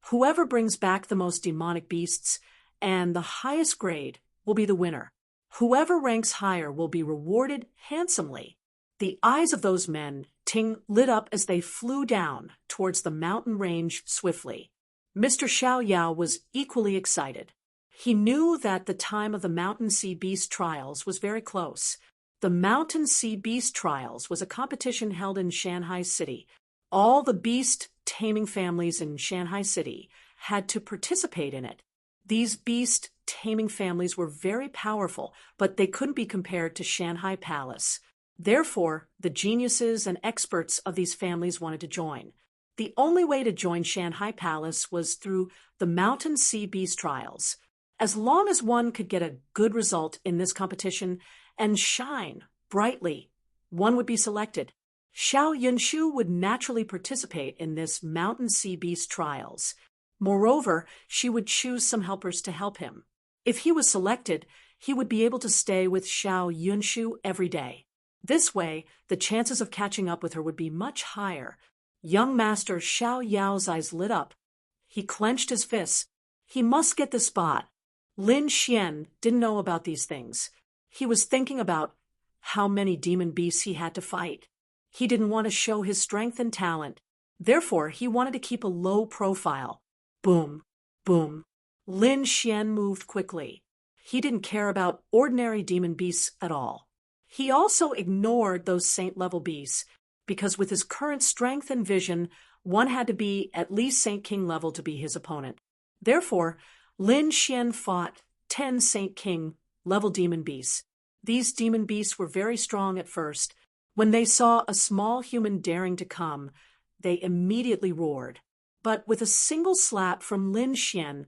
Whoever brings back the most demonic beasts and the highest grade will be the winner. Whoever ranks higher will be rewarded handsomely." The eyes of those men, Ting, lit up as they flew down towards the mountain range swiftly. Mr. Xiao Yao was equally excited. He knew that the time of the Mountain Sea Beast Trials was very close. The Mountain Sea Beast Trials was a competition held in Shanghai City. All the beast taming families in Shanghai City had to participate in it. These beast taming families were very powerful, but they couldn't be compared to Shanghai Palace. Therefore, the geniuses and experts of these families wanted to join. The only way to join Shanghai Palace was through the Mountain Sea Beast Trials. As long as one could get a good result in this competition and shine brightly, one would be selected. Xiao Yunshu would naturally participate in this Mountain Sea Beast Trials. Moreover, she would choose some helpers to help him. If he was selected, he would be able to stay with Xiao Yunshu every day. This way, the chances of catching up with her would be much higher. Young Master Xiao Yao's eyes lit up. He clenched his fists. He must get the spot. Lin Xian didn't know about these things. He was thinking about how many demon beasts he had to fight. He didn't want to show his strength and talent. Therefore, he wanted to keep a low profile. Boom, boom. Lin Xian moved quickly. He didn't care about ordinary demon beasts at all. He also ignored those saint-level beasts, because with his current strength and vision, one had to be at least Saint King level to be his opponent. Therefore, Lin Xian fought 10 Saint King level demon beasts. These demon beasts were very strong at first. When they saw a small human daring to come, they immediately roared. But with a single slap from Lin Xian,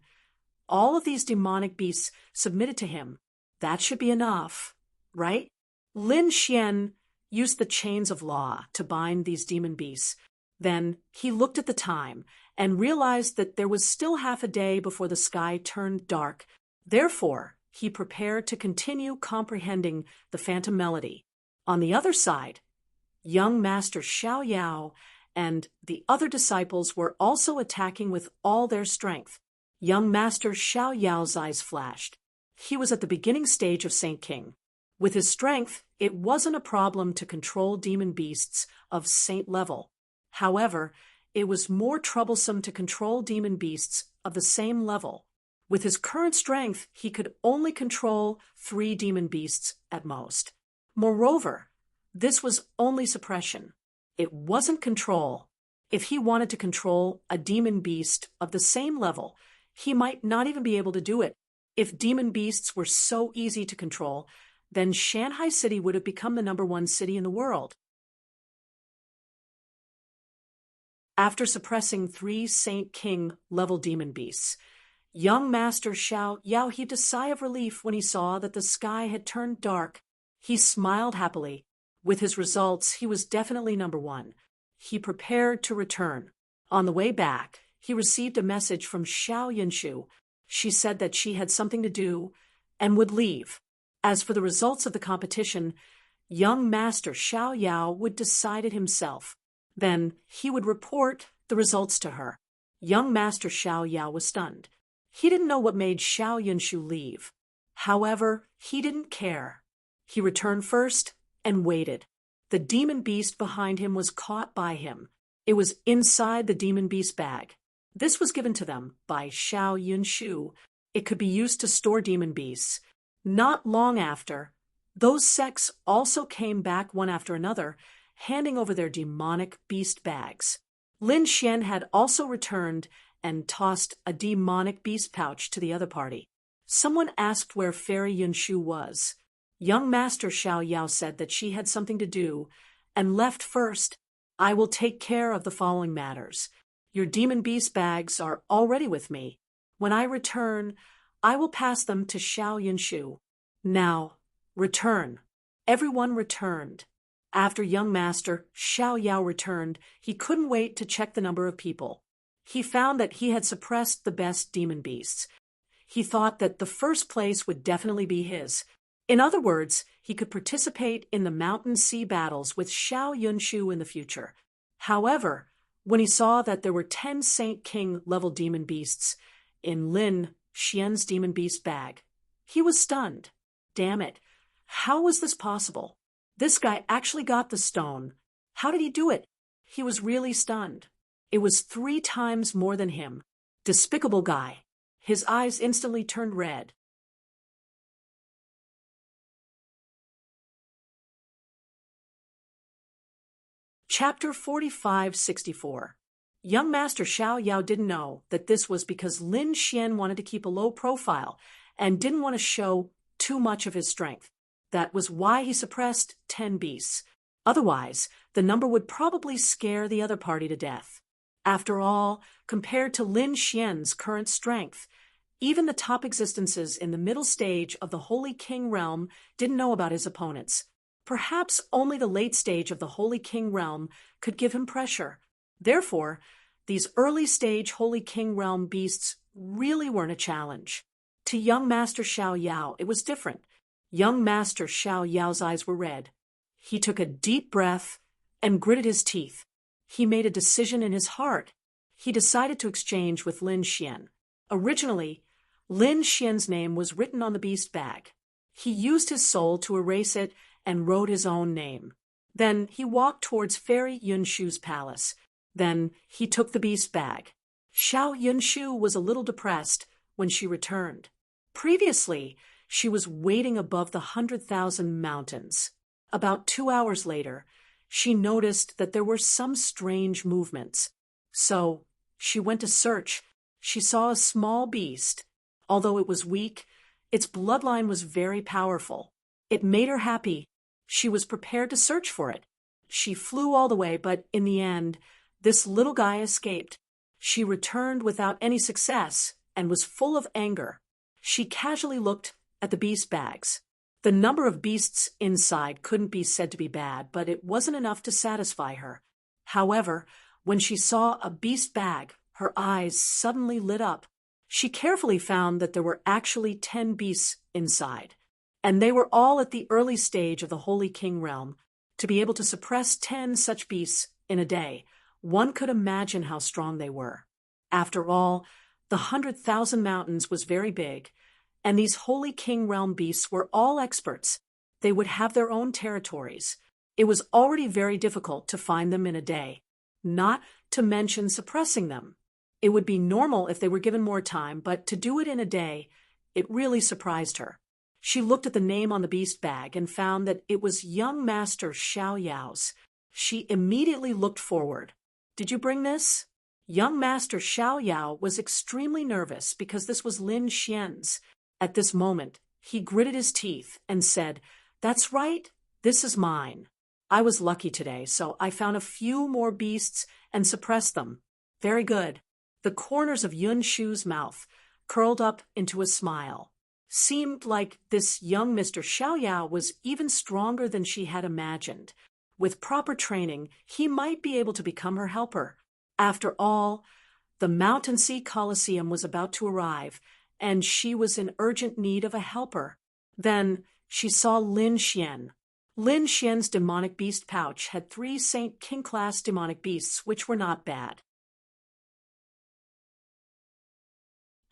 all of these demonic beasts submitted to him. That should be enough, right? Lin Xian used the chains of law to bind these demon beasts. Then he looked at the time and realized that there was still half a day before the sky turned dark. Therefore, he prepared to continue comprehending the phantom melody. On the other side, young Master Xiao Yao and the other disciples were also attacking with all their strength. Young Master Xiao Yao's eyes flashed. He was at the beginning stage of Saint King. With his strength, it wasn't a problem to control demon beasts of saint level. However, it was more troublesome to control demon beasts of the same level. With his current strength, he could only control 3 demon beasts at most. Moreover, this was only suppression. It wasn't control. If he wanted to control a demon beast of the same level, he might not even be able to do it. If demon beasts were so easy to control, then Shanghai City would have become the #1 city in the world. After suppressing 3 Saint King-level demon beasts, young Master Xiao Yao heaved a sigh of relief when he saw that the sky had turned dark. He smiled happily. With his results, he was definitely #1. He prepared to return. On the way back, he received a message from Xiao Yunshu. She said that she had something to do and would leave. As for the results of the competition, young Master Xiao Yao would decide it himself. Then he would report the results to her. Young Master Xiao Yao was stunned. He didn't know what made Xiao Yunshu leave. However, he didn't care. He returned first and waited. The demon beast behind him was caught by him. It was inside the demon beast bag. This was given to them by Xiao Yunshu. It could be used to store demon beasts. Not long after, those sects also came back one after another, handing over their demonic beast bags. Lin Xian had also returned and tossed a demonic beast pouch to the other party. Someone asked where Fairy Yunshu was. Young Master Xiao Yao said that she had something to do and left first. I will take care of the following matters. Your demon beast bags are already with me. When I return, I will pass them to Xiao Yunshu. Now, return. Everyone returned. After young Master Xiao Yao returned, he couldn't wait to check the number of people. He found that he had suppressed the best demon beasts. He thought that the first place would definitely be his. In other words, he could participate in the mountain sea battles with Xiao Yunshu in the future. However, when he saw that there were 10 Saint King-level demon beasts in Lin Xian's demon beast bag, he was stunned. Damn it, how was this possible? This guy actually got the stone. How did he do it? He was really stunned. It was 3 times more than him. Despicable guy. His eyes instantly turned red. Chapter 4564. Young Master Xiao Yao didn't know that this was because Lin Xian wanted to keep a low profile and didn't want to show too much of his strength. That was why he suppressed 10 beasts. Otherwise, the number would probably scare the other party to death. After all, compared to Lin Xian's current strength, even the top existences in the middle stage of the Holy King realm didn't know about his opponents. Perhaps only the late stage of the Holy King realm could give him pressure. Therefore, these early stage Holy King realm beasts really weren't a challenge. To young Master Xiao Yao, it was different. Young Master Xiao Yao's eyes were red. He took a deep breath and gritted his teeth. He made a decision in his heart. He decided to exchange with Lin Xian. Originally, Lin Xian's name was written on the beast bag. He used his soul to erase it and wrote his own name. Then he walked towards Fairy Yunshu's palace. Then he took the beast bag. Xiao Yunshu was a little depressed when she returned. Previously, she was waiting above the 100,000 mountains. About 2 hours later, she noticed that there were some strange movements. So she went to search. She saw a small beast. Although it was weak, its bloodline was very powerful. It made her happy. She was prepared to search for it. She flew all the way, but in the end, this little guy escaped. She returned without any success and was full of anger. She casually looked at the beast bags. The number of beasts inside couldn't be said to be bad, but it wasn't enough to satisfy her. However, when she saw a beast bag, her eyes suddenly lit up. She carefully found that there were actually 10 beasts inside, and they were all at the early stage of the Holy King realm. To be able to suppress 10 such beasts in a day, one could imagine how strong they were. After all, the 100,000 mountains was very big, and these Holy King realm beasts were all experts. They would have their own territories. It was already very difficult to find them in a day, not to mention suppressing them. It would be normal if they were given more time, but to do it in a day, it really surprised her. She looked at the name on the beast bag and found that it was young Master Xiao Yao's. She immediately looked forward. "Did you bring this?" Young Master Xiao Yao was extremely nervous because this was Lin Xian's, At this moment, he gritted his teeth and said, "That's right, this is mine. I was lucky today, so I found a few more beasts and suppressed them. Very good." The corners of Yun Shu's mouth curled up into a smile. Seemed like this young Mr. Xiaoyao was even stronger than she had imagined. With proper training, he might be able to become her helper. After all, the Mountain Sea Coliseum was about to arrive, and she was in urgent need of a helper. Then she saw Lin Xian. Lin Xian's demonic beast pouch had 3 Saint King-class demonic beasts, which were not bad.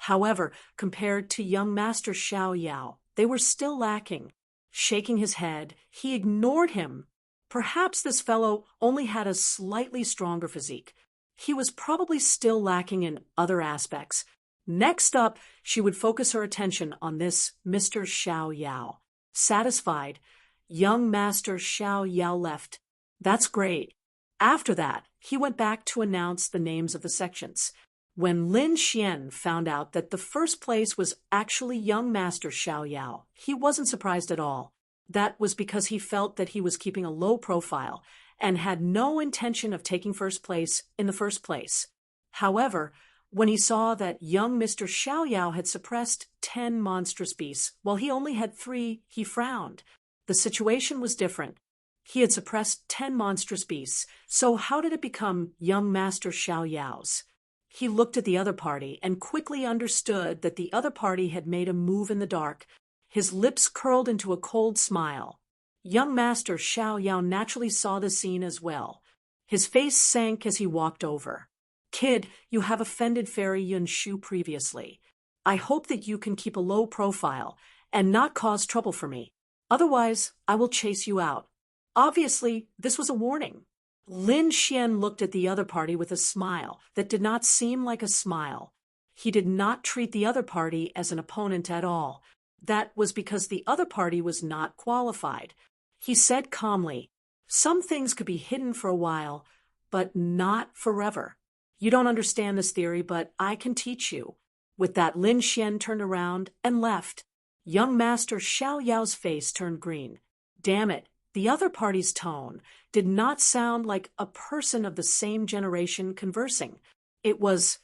However, compared to young Master Xiaoyao, they were still lacking. Shaking his head, he ignored him. Perhaps this fellow only had a slightly stronger physique. He was probably still lacking in other aspects. Next up, she would focus her attention on this Mr. Xiaoyao. Satisfied, young Master Xiaoyao left. That's great. After that, he went back to announce the names of the sections. When Lin Xian found out that the first place was actually young Master Xiaoyao, he wasn't surprised at all. That was because he felt that he was keeping a low profile and had no intention of taking first place in the first place. However, when he saw that young Mr. Xiaoyao had suppressed 10 monstrous beasts, while he only had 3, he frowned. The situation was different. He had suppressed 10 monstrous beasts, so how did it become young Master Xiaoyao's? He looked at the other party and quickly understood that the other party had made a move in the dark. His lips curled into a cold smile. Young Master Xiaoyao naturally saw the scene as well. His face sank as he walked over. "Kid, you have offended Fairy Yun Shu previously. I hope that you can keep a low profile and not cause trouble for me. Otherwise, I will chase you out." Obviously, this was a warning. Lin Xian looked at the other party with a smile that did not seem like a smile. He did not treat the other party as an opponent at all. That was because the other party was not qualified. He said calmly, "Some things could be hidden for a while, but not forever. You don't understand this theory, but I can teach you." With that, Lin Xian turned around and left. Young Master Xiaoyao's face turned green. Damn it, the other party's tone did not sound like a person of the same generation conversing. It was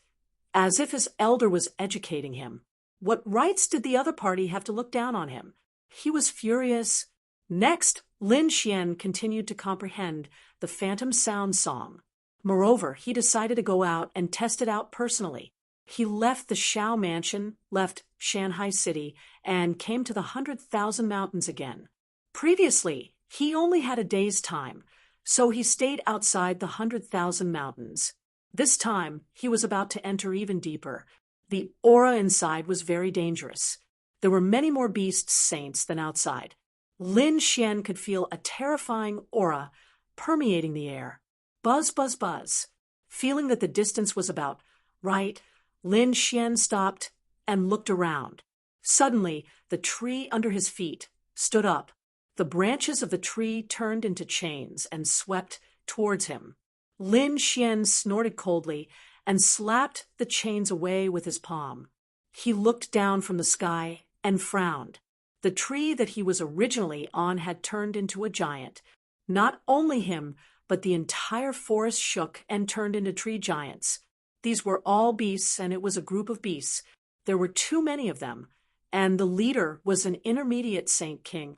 as if his elder was educating him. What rights did the other party have to look down on him? He was furious. Next, Lin Xian continued to comprehend the Phantom Sound song. Moreover, he decided to go out and test it out personally. He left the Shao Mansion, left Shanghai City, and came to the 100,000 Mountains again. Previously, he only had a day's time, so he stayed outside the 100,000 Mountains. This time, he was about to enter even deeper. The aura inside was very dangerous. There were many more beast saints than outside. Lin Xian could feel a terrifying aura permeating the air. Buzz, buzz, buzz. Feeling that the distance was about right, Lin Xian stopped and looked around. Suddenly, the tree under his feet stood up. The branches of the tree turned into chains and swept towards him. Lin Xian snorted coldly and slapped the chains away with his palm. He looked down from the sky and frowned. The tree that he was originally on had turned into a giant. Not only him, but the entire forest shook and turned into tree giants. These were all beasts, and it was a group of beasts. There were too many of them, and the leader was an intermediate Saint King.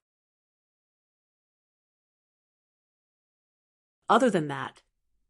Other than that,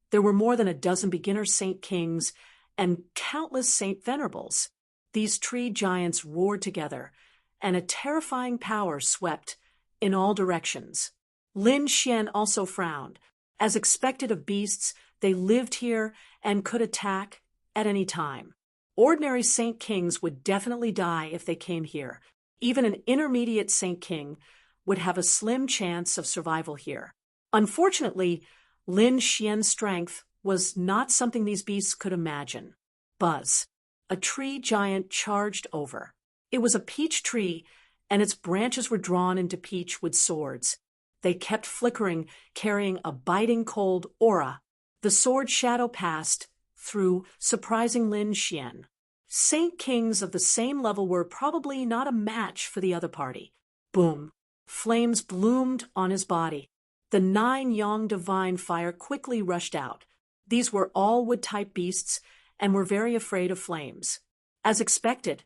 there were more than a dozen beginner Saint Kings and countless Saint Venerables. These tree giants roared together, and a terrifying power swept in all directions. Lin Xian also frowned. As expected of beasts, they lived here and could attack at any time. Ordinary Saint Kings would definitely die if they came here. Even an intermediate Saint King would have a slim chance of survival here. Unfortunately, Lin Xian's strength was not something these beasts could imagine. Buzz. A tree giant charged over. It was a peach tree, and its branches were drawn into peach with swords. They kept flickering, carrying a biting cold aura. The sword shadow passed through, surprising Lin Xian. Saint Kings of the same level were probably not a match for the other party. Boom! Flames bloomed on his body. The 9 yang divine fire quickly rushed out. These were all wood-type beasts and were very afraid of flames. As expected,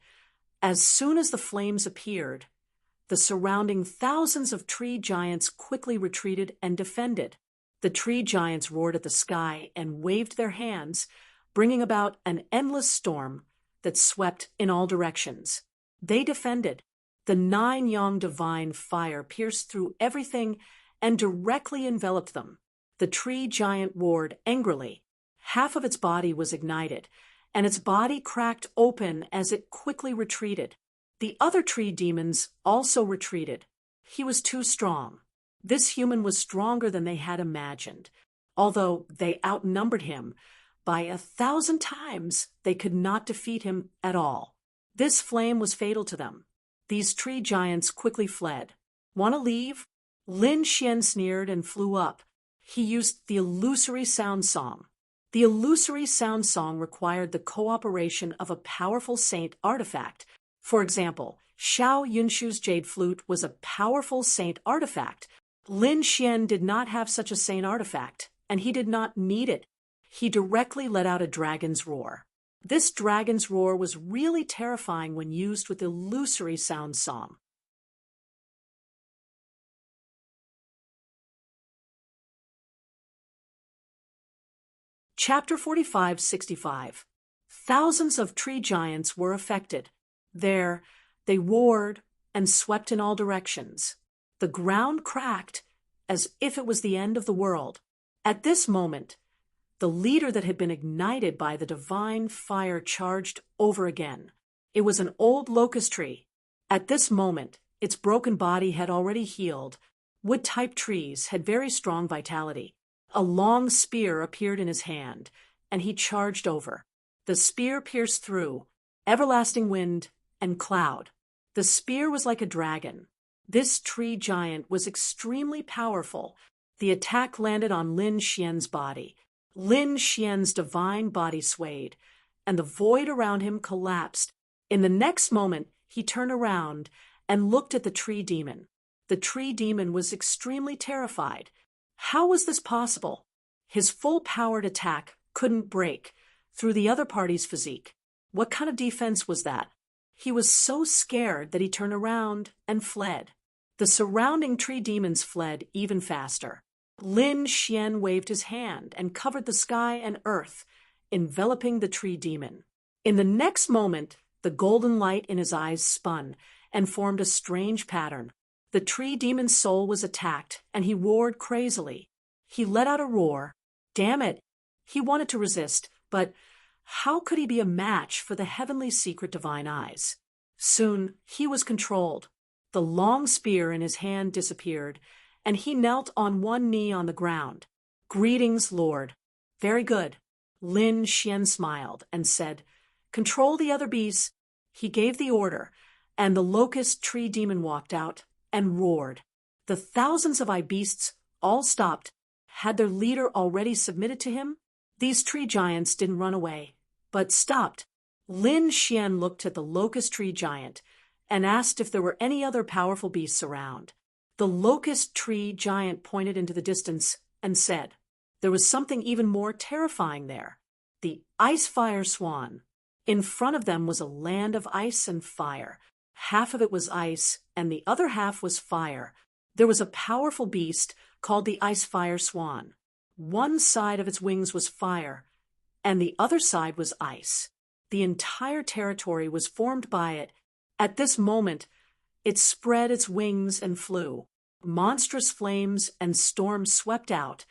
as soon as the flames appeared, the surrounding thousands of tree giants quickly retreated and defended. The tree giants roared at the sky and waved their hands, bringing about an endless storm that swept in all directions. They defended. The 9 yang divine fire pierced through everything and directly enveloped them. The tree giant roared angrily. Half of its body was ignited, and its body cracked open as it quickly retreated. The other tree demons also retreated. He was too strong. This human was stronger than they had imagined. Although they outnumbered him by 1,000 times, they could not defeat him at all. This flame was fatal to them. These tree giants quickly fled. Want to leave? Lin Xian sneered and flew up. He used the illusory sound song. The illusory sound song required the cooperation of a powerful saint artifact. For example, Xiao Yunshu's jade flute was a powerful saint artifact. Lin Xian did not have such a saint artifact, and he did not need it. He directly let out a dragon's roar. This dragon's roar was really terrifying when used with illusory sound song. Chapter 45-65. Thousands of tree giants were affected. There, they roared and swept in all directions. The ground cracked as if it was the end of the world. At this moment, the leader that had been ignited by the divine fire charged over again. It was an old locust tree. At this moment, its broken body had already healed. Wood-type trees had very strong vitality. A long spear appeared in his hand, and he charged over. The spear pierced through everlasting wind and cloud. The spear was like a dragon. This tree giant was extremely powerful. The attack landed on Lin Xian's body. Lin Xian's divine body swayed, and the void around him collapsed. In the next moment, he turned around and looked at the tree demon. The tree demon was extremely terrified. How was this possible? His full-powered attack couldn't break through the other party's physique. What kind of defense was that? He was so scared that he turned around and fled. The surrounding tree demons fled even faster. Lin Xian waved his hand and covered the sky and earth, enveloping the tree demon. In the next moment, the golden light in his eyes spun and formed a strange pattern. The tree demon's soul was attacked, and he roared crazily. He let out a roar. Damn it! He wanted to resist, but how could he be a match for the heavenly secret divine eyes? Soon he was controlled. The long spear in his hand disappeared, and he knelt on one knee on the ground. Greetings, Lord. Very good. Lin Xian smiled and said, Control the other beasts. He gave the order, and the locust tree demon walked out and roared. The thousands of beasts all stopped. Had their leader already submitted to him? These tree giants didn't run away, but stopped. Lin Xian looked at the locust tree giant and asked if there were any other powerful beasts around. The locust tree giant pointed into the distance and said, There was something even more terrifying there. The ice fire swan. In front of them was a land of ice and fire. Half of it was ice, and the other half was fire. There was a powerful beast called the ice fire swan. One side of its wings was fire, and the other side was ice. The entire territory was formed by it. At this moment, it spread its wings and flew. Monstrous flames and storms swept out,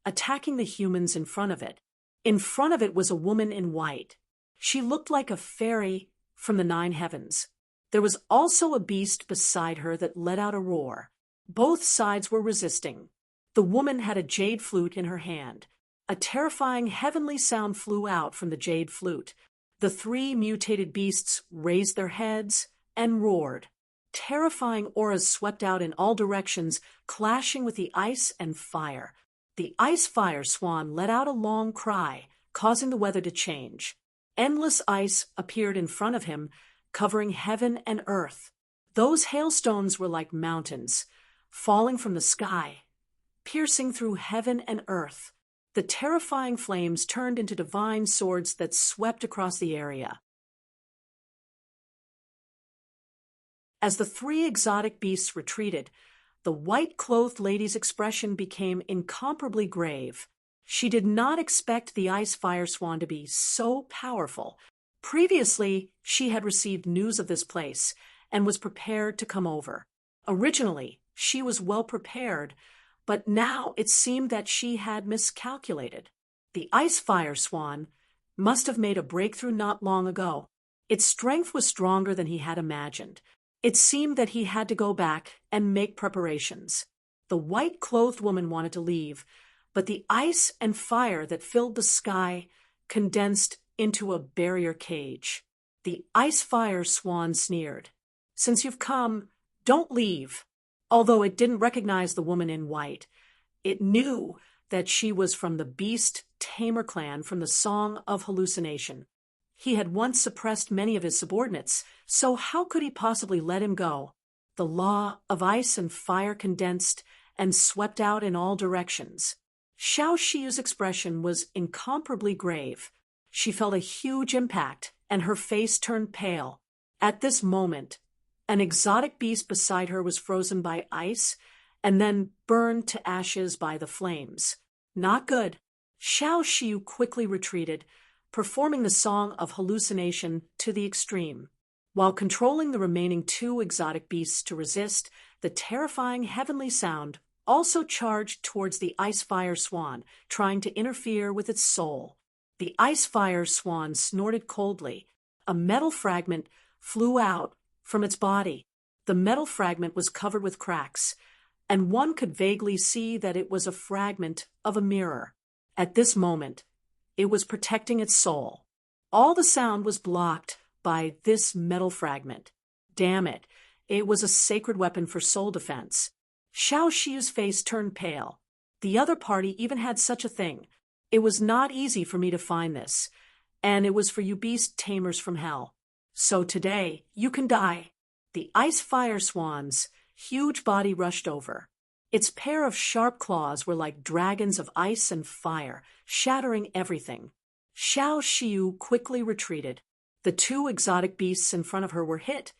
attacking the humans in front of it. In front of it was a woman in white. She looked like a fairy from the 9 heavens. There was also a beast beside her that let out a roar. Both sides were resisting. The woman had a jade flute in her hand. A terrifying heavenly sound flew out from the jade flute. The 3 mutated beasts raised their heads and roared. Terrifying auras swept out in all directions, clashing with the ice and fire. The ice fire swan let out a long cry, causing the weather to change. Endless ice appeared in front of him, covering heaven and earth. Those hailstones were like mountains, falling from the sky, piercing through heaven and earth. The terrifying flames turned into divine swords that swept across the area. As the three exotic beasts retreated, the white-clothed lady's expression became incomparably grave. She did not expect the ice fire swan to be so powerful. Previously, she had received news of this place and was prepared to come over. Originally, she was well prepared, but now it seemed that she had miscalculated. The ice fire swan must have made a breakthrough not long ago. Its strength was stronger than he had imagined. It seemed that he had to go back and make preparations. The white-clothed woman wanted to leave, but the ice and fire that filled the sky condensed into a barrier cage. The ice fire swan sneered, "Since you've come, don't leave." Although it didn't recognize the woman in white, it knew that she was from the Beast Tamer clan from the Song of Hallucination. He had once suppressed many of his subordinates, so how could he possibly let him go? The law of ice and fire condensed and swept out in all directions. Xiao Shiyu's expression was incomparably grave. She felt a huge impact, and her face turned pale. At this moment, an exotic beast beside her was frozen by ice and then burned to ashes by the flames. Not good. Xiao Shiyu quickly retreated, performing the Song of Hallucination to the extreme. While controlling the remaining two exotic beasts to resist, the terrifying heavenly sound also charged towards the ice fire swan, trying to interfere with its soul. The ice fire swan snorted coldly. A metal fragment flew out from its body. The metal fragment was covered with cracks, and one could vaguely see that it was a fragment of a mirror. At this moment, it was protecting its soul. All the sound was blocked by this metal fragment. Damn it, it was a sacred weapon for soul defense. Xiao Shiyu's face turned pale. The other party even had such a thing. It was not easy for me to find this, and it was for you beast tamers from hell. So today, you can die. The ice fire swan's huge body rushed over. Its pair of sharp claws were like dragons of ice and fire, shattering everything. Xiao Shiyu quickly retreated. The two exotic beasts in front of her were hit,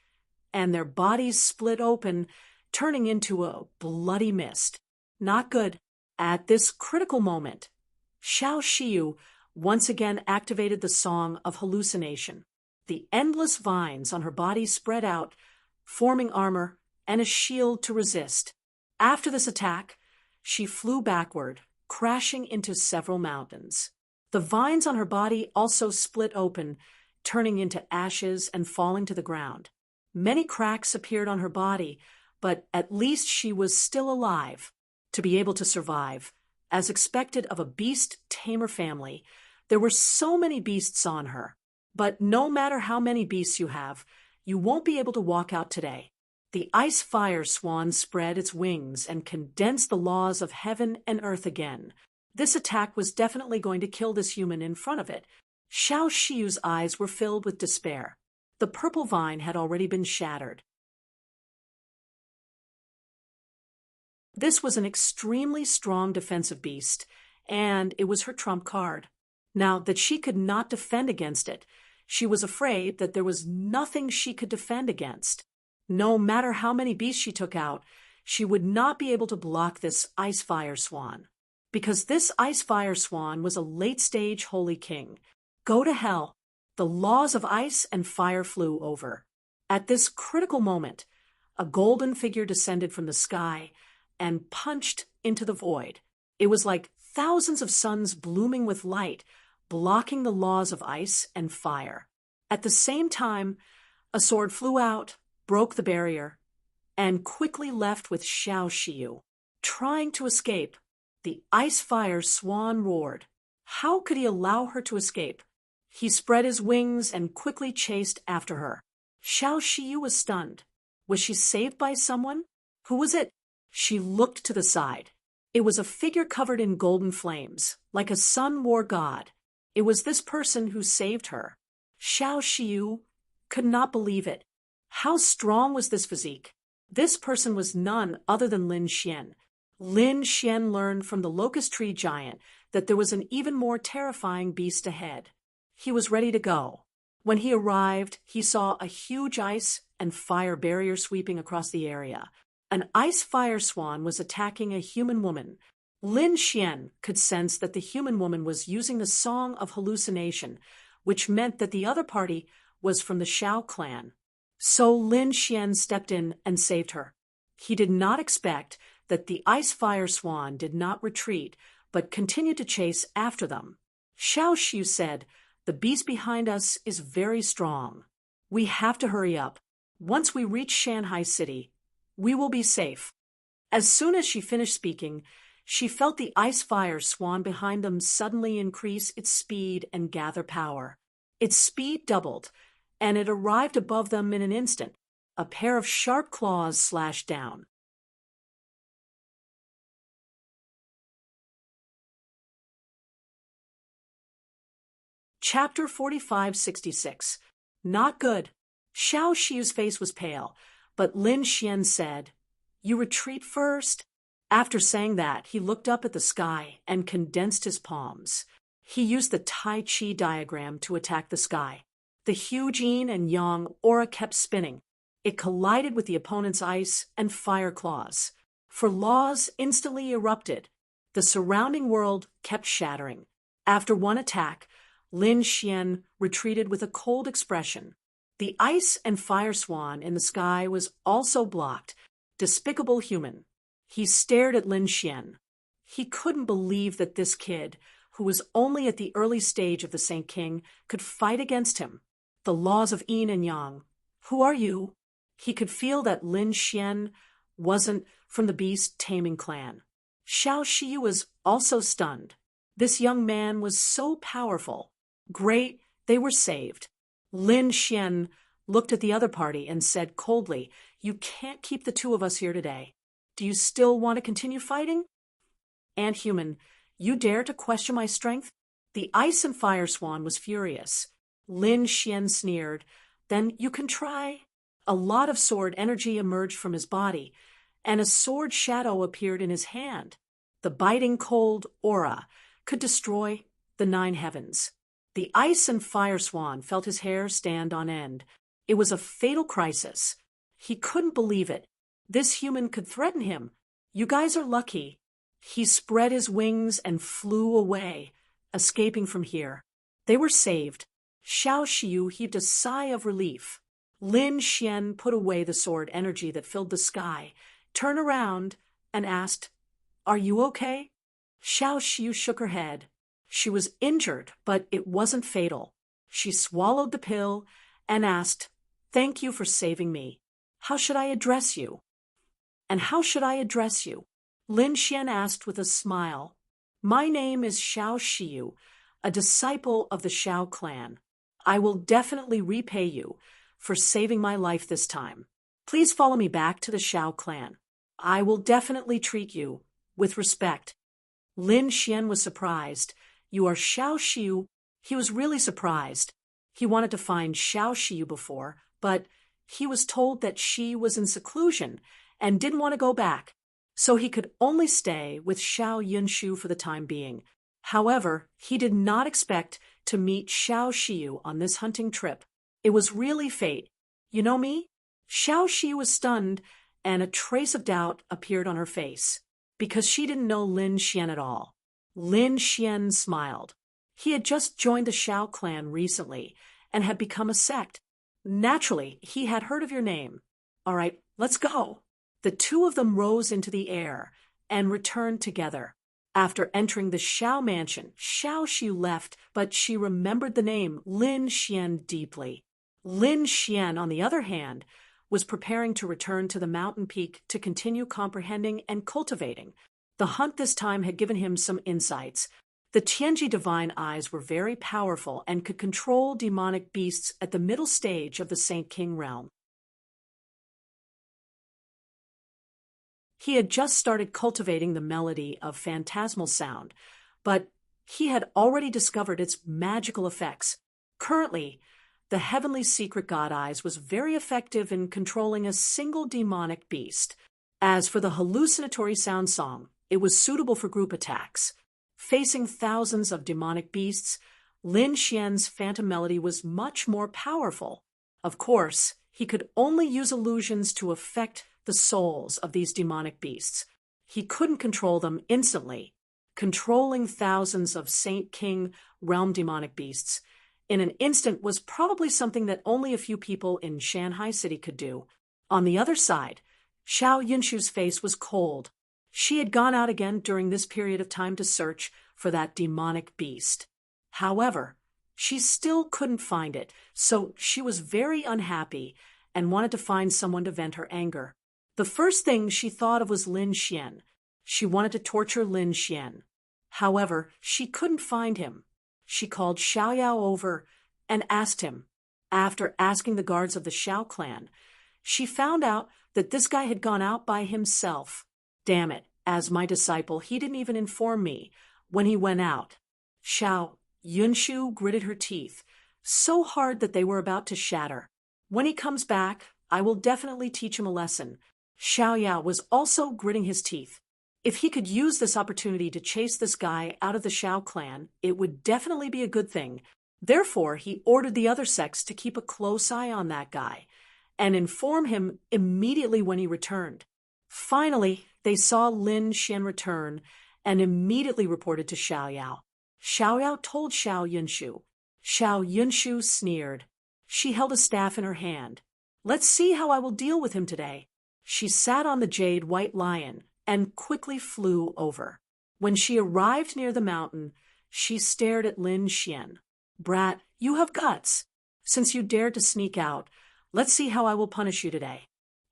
and their bodies split open, turning into a bloody mist. Not good. At this critical moment, Xiao Shiyu once again activated the Song of Hallucination. The endless vines on her body spread out, forming armor and a shield to resist. After this attack, she flew backward, crashing into several mountains. The vines on her body also split open, turning into ashes and falling to the ground. Many cracks appeared on her body, but at least she was still alive. To be able to survive, as expected of a beast tamer family, there were so many beasts on her. But no matter how many beasts you have, you won't be able to walk out today. The ice fire swan spread its wings and condensed the laws of heaven and earth again. This attack was definitely going to kill this human in front of it. Xiao Shiyu's eyes were filled with despair. The purple vine had already been shattered. This was an extremely strong defensive beast, and it was her trump card. Now that she could not defend against it, she was afraid that there was nothing she could defend against. No matter how many beasts she took out, she would not be able to block this ice fire swan. Because this ice fire swan was a late-stage holy king. Go to hell. The laws of ice and fire flew over. At this critical moment, a golden figure descended from the sky and punched into the void. It was like thousands of suns blooming with light, blocking the laws of ice and fire. At the same time, a sword flew out, broke the barrier, and quickly left with Xiao Shiyu. Trying to escape, the ice fire swan roared. How could he allow her to escape? He spread his wings and quickly chased after her. Xiao Shiyu was stunned. Was she saved by someone? Who was it? She looked to the side. It was a figure covered in golden flames, like a sun war god. It was this person who saved her. Xiao Xiu could not believe it. How strong was this physique? This person was none other than Lin Xian. Lin Xian learned from the locust tree giant that there was an even more terrifying beast ahead. He was ready to go. When he arrived, he saw a huge ice and fire barrier sweeping across the area. An ice fire swan was attacking a human woman. Lin Xian could sense that the human woman was using the Song of Hallucination, which meant that the other party was from the Shao clan. So Lin Xian stepped in and saved her. He did not expect that the ice fire swan did not retreat, but continued to chase after them. Xiao Xiu said, "The beast behind us is very strong. We have to hurry up. Once we reach Shanghai City, we will be safe." As soon as she finished speaking, she felt the ice fire swan behind them suddenly increase its speed and gather power. Its speed doubled, and it arrived above them in an instant. A pair of sharp claws slashed down. Chapter 4566. Not good. Xiao Xiu's face was pale, but Lin Xian said, "You retreat first?" After saying that, he looked up at the sky and condensed his palms. He used the Tai Chi diagram to attack the sky. The huge yin and yang aura kept spinning. It collided with the opponent's ice and fire claws. For laws instantly erupted. The surrounding world kept shattering. After one attack, Lin Xian retreated with a cold expression. The ice and fire swan in the sky was also blocked. Despicable human. He stared at Lin Xian. He couldn't believe that this kid, who was only at the early stage of the Saint King, could fight against him. The laws of yin and yang. Who are you? He could feel that Lin Xian wasn't from the beast taming clan. Xiao Xiu was also stunned. This young man was so powerful. Great, they were saved. Lin Xian looked at the other party and said coldly, "You can't keep the two of us here today. Do you still want to continue fighting?" "And human, you dare to question my strength?" The ice and fire swan was furious. Lin Xian sneered, "Then you can try." A lot of sword energy emerged from his body, and a sword shadow appeared in his hand. The biting cold aura could destroy the 9 heavens. The ice and fire swan felt his hair stand on end. It was a fatal crisis. He couldn't believe it. This human could threaten him. "You guys are lucky." He spread his wings and flew away, escaping from here. They were saved. Xiao Xiu heaved a sigh of relief. Lin Xian put away the sword energy that filled the sky, turned around, and asked, "Are you okay?" Xiao Xiu shook her head. She was injured, but it wasn't fatal. She swallowed the pill and asked, "Thank you for saving me. How should I address you?" "And how should I address you?" Lin Xian asked with a smile. "My name is Xiao Xiu, a disciple of the Shao clan. I will definitely repay you for saving my life this time. Please follow me back to the Shao clan. I will definitely treat you with respect." Lin Xian was surprised. "You are Xiao Xiu?" He was really surprised. He wanted to find Xiao Xiu before, but he was told that she was in seclusion and didn't want to go back, so he could only stay with Xiao Yunshu for the time being. However, he did not expect to meet Xiao Xiu on this hunting trip. It was really fate. "You know me?" Xiao Xiu was stunned, and a trace of doubt appeared on her face, because she didn't know Lin Xian at all. Lin Xian smiled. He had just joined the Shao clan recently and had become a sect. Naturally, he had heard of your name. "All right, let's go." The two of them rose into the air and returned together. After entering the Shao mansion, Xiao Xiu left, but she remembered the name Lin Xian deeply. Lin Xian, on the other hand, was preparing to return to the mountain peak to continue comprehending and cultivating. The hunt this time had given him some insights. The Tianji divine eyes were very powerful and could control demonic beasts at the middle stage of the Saint King realm. He had just started cultivating the melody of phantasmal sound, but he had already discovered its magical effects. Currently, the heavenly secret god eyes was very effective in controlling a single demonic beast. As for the hallucinatory sound song, it was suitable for group attacks. Facing thousands of demonic beasts, Lin Xian's phantom melody was much more powerful. Of course, he could only use illusions to affect the souls of these demonic beasts. He couldn't control them instantly. Controlling thousands of Saint King realm demonic beasts in an instant was probably something that only a few people in Shanghai City could do. On the other side, Xiao Yunshu's face was cold. She had gone out again during this period of time to search for that demonic beast. However, she still couldn't find it, so she was very unhappy and wanted to find someone to vent her anger. The first thing she thought of was Lin Xian. She wanted to torture Lin Xian. However, she couldn't find him. She called Xiao Yao over and asked him. After asking the guards of the Xiao clan, she found out that this guy had gone out by himself. Damn it, as my disciple, he didn't even inform me when he went out. Xiao Yunshu gritted her teeth, so hard that they were about to shatter. When he comes back, I will definitely teach him a lesson. Xiao Yao was also gritting his teeth. If he could use this opportunity to chase this guy out of the Xiao clan, it would definitely be a good thing. Therefore, he ordered the other sects to keep a close eye on that guy and inform him immediately when he returned. Finally, they saw Lin Xian return and immediately reported to Xiao Yao. Xiao Yao told Xiao Yunshu. Xiao Yunshu sneered. She held a staff in her hand. Let's see how I will deal with him today. She sat on the jade white lion and quickly flew over. When she arrived near the mountain, she stared at Lin Xian. Brat, you have guts. Since you dared to sneak out, let's see how I will punish you today.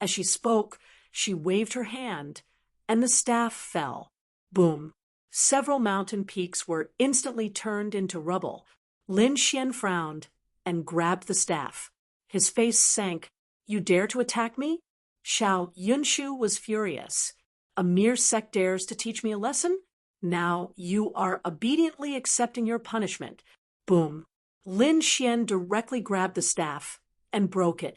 As she spoke, she waved her hand, and the staff fell. Boom. Several mountain peaks were instantly turned into rubble. Lin Xian frowned and grabbed the staff. His face sank. You dare to attack me? Xiao Yunshu was furious. A mere sect dares to teach me a lesson? Now you are obediently accepting your punishment. Boom. Lin Xian directly grabbed the staff and broke it.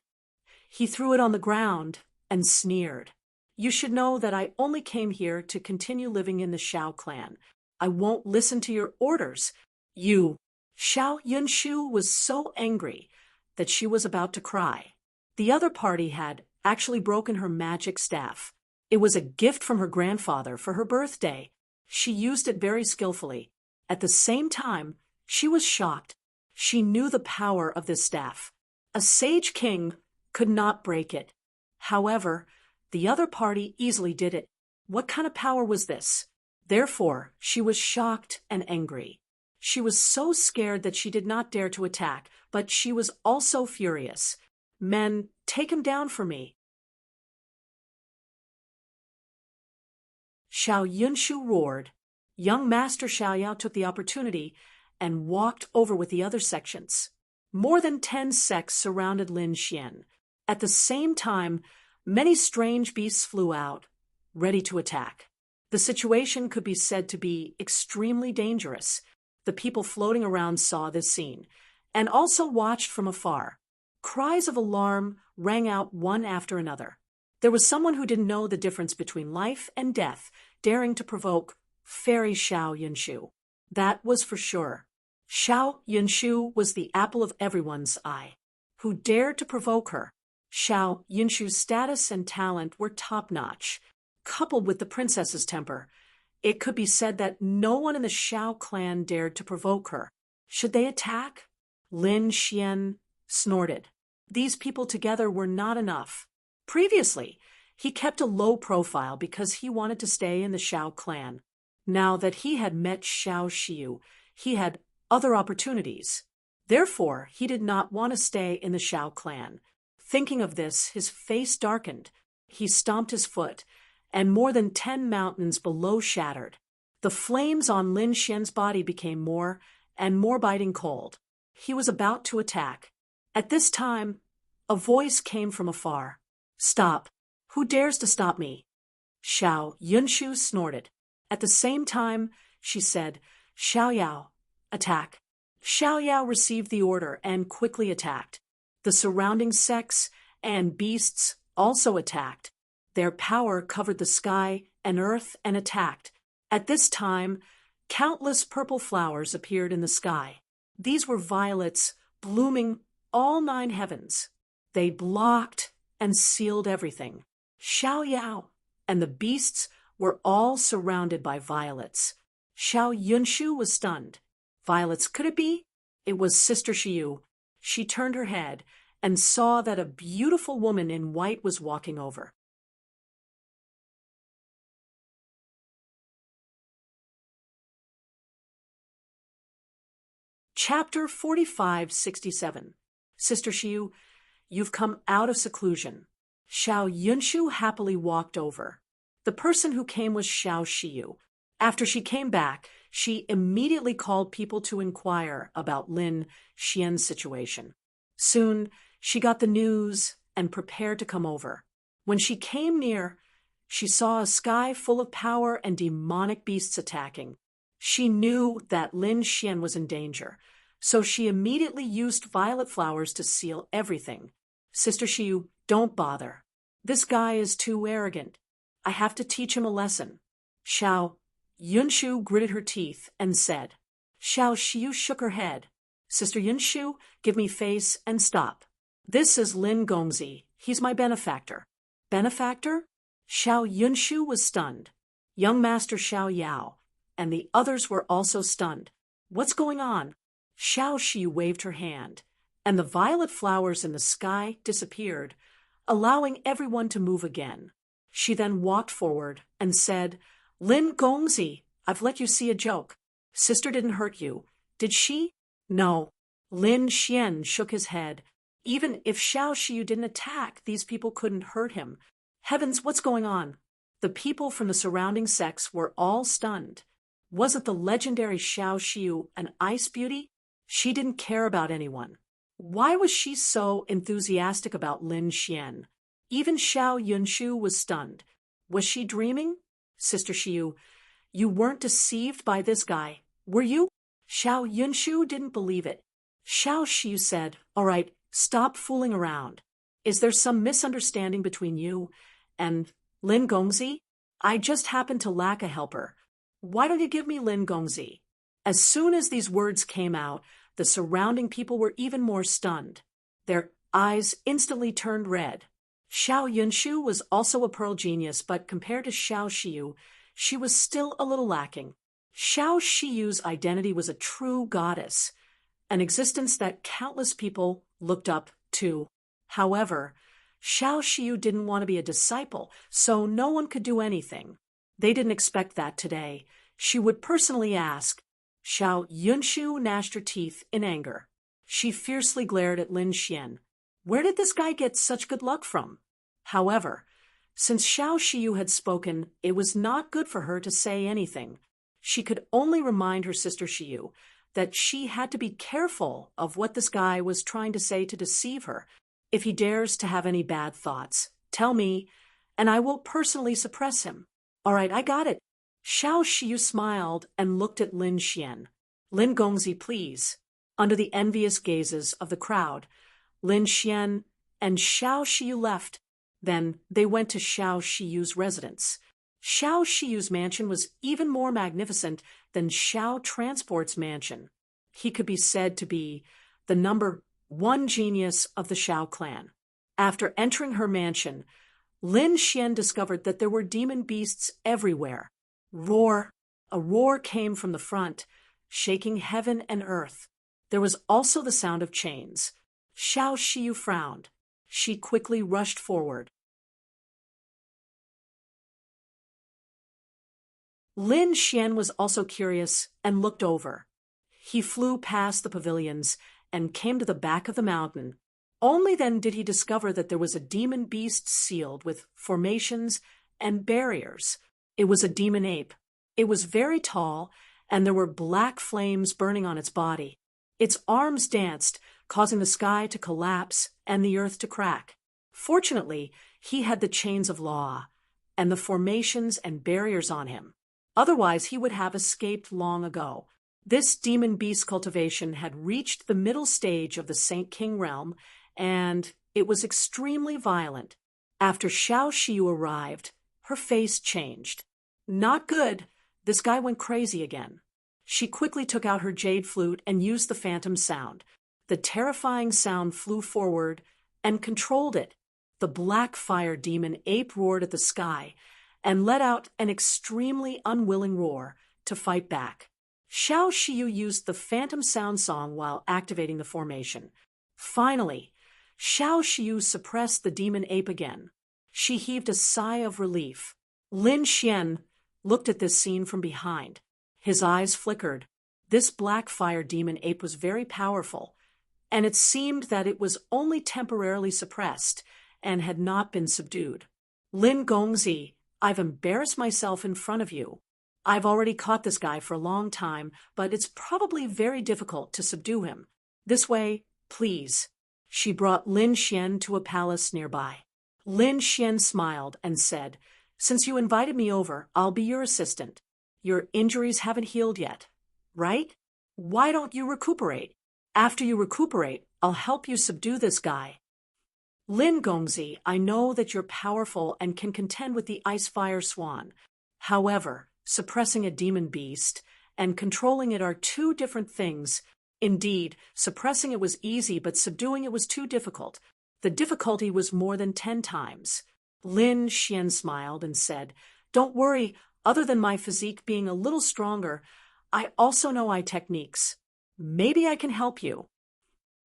He threw it on the ground and sneered. You should know that I only came here to continue living in the Xiao clan. I won't listen to your orders. You. Xiao Yunshu was so angry that she was about to cry. The other party had actually broken her magic staff. It was a gift from her grandfather for her birthday. She used it very skillfully. At the same time, she was shocked. She knew the power of this staff. A sage king could not break it. However, the other party easily did it. What kind of power was this? Therefore, she was shocked and angry. She was so scared that she did not dare to attack, but she was also furious. Men, take him down for me. Xiao Yunshu roared. Young Master Xiao Yao took the opportunity and walked over with the other sections. More than 10 sects surrounded Lin Xian. At the same time, many strange beasts flew out, ready to attack. The situation could be said to be extremely dangerous. The people floating around saw this scene and also watched from afar. Cries of alarm rang out one after another. There was someone who didn't know the difference between life and death, daring to provoke Fairy Xiao Yunshu. That was for sure. Xiao Yunshu was the apple of everyone's eye. Who dared to provoke her? Xiao Yunshu's status and talent were top-notch. Coupled with the princess's temper, it could be said that no one in the Xiao clan dared to provoke her. Should they attack? Lin Xian snorted. These people together were not enough. Previously, he kept a low profile because he wanted to stay in the Xiao clan. Now that he had met Xiao Xiu, he had other opportunities. Therefore, he did not want to stay in the Xiao clan. Thinking of this, his face darkened. He stomped his foot, and more than 10 mountains below shattered. The flames on Lin Xian's body became more and more biting cold. He was about to attack. At this time, a voice came from afar. Stop. Who dares to stop me? Xiao Yunshu snorted. At the same time, she said, Xiao Yao, attack. Xiao Yao received the order and quickly attacked. The surrounding sects and beasts also attacked. Their power covered the sky and earth and attacked. At this time, countless purple flowers appeared in the sky. These were violets blooming all 9 heavens. They blocked and sealed everything. Xiao Yao and the beasts were all surrounded by violets. Xiao Yunshu was stunned. Violets, could it be? It was Sister Shiyu. She turned her head and saw that a beautiful woman in white was walking over. Chapter 4567. Sister Shiyu, you've come out of seclusion. Xiao Yunshu happily walked over. The person who came was Xiao Shiyu. After she came back, she immediately called people to inquire about Lin Xian's situation. Soon, she got the news and prepared to come over. When she came near, she saw a sky full of power and demonic beasts attacking. She knew that Lin Xian was in danger, so she immediately used violet flowers to seal everything. Sister Shiyu, don't bother. This guy is too arrogant. I have to teach him a lesson. Xiao Yunshu gritted her teeth and said. Xiao Shiyu shook her head. Sister Yunshu, give me face and stop. This is Lin Gongzi. He's my benefactor. Benefactor? Xiao Yunshu was stunned. Young Master Xiao Yao and the others were also stunned. What's going on? Xiao Shiyu waved her hand, and the violet flowers in the sky disappeared, allowing everyone to move again. She then walked forward and said, Lin Gongzi, I've let you see a joke. Sister didn't hurt you, did she? No. Lin Xian shook his head. Even if Xiao Shiyu didn't attack, these people couldn't hurt him. Heavens, what's going on? The people from the surrounding sects were all stunned. Was it the legendary Xiao Shiyu, an ice beauty? She didn't care about anyone. Why was she so enthusiastic about Lin Xian? Even Xiao Yunshu was stunned. Was she dreaming? Sister Shiyu, you weren't deceived by this guy, were you? Xiao Yunshu didn't believe it. Xiao Shiyu said, all right, stop fooling around. Is there some misunderstanding between you and Lin Gongzi? I just happen to lack a helper. Why don't you give me Lin Gongzi? As soon as these words came out, the surrounding people were even more stunned. Their eyes instantly turned red. Xiao Yunshu was also a pearl genius, but compared to Xiao Shiyu, she was still a little lacking. Xiao Shiyu's identity was a true goddess, an existence that countless people looked up to. However, Xiao Shiyu didn't want to be a disciple, so no one could do anything. They didn't expect that today. She would personally ask. Xiao Yunshu gnashed her teeth in anger. She fiercely glared at Lin Xian. Where did this guy get such good luck from? However, since Xiao Shiyu had spoken, it was not good for her to say anything. She could only remind her sister Shiyu that she had to be careful of what this guy was trying to say to deceive her. If he dares to have any bad thoughts, tell me, and I will personally suppress him. All right, I got it. Xiao Shiyu smiled and looked at Lin Xian. Lin Gongzi, please. Under the envious gazes of the crowd, Lin Xian and Xiao Shiyu left. Then they went to Xiao Shiyu's residence. Xiao Shiyu's mansion was even more magnificent than Xiao Transport's mansion. He could be said to be the number 1 genius of the Xiao clan. After entering her mansion, Lin Xian discovered that there were demon beasts everywhere. Roar! A roar came from the front, shaking heaven and earth. There was also the sound of chains. Xiao Shiyu frowned. She quickly rushed forward. Lin Xian was also curious and looked over. He flew past the pavilions and came to the back of the mountain. Only then did he discover that there was a demon beast sealed with formations and barriers. It was a demon ape. It was very tall, and there were black flames burning on its body. Its arms danced, causing the sky to collapse and the earth to crack. Fortunately, he had the chains of law and the formations and barriers on him. Otherwise, he would have escaped long ago. This demon beast cultivation had reached the middle stage of the Saint King realm, and it was extremely violent. After Xiao Xiu arrived, her face changed. Not good. This guy went crazy again. She quickly took out her jade flute and used the phantom sound. The terrifying sound flew forward and controlled it. The black fire demon ape roared at the sky and let out an extremely unwilling roar to fight back. Xiao Xiu used the phantom sound song while activating the formation. Finally, Xiao Xiu suppressed the demon ape again. She heaved a sigh of relief. Lin Xian looked at this scene from behind. His eyes flickered. This black fire demon ape was very powerful, and it seemed that it was only temporarily suppressed and had not been subdued. Lin Gongzi, I've embarrassed myself in front of you. I've already caught this guy for a long time, but it's probably very difficult to subdue him. This way, please. She brought Lin Xian to a palace nearby. Lin Xian smiled and said, "Since you invited me over, I'll be your assistant. Your injuries haven't healed yet, right? Why don't you recuperate? After you recuperate, I'll help you subdue this guy." Lin Gongzi, I know that you're powerful and can contend with the ice-fire swan. However, suppressing a demon beast and controlling it are two different things. Indeed, suppressing it was easy, but subduing it was too difficult. The difficulty was more than 10 times. Lin Xian smiled and said, "Don't worry, other than my physique being a little stronger, I also know eye techniques. Maybe I can help you."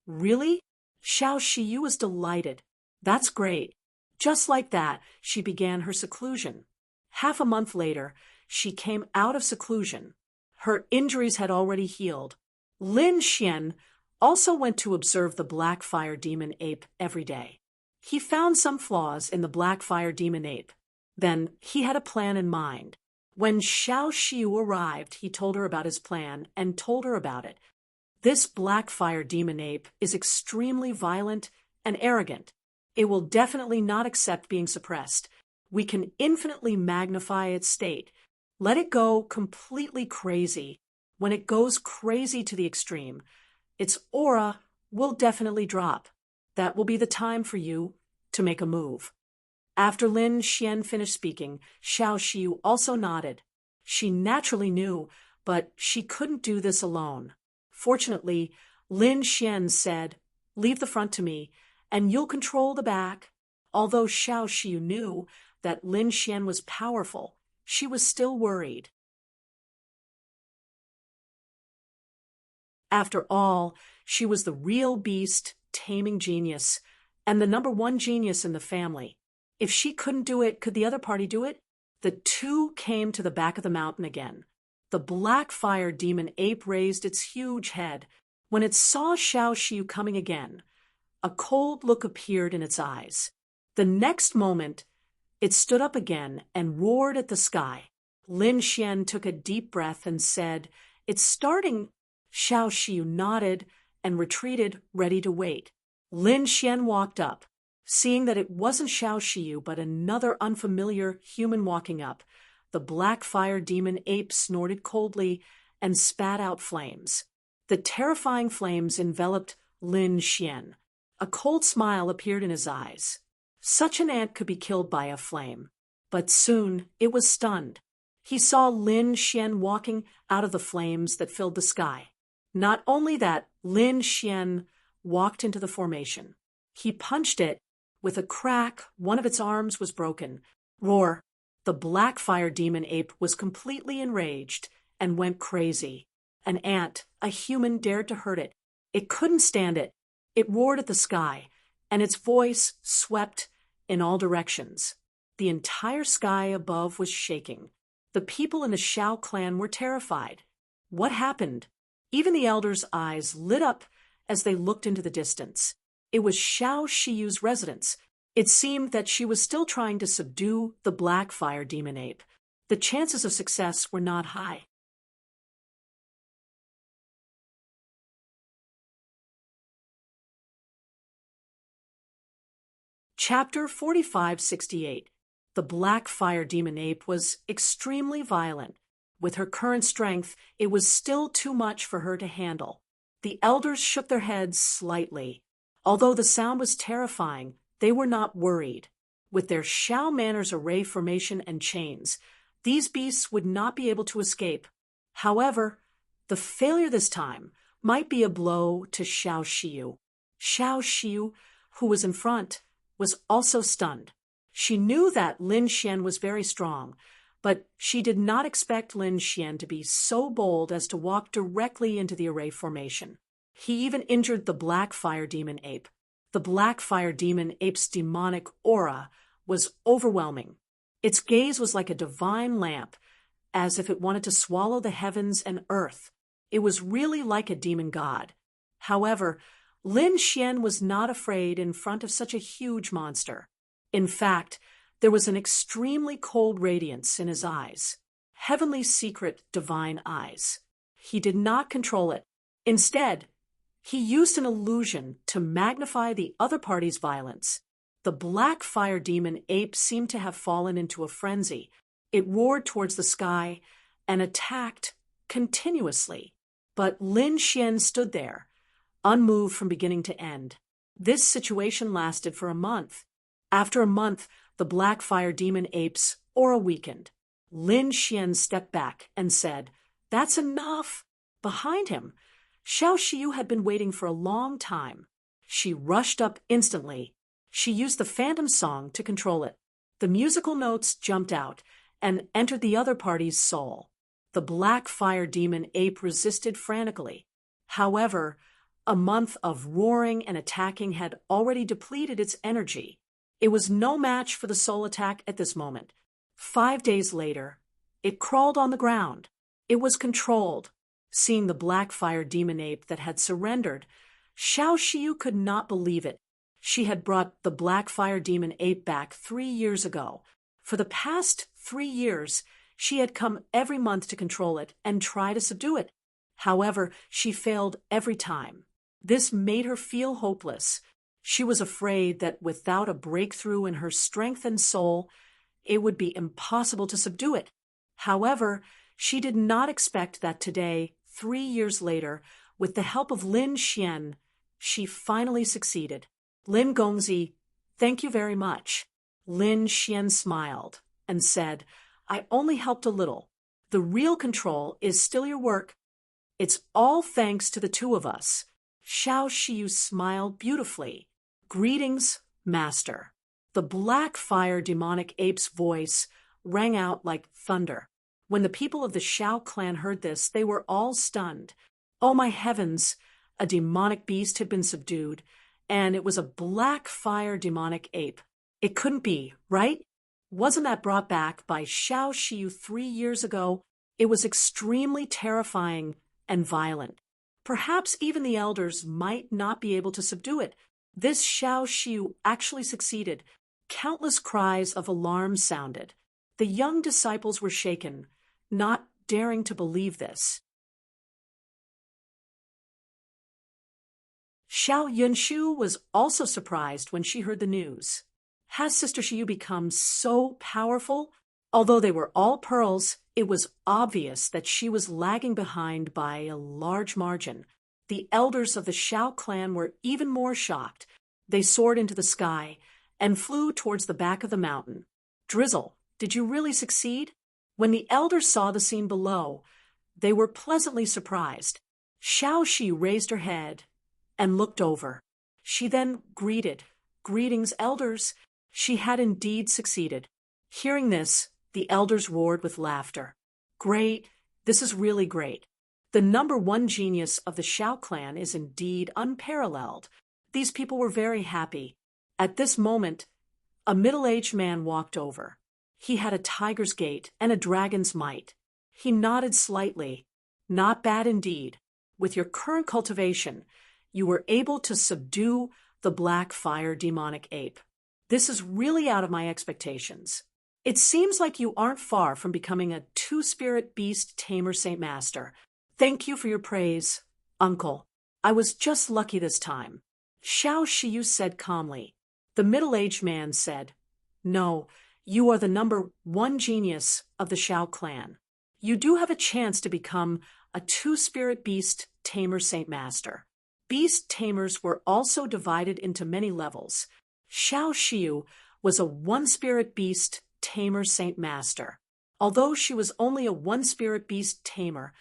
"Really?" Xiao Xiu was delighted. "That's great." Just like that, she began her seclusion. Half a month later, she came out of seclusion. Her injuries had already healed. Lin Xian also went to observe the black fire demon ape every day. He found some flaws in the black fire demon ape. Then he had a plan in mind. When Xiao Xiu arrived, he told her about his plan and told her about it. This black fire demon ape is extremely violent and arrogant. It will definitely not accept being suppressed. We can infinitely magnify its state. Let it go completely crazy. When it goes crazy to the extreme, its aura will definitely drop. That will be the time for you to make a move. After Lin Xian finished speaking, Xiao Xiu also nodded. She naturally knew, but she couldn't do this alone. Fortunately, Lin Xian said, "Leave the front to me, and you'll control the back." Although Xiao Xiu knew that Lin Xian was powerful, she was still worried. After all, she was the real beast, taming genius, and the #1 genius in the family. If she couldn't do it, could the other party do it? The two came to the back of the mountain again. The black fire demon ape raised its huge head. When it saw Xiao Xiu coming again, a cold look appeared in its eyes. The next moment, it stood up again and roared at the sky. Lin Xian took a deep breath and said, "It's starting." Xiao Xiu nodded and retreated, ready to wait. Lin Xian walked up. Seeing that it wasn't Xiao Xiu but another unfamiliar human walking up, the black fire demon ape snorted coldly and spat out flames. The terrifying flames enveloped Lin Xian. A cold smile appeared in his eyes. Such an ant could be killed by a flame. But soon it was stunned. He saw Lin Xian walking out of the flames that filled the sky. Not only that, Lin Xian walked into the formation. He punched it. With a crack, one of its arms was broken. Roar! The black fire demon ape was completely enraged and went crazy. An ant, a human, dared to hurt it. It couldn't stand it. It roared at the sky, and its voice swept in all directions. The entire sky above was shaking. The people in the Xiao clan were terrified. What happened? Even the elders' eyes lit up as they looked into the distance. It was Xiao Xiu's residence. It seemed that she was still trying to subdue the black fire demon ape. The chances of success were not high. Chapter 4568. The black fire demon ape was extremely violent. With her current strength, it was still too much for her to handle. The elders shook their heads slightly. Although the sound was terrifying, they were not worried. With their Shao Manor's array formation and chains, these beasts would not be able to escape. However, the failure this time might be a blow to Xiao Xiu. Xiao Xiu, who was in front, was also stunned. She knew that Lin Xian was very strong, but she did not expect Lin Xian to be so bold as to walk directly into the array formation. He even injured the Black Fire Demon Ape. The Black Fire Demon Ape's demonic aura was overwhelming. Its gaze was like a divine lamp, as if it wanted to swallow the heavens and earth. It was really like a demon god. However, Lin Xian was not afraid in front of such a huge monster. In fact, there was an extremely cold radiance in his eyes. Heavenly secret divine eyes. He did not control it. Instead, he used an illusion to magnify the other party's violence. The Black Fire Demon Ape seemed to have fallen into a frenzy. It roared towards the sky and attacked continuously. But Lin Xian stood there, unmoved from beginning to end. This situation lasted for a month. After a month, the Black Fire Demon Ape's aura weakened. Lin Xian stepped back and said, "That's enough." Behind him, Xiao Xiu had been waiting for a long time. She rushed up instantly. She used the phantom song to control it. The musical notes jumped out and entered the other party's soul. The Black Fire Demon Ape resisted frantically. However, a month of roaring and attacking had already depleted its energy. It was no match for the soul attack at this moment. 5 days later, it crawled on the ground. It was controlled. Seeing the Black Fire Demon Ape that had surrendered, Xiao Xiu could not believe it. She had brought the Black Fire Demon Ape back 3 years ago. For the past 3 years, she had come every month to control it and try to subdue it. However, she failed every time. This made her feel hopeless. She was afraid that without a breakthrough in her strength and soul, it would be impossible to subdue it. However, she did not expect that today, 3 years later, with the help of Lin Xian, she finally succeeded. Lin Gongzi, thank you very much. Lin Xian smiled and said, "I only helped a little. The real control is still your work. It's all thanks to the two of us." Xiao Xiu smiled beautifully. "Greetings, Master." The Black Fire Demonic Ape's voice rang out like thunder. When the people of the Shao clan heard this, they were all stunned. Oh my heavens! A demonic beast had been subdued, and it was a Black Fire Demonic Ape. It couldn't be, right? Wasn't that brought back by Xiao Xiu 3 years ago? It was extremely terrifying and violent. Perhaps even the elders might not be able to subdue it. This Xiao Xiu actually succeeded. Countless cries of alarm sounded. The young disciples were shaken, not daring to believe this. Xiao Yunshu was also surprised when she heard the news. Has Sister Xiu become so powerful? Although they were all pearls, it was obvious that she was lagging behind by a large margin. The elders of the Shao clan were even more shocked. They soared into the sky and flew towards the back of the mountain. "Drizzle, did you really succeed?" When the elders saw the scene below, they were pleasantly surprised. Xiao Shi raised her head and looked over. She then greeted, "Greetings, elders." She had indeed succeeded. Hearing this, the elders roared with laughter. "Great, this is really great. The #1 genius of the Shao clan is indeed unparalleled." These people were very happy. At this moment, a middle-aged man walked over. He had a tiger's gait and a dragon's might. He nodded slightly. "Not bad indeed. With your current cultivation, you were able to subdue the Black Fire Demonic Ape. This is really out of my expectations. It seems like you aren't far from becoming a two-spirit beast tamer Saint Master. Thank you for your praise, Uncle. I was just lucky this time." Xiao Shiyu said calmly. The middle-aged man said, "No, you are the #1 genius of the Shao clan. You do have a chance to become a two-spirit beast tamer Saint Master. Beast tamers were also divided into many levels. Xiao Xiu was a one-spirit beast tamer Saint Master. Although she was only a one-spirit beast tamer,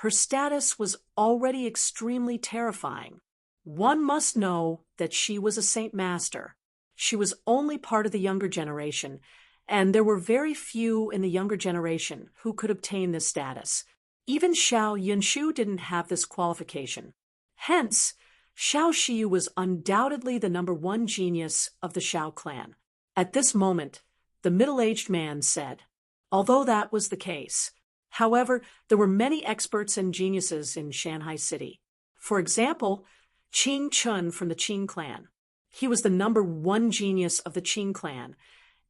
her status was already extremely terrifying. One must know that she was a Saint Master. She was only part of the younger generation, and there were very few in the younger generation who could obtain this status. Even Xiao Yunshu didn't have this qualification. Hence, Xiao Xiu was undoubtedly the number one genius of the Xiao clan. At this moment, the middle-aged man said, although that was the case. However, there were many experts and geniuses in Shanghai City. For example, Qing Chun from the Qing clan. He was the number one genius of the Qing clan,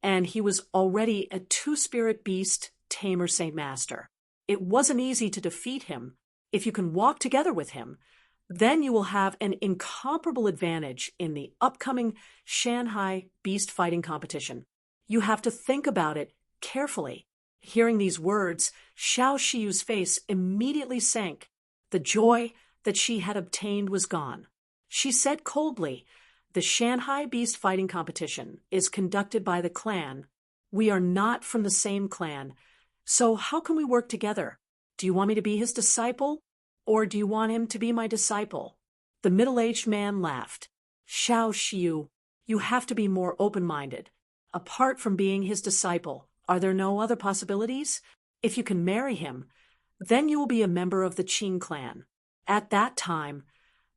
and he was already a two-spirit beast tamer Saint Master. It wasn't easy to defeat him. If you can walk together with him, then you will have an incomparable advantage in the upcoming Shanghai beast fighting competition. You have to think about it carefully. Hearing these words, Xiao Xiu's face immediately sank. The joy that she had obtained was gone. She said coldly, "The Shanghai beast fighting competition is conducted by the clan. We are not from the same clan, so how can we work together? Do you want me to be his disciple, or do you want him to be my disciple?" The middle-aged man laughed. "Xiao Xiu, you have to be more open-minded. Apart from being his disciple, are there no other possibilities? If you can marry him, then you will be a member of the Qing clan. At that time,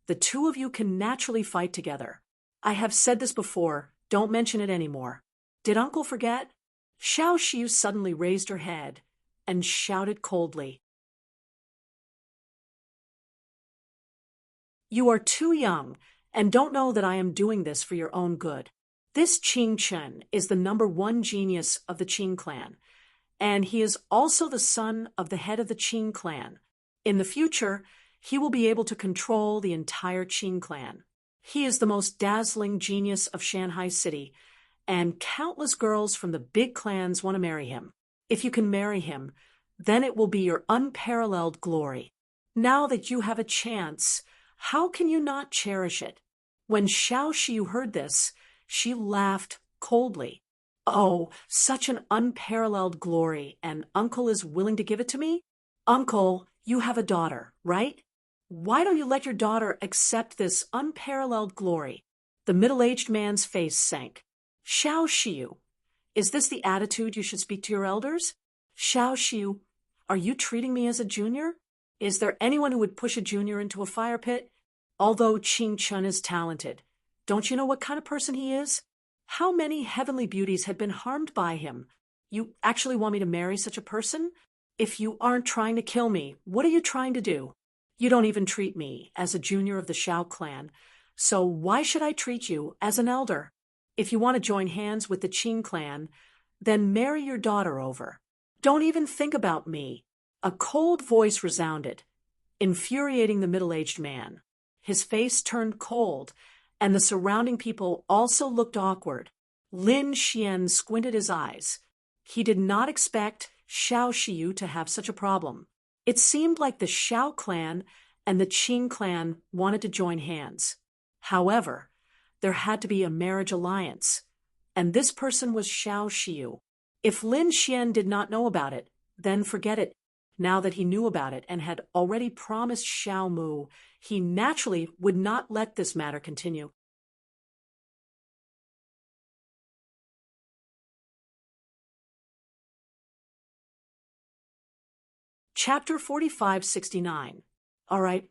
the two of you can naturally fight together. I have said this before, don't mention it anymore. Did Uncle forget?" Xiao Xiu suddenly raised her head and shouted coldly, "You are too young and don't know that I am doing this for your own good. This Qing Chen is the number one genius of the Qing clan, and he is also the son of the head of the Qing clan. In the future, he will be able to control the entire Qing clan. He is the most dazzling genius of Shanghai City, and countless girls from the big clans want to marry him. If you can marry him, then it will be your unparalleled glory. Now that you have a chance, how can you not cherish it?" When Xiao Xiu heard this, she laughed coldly. "Oh, such an unparalleled glory, and Uncle is willing to give it to me? Uncle, you have a daughter, right? Why don't you let your daughter accept this unparalleled glory?" The middle-aged man's face sank. "Xiao Xiu, is this the attitude you should speak to your elders? Xiao Xiu, are you treating me as a junior? Is there anyone who would push a junior into a fire pit? Although Qing Chun is talented, don't you know what kind of person he is? How many heavenly beauties had been harmed by him? You actually want me to marry such a person? If you aren't trying to kill me, what are you trying to do? You don't even treat me as a junior of the Xiao clan, so why should I treat you as an elder? If you want to join hands with the Qing clan, then marry your daughter over. Don't even think about me." A cold voice resounded, infuriating the middle-aged man. His face turned cold, and the surrounding people also looked awkward. Lin Xian squinted his eyes. He did not expect Xiao Xiu to have such a problem. It seemed like the Xiao clan and the Qing clan wanted to join hands. However, there had to be a marriage alliance, and this person was Xiao Xiu. If Lin Xian did not know about it, then forget it. Now that he knew about it and had already promised Xiao Mu, he naturally would not let this matter continue. Chapter 4569. All right,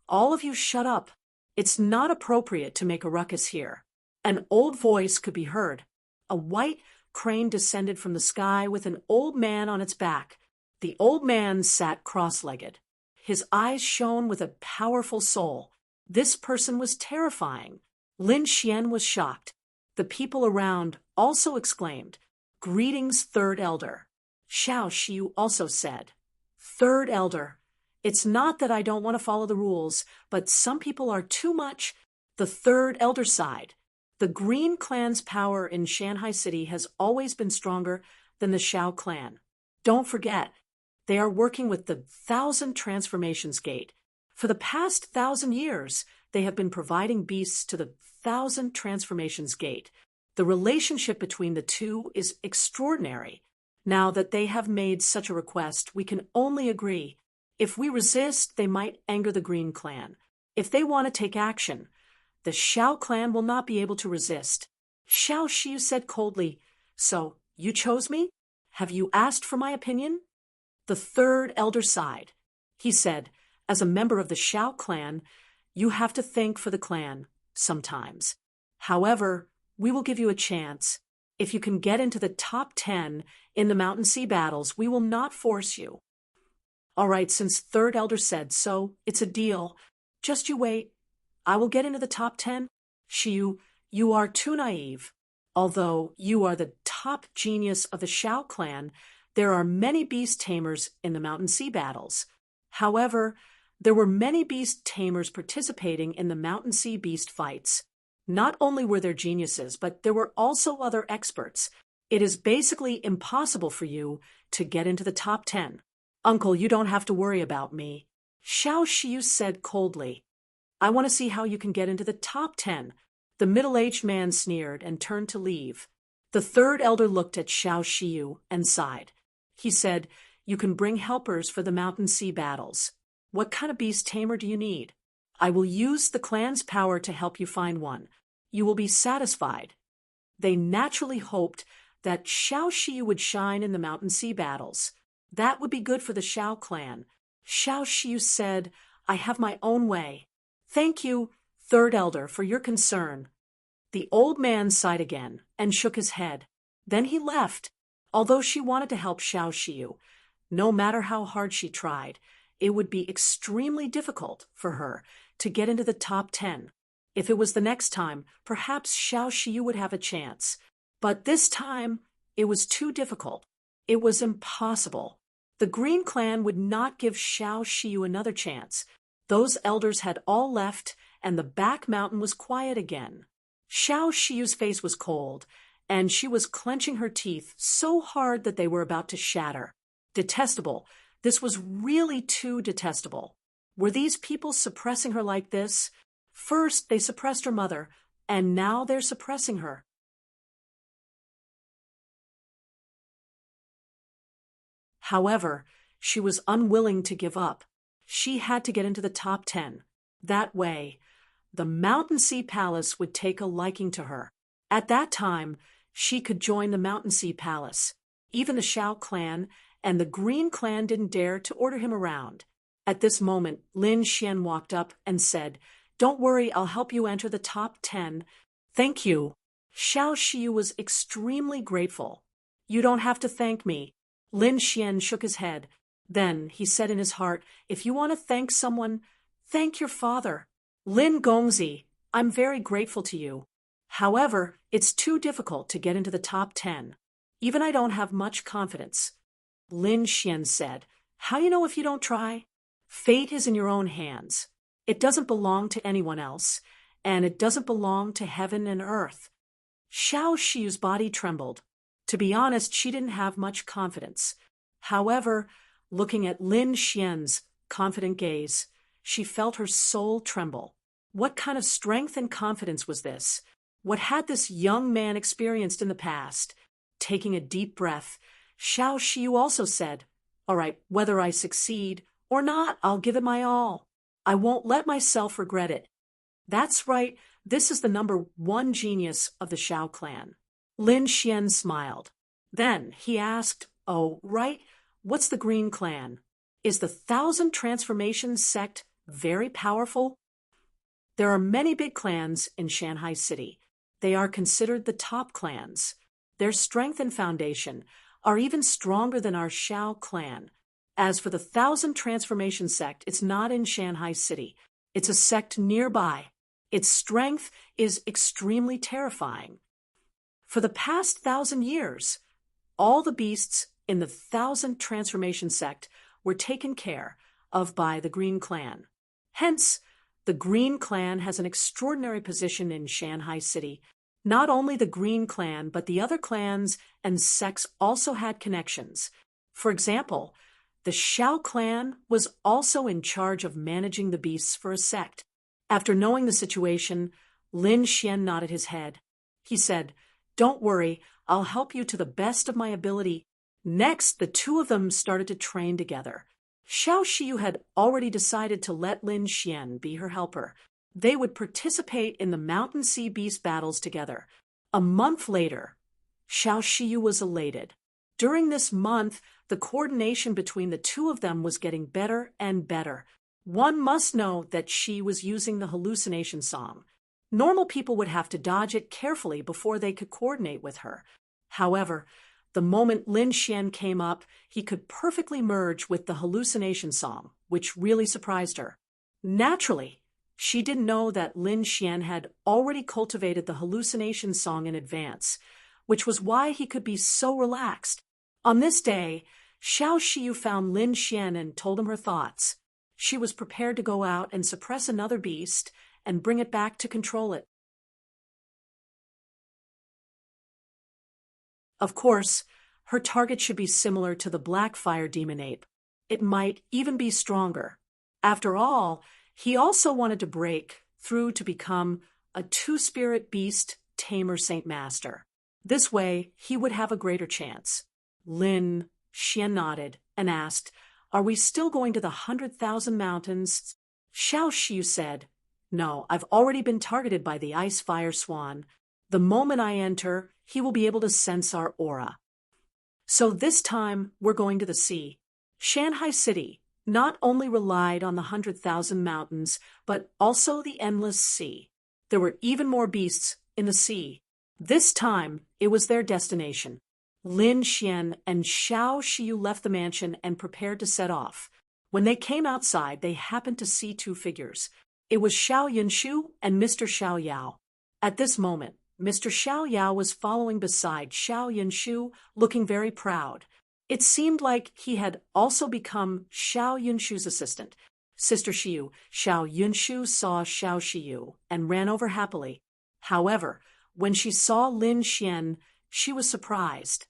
all of you shut up. It's not appropriate to make a ruckus here. An old voice could be heard. A white crane descended from the sky with an old man on its back. The old man sat cross-legged. His eyes shone with a powerful soul. This person was terrifying. Lin Xian was shocked. The people around also exclaimed, "Greetings, Third Elder." Xiao Xiu also said, "Third Elder, it's not that I don't want to follow the rules, but some people are too much." The Third Elder sighed. The Green clan's power in Shanghai City has always been stronger than the Xiao clan. Don't forget, They are working with the Thousand Transformations Gate. For the past 1,000 years, they have been providing beasts to the Thousand Transformations Gate. The relationship between the two is extraordinary. Now that they have made such a request, we can only agree. If we resist, they might anger the Green Clan. If they want to take action, the Xiao clan will not be able to resist. Xiao Shiyu said coldly, "So, you chose me? Have you asked for my opinion?" The third elder sighed. He said, "As a member of the Xiao clan, you have to think for the clan, sometimes. However, we will give you a chance. If you can get into the top 10 in the Mountain Sea battles, we will not force you." "All right, since third elder said so, it's a deal. Just you wait. I will get into the top 10. Shiyu, you are too naive. Although you are the top genius of the Xiao clan, there are many beast tamers in the Mountain Sea battles. However, there were many beast tamers participating in the Mountain Sea beast fights. Not only were there geniuses, but there were also other experts. It is basically impossible for you to get into the top 10. Uncle, you don't have to worry about me." Xiao Shiyu said coldly, "I want to see how you can get into the top 10. The middle-aged man sneered and turned to leave. The third elder looked at Xiao Shiyu and sighed. He said, "You can bring helpers for the Mountain Sea battles. What kind of beast tamer do you need? I will use the clan's power to help you find one. You will be satisfied." They naturally hoped that Xiao Shiyu would shine in the Mountain Sea battles. That would be good for the Xiao clan. Xiao Shiyu said, "I have my own way." "Thank you, third elder, for your concern." The old man sighed again and shook his head. Then he left. Although she wanted to help Xiao Shiyu, no matter how hard she tried, it would be extremely difficult for her to get into the top 10. If it was the next time, perhaps Xiao Shiyu would have a chance. But this time, it was too difficult. It was impossible. The Green Clan would not give Xiao Shiyu another chance. Those elders had all left, and the back mountain was quiet again. Xiao Shiyu's face was cold, and she was clenching her teeth so hard that they were about to shatter. Detestable. This was really too detestable. Were these people suppressing her like this? First, they suppressed her mother, and now they're suppressing her. However, she was unwilling to give up. She had to get into the top 10. That way, the Mountain Sea Palace would take a liking to her. At that time, she could join the Mountain Sea Palace. Even the Xiao clan and the Green Clan didn't dare to order him around. At this moment, Lin Xian walked up and said, "Don't worry, I'll help you enter the top 10. "Thank you." Xiao Shiyu was extremely grateful. "You don't have to thank me." Lin Xian shook his head. Then he said in his heart, "If you want to thank someone, thank your father. Lin Gongzi, I'm very grateful to you. However, it's too difficult to get into the top 10. Even I don't have much confidence." Lin Xian said, "How do you know if you don't try? Fate is in your own hands. It doesn't belong to anyone else, and it doesn't belong to heaven and earth." Xiao Shiyu's body trembled. To be honest, she didn't have much confidence. However, looking at Lin Xian's confident gaze, she felt her soul tremble. What kind of strength and confidence was this? What had this young man experienced in the past? Taking a deep breath, Xiao Shiyu also said, "All right, whether I succeed or not, I'll give it my all. I won't let myself regret it." That's right, this is the #1 genius of the Xiao clan. Lin Xian smiled. Then he asked, "Oh, right, what's the Green Clan? Is the Thousand Transformations sect very powerful?" There are many big clans in Shanghai City. They are considered the top clans. Their strength and foundation are even stronger than our Xiao clan. As for the Thousand Transformation sect, it's not in Shanghai City. It's a sect nearby. Its strength is extremely terrifying. For the past 1,000 years, all the beasts in the Thousand Transformation sect were taken care of by the Green Clan. Hence, the Green Clan has an extraordinary position in Shanghai City. Not only the Green Clan, but the other clans and sects also had connections. For example, The Xiao clan was also in charge of managing the beasts for a sect. After knowing the situation, Lin Xian nodded his head. He said, "Don't worry, I'll help you to the best of my ability." Next, the two of them started to train together. Xiao Xiu had already decided to let Lin Xian be her helper. They would participate in the Mountain Sea Beast battles together. A month later, Xiao Xiu was elated. During this month, the coordination between the two of them was getting better and better. One must know that she was using the hallucination song. Normal people would have to dodge it carefully before they could coordinate with her. However, the moment Lin Xian came up, he could perfectly merge with the hallucination song, which really surprised her. Naturally, she didn't know that Lin Xian had already cultivated the hallucination song in advance, which was why he could be so relaxed. On this day, Xiao Xiu found Lin Xian and told him her thoughts. She was prepared to go out and suppress another beast and bring it back to control it. Of course, her target should be similar to the black fire demon ape. It might even be stronger. After all, he also wanted to break through to become a two-spirit beast tamer Saint Master. This way, he would have a greater chance. Lin Xian nodded and asked, "Are we still going to the 100,000 mountains?" Xiao Xiu said, "No, I've already been targeted by the ice fire swan. The moment I enter, he will be able to sense our aura. So this time, we're going to the sea." Shanghai City not only relied on the 100,000 mountains, but also the endless sea. There were even more beasts in the sea. This time, it was their destination. Lin Xian and Xiao Xiu left the mansion and prepared to set off. When they came outside, they happened to see two figures. It was Xiao Yunshu and Mr. Xiao Yao. At this moment, Mr. Xiao Yao was following beside Xiao Yunshu, looking very proud. It seemed like he had also become Xiao Yunshu's assistant. Sister Xiu, Xiao Yunshu saw Xiao Xiu and ran over happily. However, when she saw Lin Xian, she was surprised.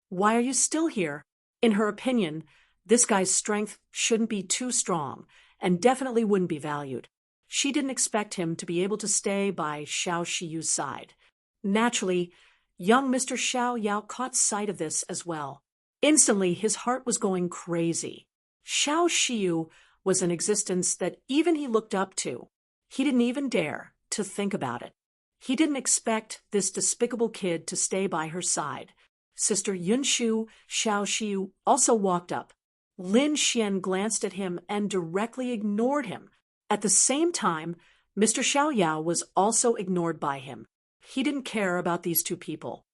"Why are you still here?" In her opinion, this guy's strength shouldn't be too strong and definitely wouldn't be valued. She didn't expect him to be able to stay by Xiao Xiu's side. Naturally, young Mr. Xiao Yao caught sight of this as well. Instantly, his heart was going crazy. Xiao Xiu was an existence that even he looked up to. He didn't even dare to think about it. He didn't expect this despicable kid to stay by her side. Sister Yunshu, Xiao Xiu, also walked up. Lin Xian glanced at him and directly ignored him. At the same time, Mr. Xiao Yao was also ignored by him. He didn't care about these two people.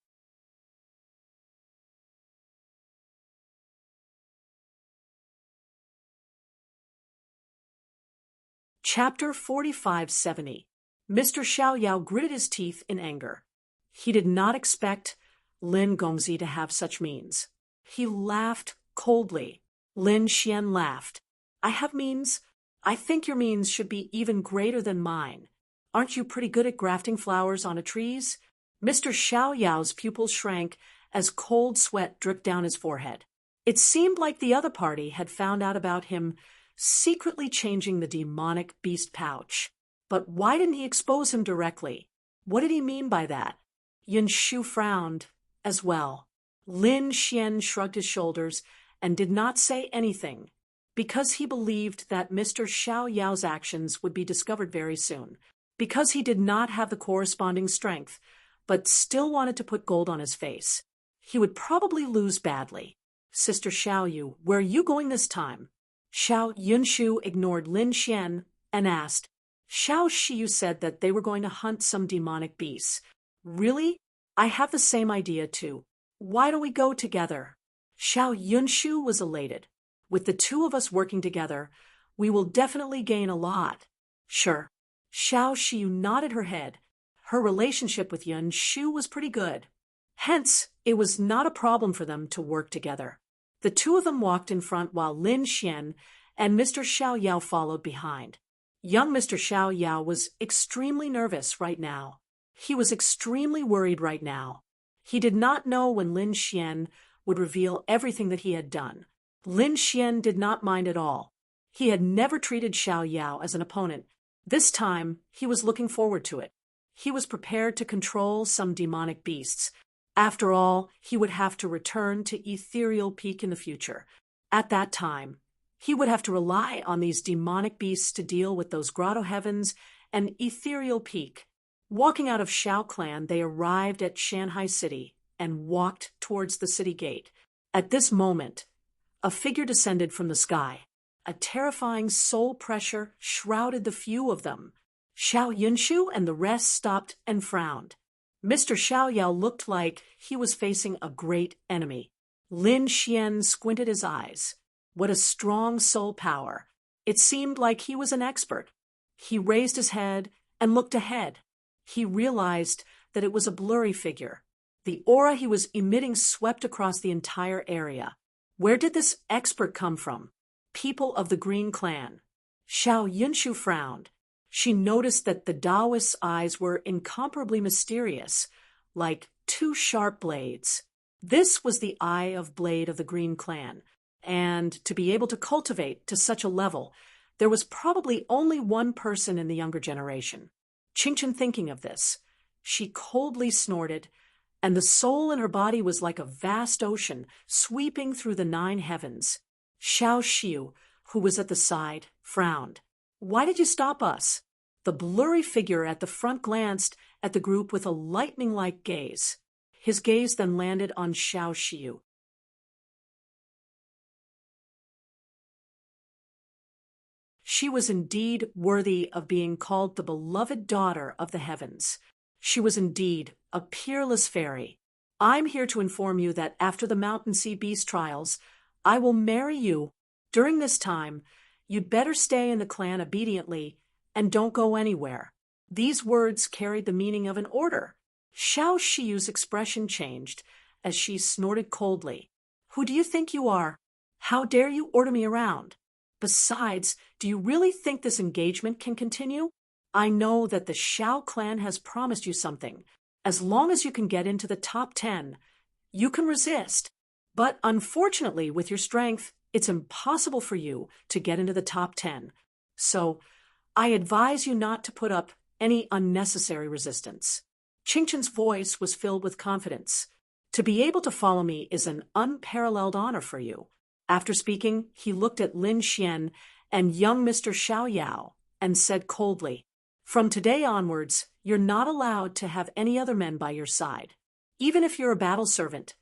Chapter 4570. Mr. Xiao Yao gritted his teeth in anger. He did not expect Lin Gongzi to have such means. He laughed coldly. Lin Xian laughed. "I have means. I think your means should be even greater than mine. Aren't you pretty good at grafting flowers onto trees?" Mr. Xiao Yao's pupils shrank as cold sweat dripped down his forehead. It seemed like the other party had found out about him secretly changing the demonic beast pouch. But why didn't he expose him directly? What did he mean by that? Yin Shu frowned as well. Lin Xian shrugged his shoulders and did not say anything, because he believed that Mr. Xiao Yao's actions would be discovered very soon, because he did not have the corresponding strength, but still wanted to put gold on his face. He would probably lose badly. "Sister Xiao Yu, where are you going this time?" Xiao Yunshu ignored Lin Xian and asked. Xiao Xiu said that they were going to hunt some demonic beasts. "Really? I have the same idea too. Why don't we go together?" Xiao Yunshu was elated. "With the two of us working together, we will definitely gain a lot." "Sure." Xiao Xiu nodded her head. Her relationship with Yun Shu was pretty good. Hence, it was not a problem for them to work together. The two of them walked in front while Lin Xian and Mr. Xiao Yao followed behind. Young Mr. Xiao Yao was extremely nervous right now. He was extremely worried right now. He did not know when Lin Xian would reveal everything that he had done. Lin Xian did not mind at all. He had never treated Xiao Yao as an opponent. This time, he was looking forward to it. He was prepared to control some demonic beasts. After all, he would have to return to Ethereal Peak in the future. At that time, he would have to rely on these demonic beasts to deal with those grotto heavens and Ethereal Peak. Walking out of Shao Clan, they arrived at Shanghai City and walked towards the city gate. At this moment, a figure descended from the sky. A terrifying soul pressure shrouded the few of them. Xiao Yunshu and the rest stopped and frowned. Mr. Xiao Yao looked like he was facing a great enemy. Lin Xian squinted his eyes. What a strong soul power. It seemed like he was an expert. He raised his head and looked ahead. He realized that it was a blurry figure. The aura he was emitting swept across the entire area. Where did this expert come from? People of the Green Clan. Xiao Yunshu frowned. She noticed that the Taoist's eyes were incomparably mysterious, like two sharp blades. This was the eye of blade of the Green Clan, and to be able to cultivate to such a level, there was probably only one person in the younger generation. Qingchen thinking of this, she coldly snorted, and the soul in her body was like a vast ocean sweeping through the 9 heavens. Xiao Xiu, who was at the side, frowned. Why did you stop us? The blurry figure at the front glanced at the group with a lightning-like gaze. His gaze then landed on Xiao Xiu. She was indeed worthy of being called the beloved daughter of the heavens. She was indeed a peerless fairy. I'm here to inform you that after the Mountain Sea Beast trials, I will marry you. During this time, you'd better stay in the clan obediently and don't go anywhere. These words carried the meaning of an order. Xiao Xiu's expression changed as she snorted coldly. Who do you think you are? How dare you order me around? Besides, do you really think this engagement can continue? I know that the Xiao clan has promised you something. As long as you can get into the top 10, you can resist. But unfortunately, with your strength, it's impossible for you to get into the top 10. So, I advise you not to put up any unnecessary resistance. Qingchen's voice was filled with confidence. To be able to follow me is an unparalleled honor for you. After speaking, he looked at Lin Xian and young Mr. Xiao Yao and said coldly, From today onwards, you're not allowed to have any other men by your side. Even if you're a battle servant,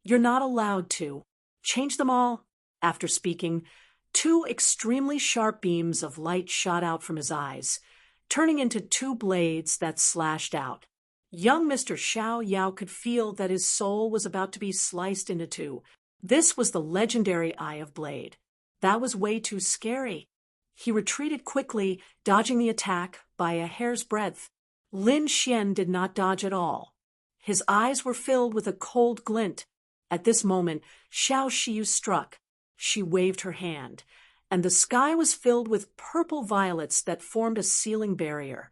you're not allowed to. Change them all. After speaking, 2 extremely sharp beams of light shot out from his eyes, turning into 2 blades that slashed out. Young Mr. Xiao Yao could feel that his soul was about to be sliced into 2. This was the legendary Eye of Blade. That was way too scary. He retreated quickly, dodging the attack by a hair's breadth. Lin Xian did not dodge at all. His eyes were filled with a cold glint. At this moment, Xiao Xiu struck. She waved her hand, and the sky was filled with purple violets that formed a sealing barrier,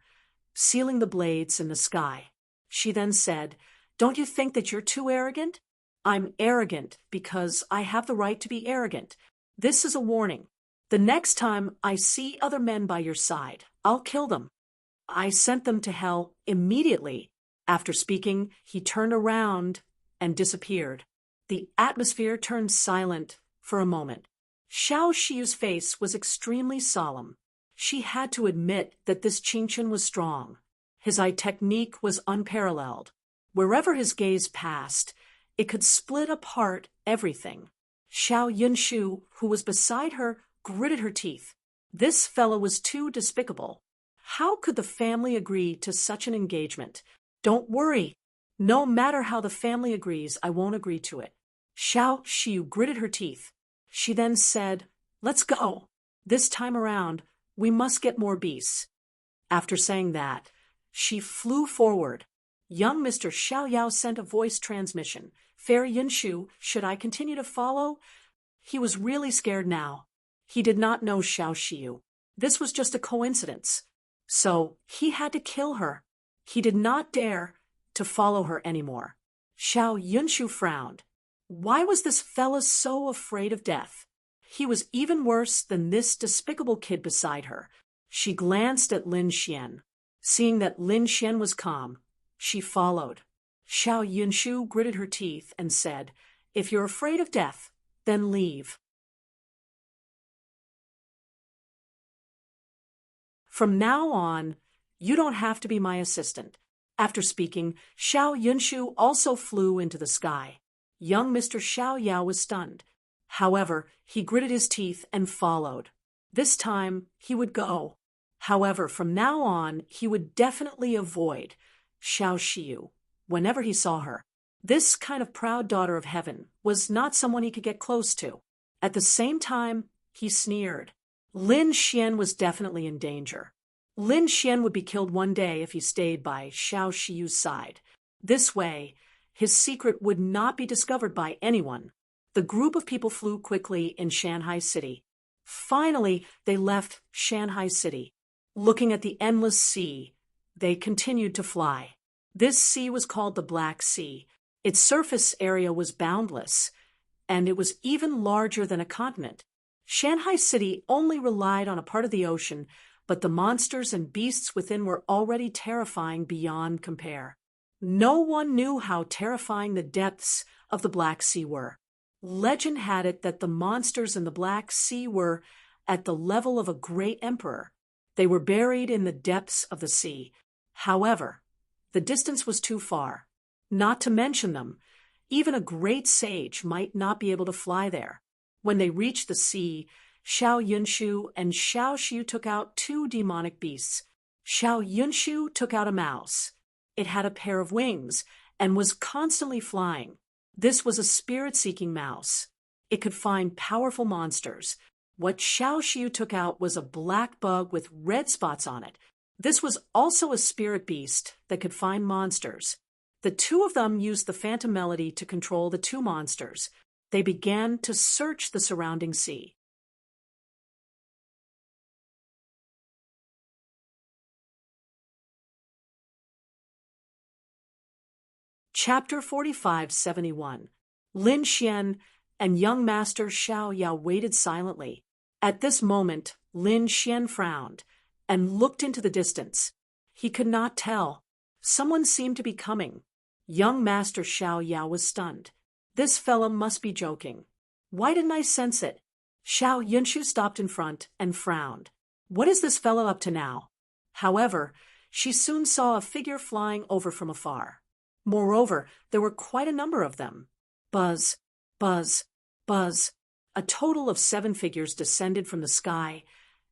sealing the blades in the sky. She then said, Don't you think that you're too arrogant? I'm arrogant because I have the right to be arrogant. This is a warning. The next time I see other men by your side, I'll kill them. I sent them to hell immediately. After speaking, he turned around and disappeared. The atmosphere turned silent for a moment. Xiao Xiu's face was extremely solemn. She had to admit that this Qingchen was strong. His eye technique was unparalleled. Wherever his gaze passed, it could split apart everything. Xiao Yunshu, who was beside her, gritted her teeth. This fellow was too despicable. How could the family agree to such an engagement? Don't worry. No matter how the family agrees, I won't agree to it. Xiao Xiu gritted her teeth. She then said, Let's go. This time around, we must get more beasts. After saying that, she flew forward. Young Mr. Xiao Yao sent a voice transmission. Fair Yunshu, should I continue to follow? He was really scared now. He did not know Xiao Xiu. This was just a coincidence. So he had to kill her. He did not dare to follow her anymore. Xiao Yunshu frowned. Why was this fella so afraid of death? he was even worse than this despicable kid beside her. She glanced at Lin Xian. Seeing that Lin Xian was calm, she followed. Xiao Yunshu gritted her teeth and said, "If you're afraid of death, then leave." "From now on, you don't have to be my assistant." After speaking, Xiao Yunshu also flew into the sky. Young Mr. Xiao Yao was stunned. However, he gritted his teeth and followed. This time, he would go. However, from now on, he would definitely avoid Xiao Xiu whenever he saw her. This kind of proud daughter of heaven was not someone he could get close to. At the same time, he sneered. Lin Xian was definitely in danger. Lin Xian would be killed one day if he stayed by Xiao Xiu's side. This way, his secret would not be discovered by anyone. The group of people flew quickly in Shanghai City. Finally, they left Shanghai City. Looking at the endless sea, they continued to fly. This sea was called the Black Sea. Its surface area was boundless, and it was even larger than a continent. Shanghai City only relied on a part of the ocean, but the monsters and beasts within were already terrifying beyond compare. No one knew how terrifying the depths of the Black Sea were. Legend had it that the monsters in the Black Sea were at the level of a great emperor. They were buried in the depths of the sea. However, the distance was too far. Not to mention them, even a great sage might not be able to fly there. When they reached the sea, Xiao Yunshu and Xiao Xiu took out two demonic beasts. Xiao Yunshu took out a mouse. It had a pair of wings and was constantly flying. This was a spirit-seeking mouse. It could find powerful monsters. What Xiao Xiu took out was a black bug with red spots on it. This was also a spirit beast that could find monsters. The two of them used the phantom melody to control the two monsters. They began to search the surrounding sea. Chapter 4571. Lin Xian and young master Xiao Yao waited silently. At this moment, Lin Xian frowned and looked into the distance. He could not tell. Someone seemed to be coming. Young master Xiao Yao was stunned. This fellow must be joking. Why didn't I sense it? Xiao Yunshu stopped in front and frowned. What is this fellow up to now? However, she soon saw a figure flying over from afar. Moreover, there were quite a number of them. Buzz, buzz, buzz. A total of 7 figures descended from the sky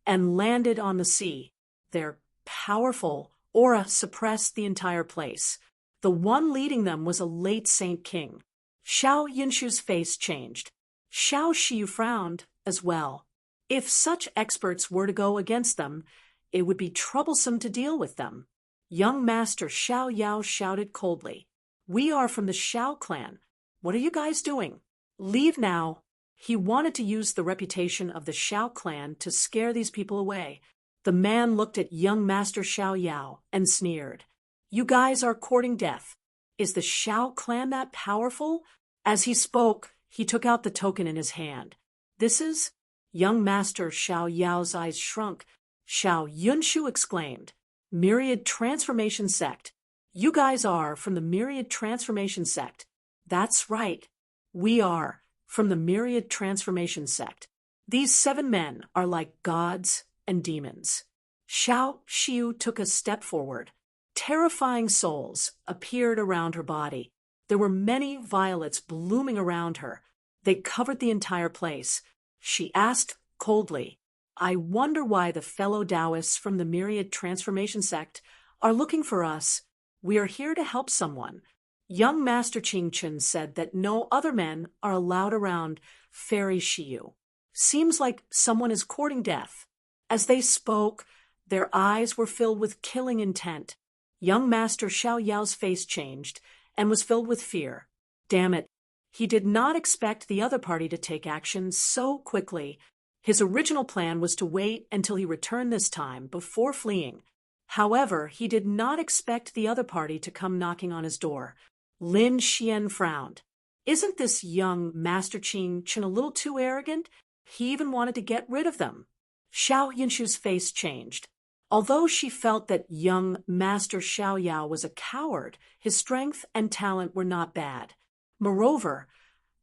and landed on the sea. Their powerful aura suppressed the entire place. The one leading them was a late Saint King. Xiao Yunshu's face changed. Xiao Xiu frowned as well. If such experts were to go against them, it would be troublesome to deal with them. Young master Xiao Yao shouted coldly, "We are from the Xiao clan. What are you guys doing? Leave now." He wanted to use the reputation of the Xiao clan to scare these people away. The man looked at young master Xiao Yao and sneered. "You guys are courting death. Is the Xiao clan that powerful?" As he spoke, he took out the token in his hand. "This is?" Young master Xiao Yao's eyes shrunk. Xiao Yunshu exclaimed, "Myriad Transformation Sect. You guys are from the Myriad Transformation Sect." "That's right. We are from the Myriad Transformation Sect. These 7 men are like gods and demons." Xiao Xiu took a step forward. Terrifying souls appeared around her body. There were many violets blooming around her. They covered the entire place. She asked coldly, "I wonder why the fellow Taoists from the Myriad Transformation Sect are looking for us. We are here to help someone." Young Master Qing Chen said that no other men are allowed around Fairy Shiyu. Seems like someone is courting death. As they spoke, their eyes were filled with killing intent. Young Master Xiao Yao's face changed and was filled with fear. Damn it. He did not expect the other party to take action so quickly. His original plan was to wait until he returned this time before fleeing. However, he did not expect the other party to come knocking on his door. Lin Xian frowned. Isn't this young Master Qing Chen a little too arrogant? He even wanted to get rid of them. Xiao Yunshu's face changed. Although she felt that young Master Xiao Yao was a coward, his strength and talent were not bad. Moreover,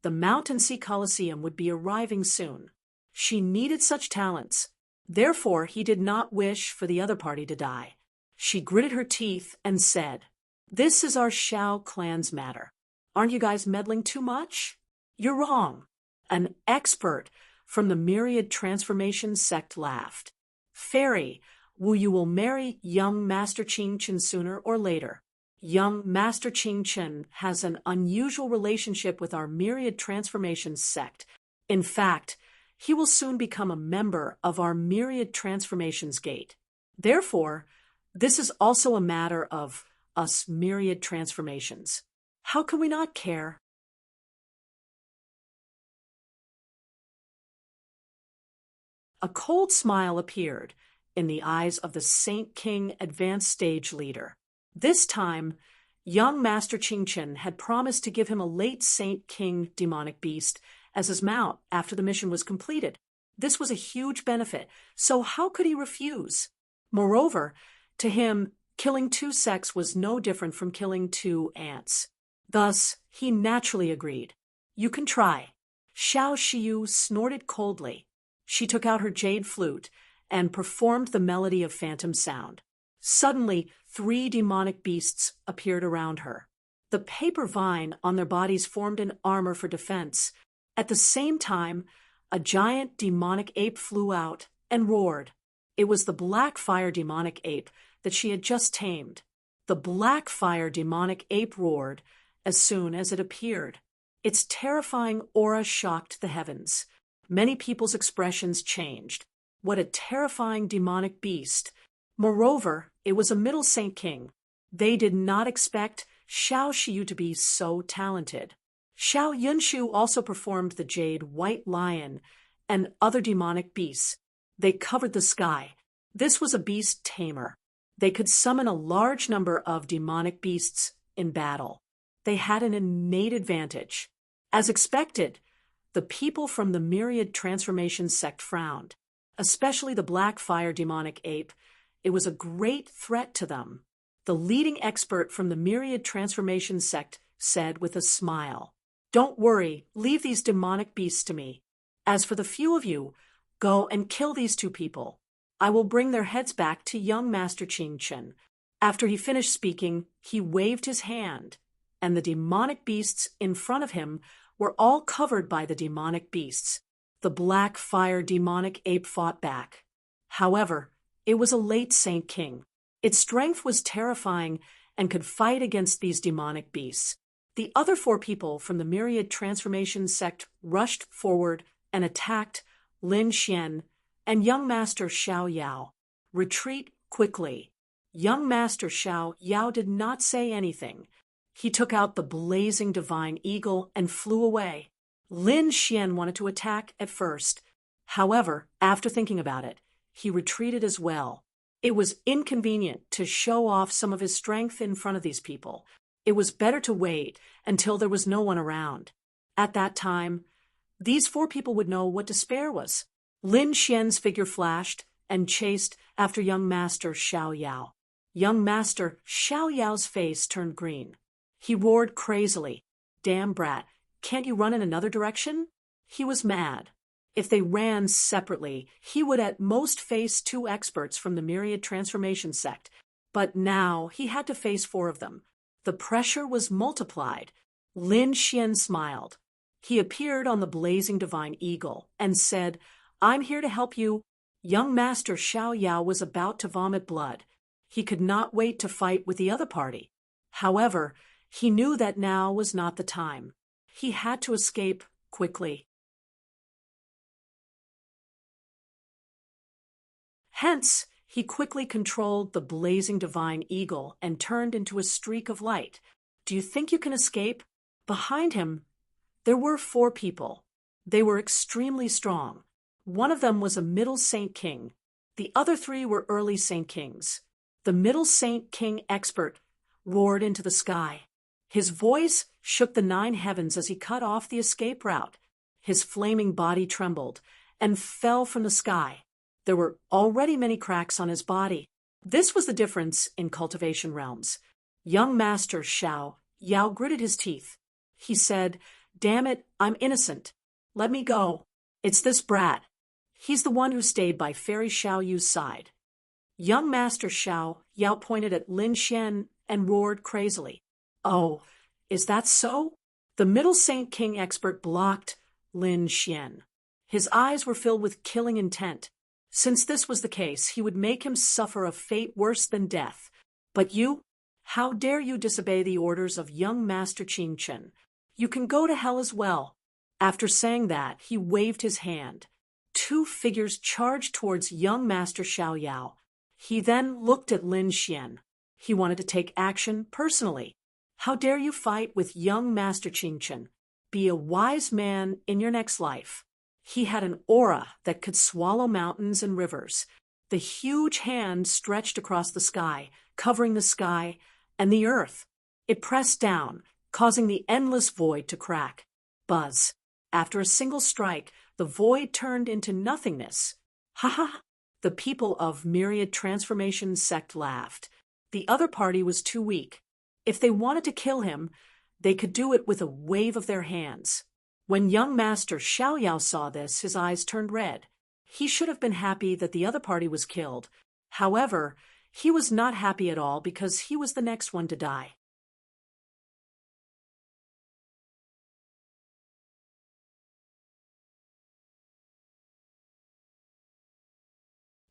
the Mountain Sea Colosseum would be arriving soon. She needed such talents. Therefore, he did not wish for the other party to die. She gritted her teeth and said, "This is our Xiao clan's matter. Aren't you guys meddling too much?" "You're wrong." An expert from the Myriad Transformation sect laughed. "Fairy, you will marry young Master Qing Chen sooner or later. Young Master Qing Chen has an unusual relationship with our Myriad Transformation sect. In fact, he will soon become a member of our Myriad Transformations Gate. Therefore, this is also a matter of us Myriad Transformations. How can we not care?" A cold smile appeared in the eyes of the Saint King Advanced Stage Leader. This time, young Master Qing Chen had promised to give him a late Saint King demonic beast as his mount after the mission was completed. This was a huge benefit, so how could he refuse? Moreover, to him, killing 2 sects was no different from killing 2 ants. Thus, he naturally agreed. "You can try." Xiao Shiyu snorted coldly. She took out her jade flute and performed the melody of phantom sound. Suddenly, 3 demonic beasts appeared around her. The paper vine on their bodies formed an armor for defense. At the same time, a giant demonic ape flew out and roared. It was the black fire demonic ape that she had just tamed. The black fire demonic ape roared as soon as it appeared. Its terrifying aura shocked the heavens. Many people's expressions changed. What a terrifying demonic beast. Moreover, it was a middle Saint King. They did not expect Xiao Shiyu to be so talented. Xiao Yunshu also performed the jade white lion and other demonic beasts. They covered the sky. This was a beast tamer. They could summon a large number of demonic beasts in battle. They had an innate advantage. As expected, the people from the Myriad Transformation sect frowned, especially the black fire demonic ape. It was a great threat to them. The leading expert from the Myriad Transformation sect said with a smile, "Don't worry, leave these demonic beasts to me. As for the few of you, go and kill these 2 people. I will bring their heads back to young Master Qing Chen." After he finished speaking, he waved his hand, and the demonic beasts in front of him were all covered by the demonic beasts. The black fire demonic ape fought back. However, it was a late Saint King. Its strength was terrifying and could fight against these demonic beasts. The other 4 people from the Myriad Transformation sect rushed forward and attacked Lin Xian and young Master Xiao Yao. "Retreat quickly." Young Master Xiao Yao did not say anything. He took out the blazing divine eagle and flew away. Lin Xian wanted to attack at first. However, after thinking about it, he retreated as well. It was inconvenient to show off some of his strength in front of these people. It was better to wait until there was no one around. At that time, these 4 people would know what despair was. Lin Xian's figure flashed and chased after young Master Xiao Yao. Young Master Xiao Yao's face turned green. He roared crazily, "Damn brat, can't you run in another direction?" He was mad. If they ran separately, he would at most face 2 experts from the Myriad Transformation sect, but now he had to face 4 of them. The pressure was multiplied. Lin Xian smiled. He appeared on the blazing divine eagle and said, "I'm here to help you." Young Master Xiao Yao was about to vomit blood. He could not wait to fight with the other party. However, he knew that now was not the time. He had to escape quickly. Hence, he quickly controlled the blazing divine eagle and turned into a streak of light. "Do you think you can escape?" Behind him, there were 4 people. They were extremely strong. One of them was a middle Saint King. The other 3 were early Saint Kings. The middle Saint King expert roared into the sky. His voice shook the 9 heavens as he cut off the escape route. His flaming body trembled, and fell from the sky. There were already many cracks on his body. This was the difference in cultivation realms. Young Master Xiao Yao gritted his teeth. He said, "Damn it, I'm innocent. Let me go. It's this brat. He's the one who stayed by Fairy Xiao Yu's side." Young Master Xiao Yao pointed at Lin Xian and roared crazily. "Oh, is that so?" The Middle Saint King expert blocked Lin Xian. His eyes were filled with killing intent. Since this was the case, he would make him suffer a fate worse than death. "But you? How dare you disobey the orders of young Master Qin Chen? You can go to hell as well." After saying that, he waved his hand. Two figures charged towards young Master Xiao Yao. He then looked at Lin Xian. He wanted to take action personally. "How dare you fight with young Master Qin Chen? Be a wise man in your next life." He had an aura that could swallow mountains and rivers. The huge hand stretched across the sky, covering the sky and the earth. It pressed down, causing the endless void to crack. Buzz. After a single strike, the void turned into nothingness. "Ha ha!" The people of Myriad Transformation sect laughed. The other party was too weak. If they wanted to kill him, they could do it with a wave of their hands. When young Master Xiao Yao saw this, his eyes turned red. He should have been happy that the other party was killed. However, he was not happy at all because he was the next one to die.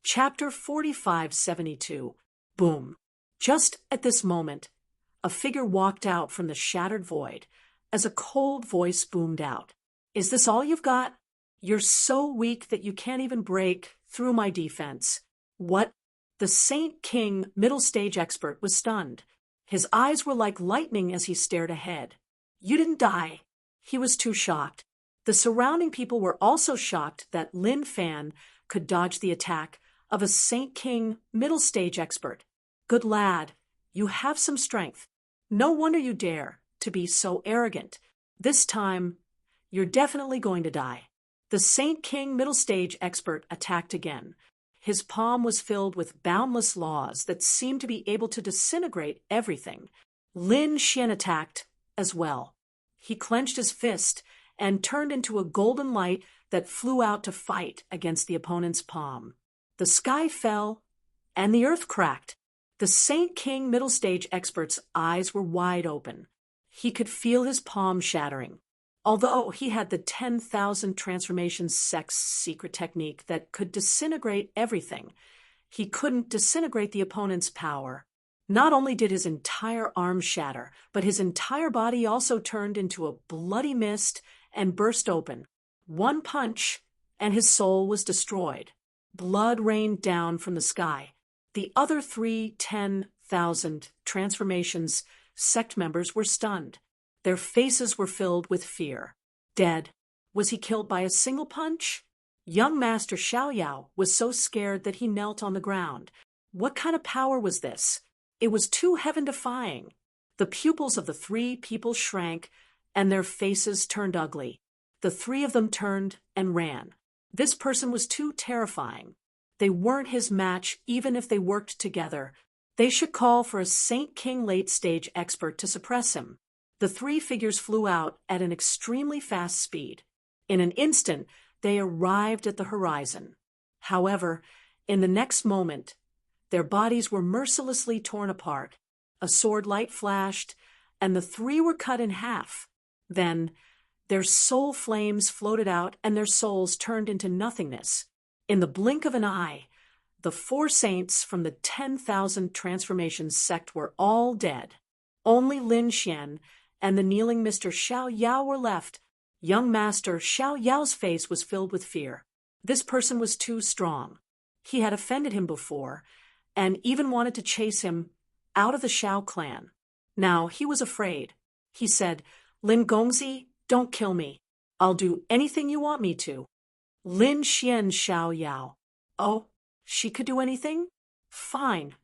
Chapter 4572. Boom. Just at this moment, a figure walked out from the shattered void as a cold voice boomed out. "Is this all you've got? You're so weak that you can't even break through my defense." "What?" The Saint King middle stage expert was stunned. His eyes were like lightning as he stared ahead. "You didn't die." He was too shocked. The surrounding people were also shocked that Lin Fan could dodge the attack of a Saint King middle stage expert. "Good lad, you have some strength. No wonder you dare to be so arrogant. This time, you're definitely going to die." The Saint King middle stage expert attacked again. His palm was filled with boundless laws that seemed to be able to disintegrate everything. Lin Xian attacked as well. He clenched his fist and turned into a golden light that flew out to fight against the opponent's palm. The sky fell, and the earth cracked. The Saint King middle stage expert's eyes were wide open. He could feel his palm shattering. Although he had the 10,000 transformation sect's secret technique that could disintegrate everything, he couldn't disintegrate the opponent's power. Not only did his entire arm shatter, but his entire body also turned into a bloody mist and burst open. One punch, and his soul was destroyed. Blood rained down from the sky. The other 10,000 transformations sect members were stunned. Their faces were filled with fear. Dead. Was he killed by a single punch? Young Master Xiao Yao was so scared that he knelt on the ground. What kind of power was this? It was too heaven-defying. The pupils of the three people shrank, and their faces turned ugly. The three of them turned and ran. This person was too terrifying. They weren't his match even if they worked together. They should call for a Saint King late-stage expert to suppress him. The three figures flew out at an extremely fast speed. In an instant, they arrived at the horizon. However, in the next moment, their bodies were mercilessly torn apart. A sword light flashed, and the three were cut in half. Then, their soul flames floated out and their souls turned into nothingness. In the blink of an eye, the four saints from the 10,000 transformation sect were all dead. Only Lin Xian and the kneeling Mr. Xiao Yao were left. Young Master Xiao Yao's face was filled with fear. This person was too strong. He had offended him before, and even wanted to chase him out of the Xiao clan. Now he was afraid. He said, "Lin Gongzi, don't kill me. I'll do anything you want me to." Lin Xian Xiao Yao. "Oh, she could do anything? Fine.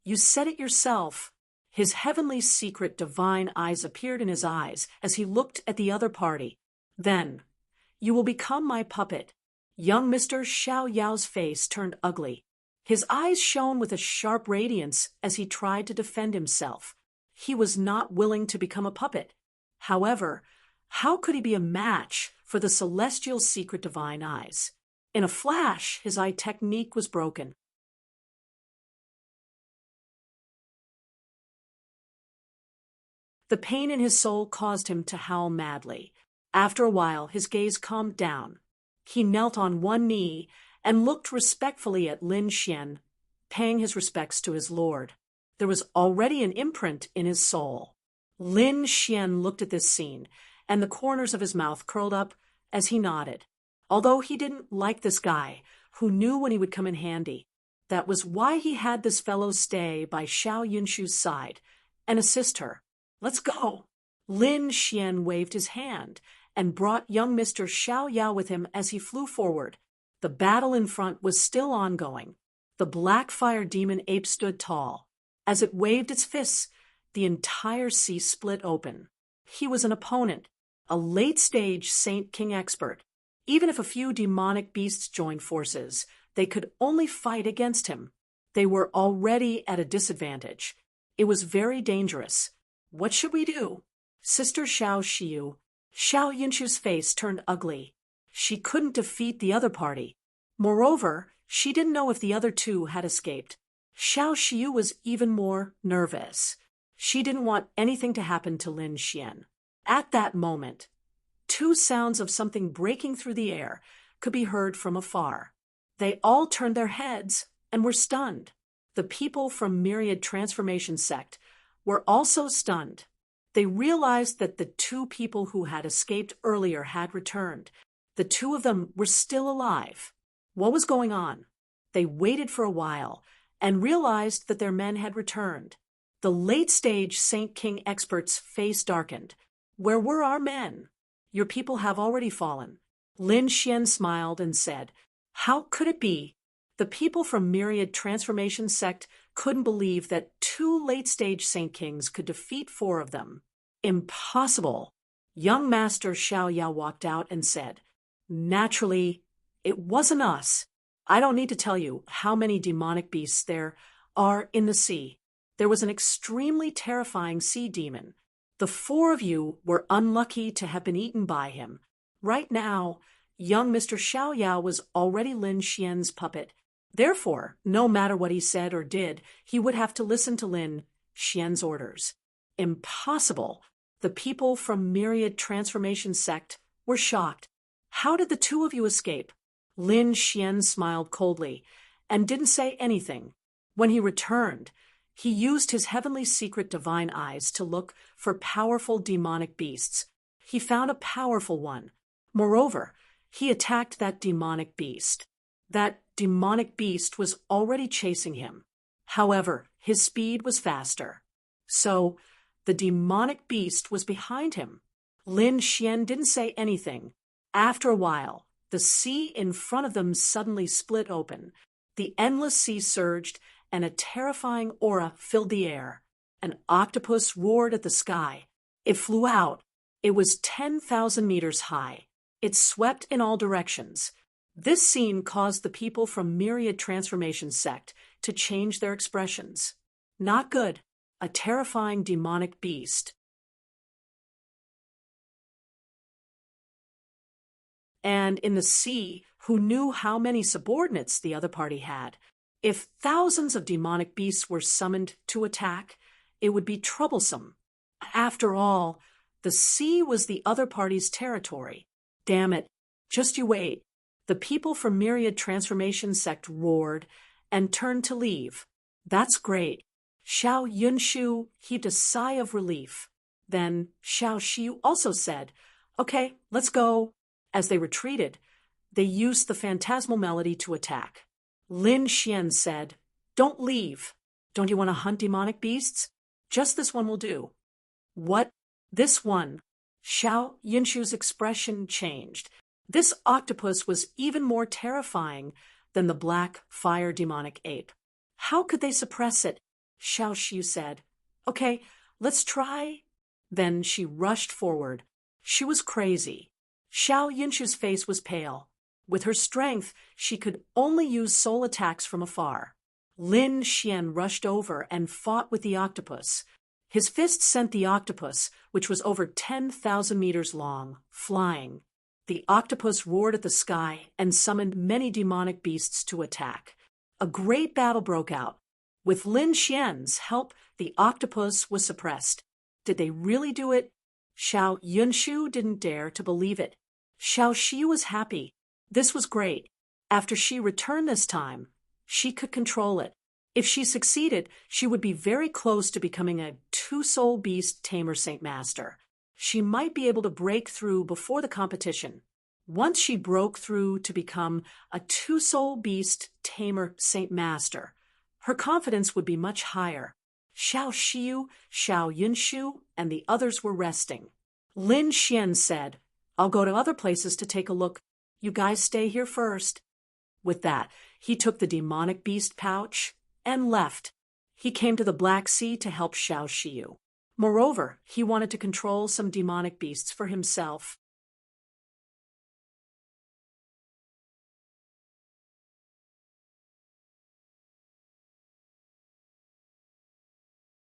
You said it yourself." His heavenly secret divine eyes appeared in his eyes as he looked at the other party. "Then, you will become my puppet. Young Mr. Xiao Yao's face turned ugly. His eyes shone with a sharp radiance as he tried to defend himself. He was not willing to become a puppet. However, how could he be a match for the celestial secret divine eyes? In a flash, his eye technique was broken. The pain in his soul caused him to howl madly. After a while, his gaze calmed down. He knelt on one knee and looked respectfully at Lin Xian, paying his respects to his lord. There was already an imprint in his soul. Lin Xian looked at this scene, and the corners of his mouth curled up as he nodded. Although he didn't like this guy, who knew when he would come in handy, that was why he had this fellow stay by Xiao Yunshu's side and assist her. Let's go. Lin Xian waved his hand and brought young Mr. Xiao Yao with him as he flew forward. The battle in front was still ongoing. The black fire demon ape stood tall. As it waved its fists, the entire sea split open. He was an opponent, a late-stage Saint King expert. Even if a few demonic beasts joined forces, they could only fight against him. They were already at a disadvantage. It was very dangerous. What should we do? Sister Xiao Yunshu's face turned ugly. She couldn't defeat the other party. Moreover, she didn't know if the other two had escaped. Xiao Xiu was even more nervous. She didn't want anything to happen to Lin Xian. At that moment, two sounds of something breaking through the air could be heard from afar. They all turned their heads and were stunned. The people from Myriad Transformation Sect were also stunned. They realized that the two people who had escaped earlier had returned. The two of them were still alive. What was going on? They waited for a while and realized that their men had returned. The late-stage Saint King expert's face darkened. Where were our men? Your people have already fallen. Lin Xian smiled and said, how could it be? The people from Myriad Transformation Sect couldn't believe that two late-stage Saint Kings could defeat four of them. Impossible. Young Master Xiao Yao walked out and said, naturally, it wasn't us. I don't need to tell you how many demonic beasts there are in the sea. There was an extremely terrifying sea demon. The four of you were unlucky to have been eaten by him. Right now, young Mr. Xiao Yao was already Lin Xian's puppet. Therefore, no matter what he said or did, he would have to listen to Lin Xian's orders. Impossible. The people from Myriad Transformation Sect were shocked. How did the two of you escape? Lin Xian smiled coldly and didn't say anything. When he returned, he used his heavenly secret divine eyes to look for powerful demonic beasts. He found a powerful one. Moreover, he attacked that demonic beast. That demonic beast was already chasing him. However, his speed was faster. So, the demonic beast was behind him. Lin Xian didn't say anything. After a while, the sea in front of them suddenly split open. The endless sea surged, and a terrifying aura filled the air. An octopus roared at the sky. It flew out. It was 10,000 meters high. It swept in all directions. This scene caused the people from Myriad Transformation Sect to change their expressions. Not good. A terrifying demonic beast. And in the sea, who knew how many subordinates the other party had? If thousands of demonic beasts were summoned to attack, it would be troublesome. After all, the sea was the other party's territory. Damn it. Just you wait. The people from Myriad Transformation Sect roared and turned to leave. That's great. Xiao Yunshu heaved a sigh of relief. Then Xiao Xiu also said, okay, let's go. As they retreated, they used the phantasmal melody to attack. Lin Xian said, don't leave. Don't you want to hunt demonic beasts? Just this one will do. What? This one? Xiao Yunshu's expression changed. This octopus was even more terrifying than the black fire demonic ape. How could they suppress it? Xiao Xiu said, okay, let's try. Then she rushed forward. She was crazy. Xiao Yunshu's face was pale. With her strength, she could only use soul attacks from afar. Lin Xian rushed over and fought with the octopus. His fist sent the octopus, which was over 10,000 meters long, flying. The octopus roared at the sky and summoned many demonic beasts to attack. A great battle broke out. With Lin Xian's help, the octopus was suppressed. Did they really do it? Xiao Yunshu didn't dare to believe it. Xiao Shi was happy. This was great. After she returned this time, she could control it. If she succeeded, she would be very close to becoming a two-soul beast tamer Saint Master. She might be able to break through before the competition. Once she broke through to become a two-soul beast tamer Saint Master, her confidence would be much higher. Xiao Shiyu, Xiao Yunshu, and the others were resting. Lin Xian said, "I'll go to other places to take a look. You guys stay here first." With that, he took the demonic beast pouch and left. He came to the Black Sea to help Xiao Shiyu. Moreover, he wanted to control some demonic beasts for himself.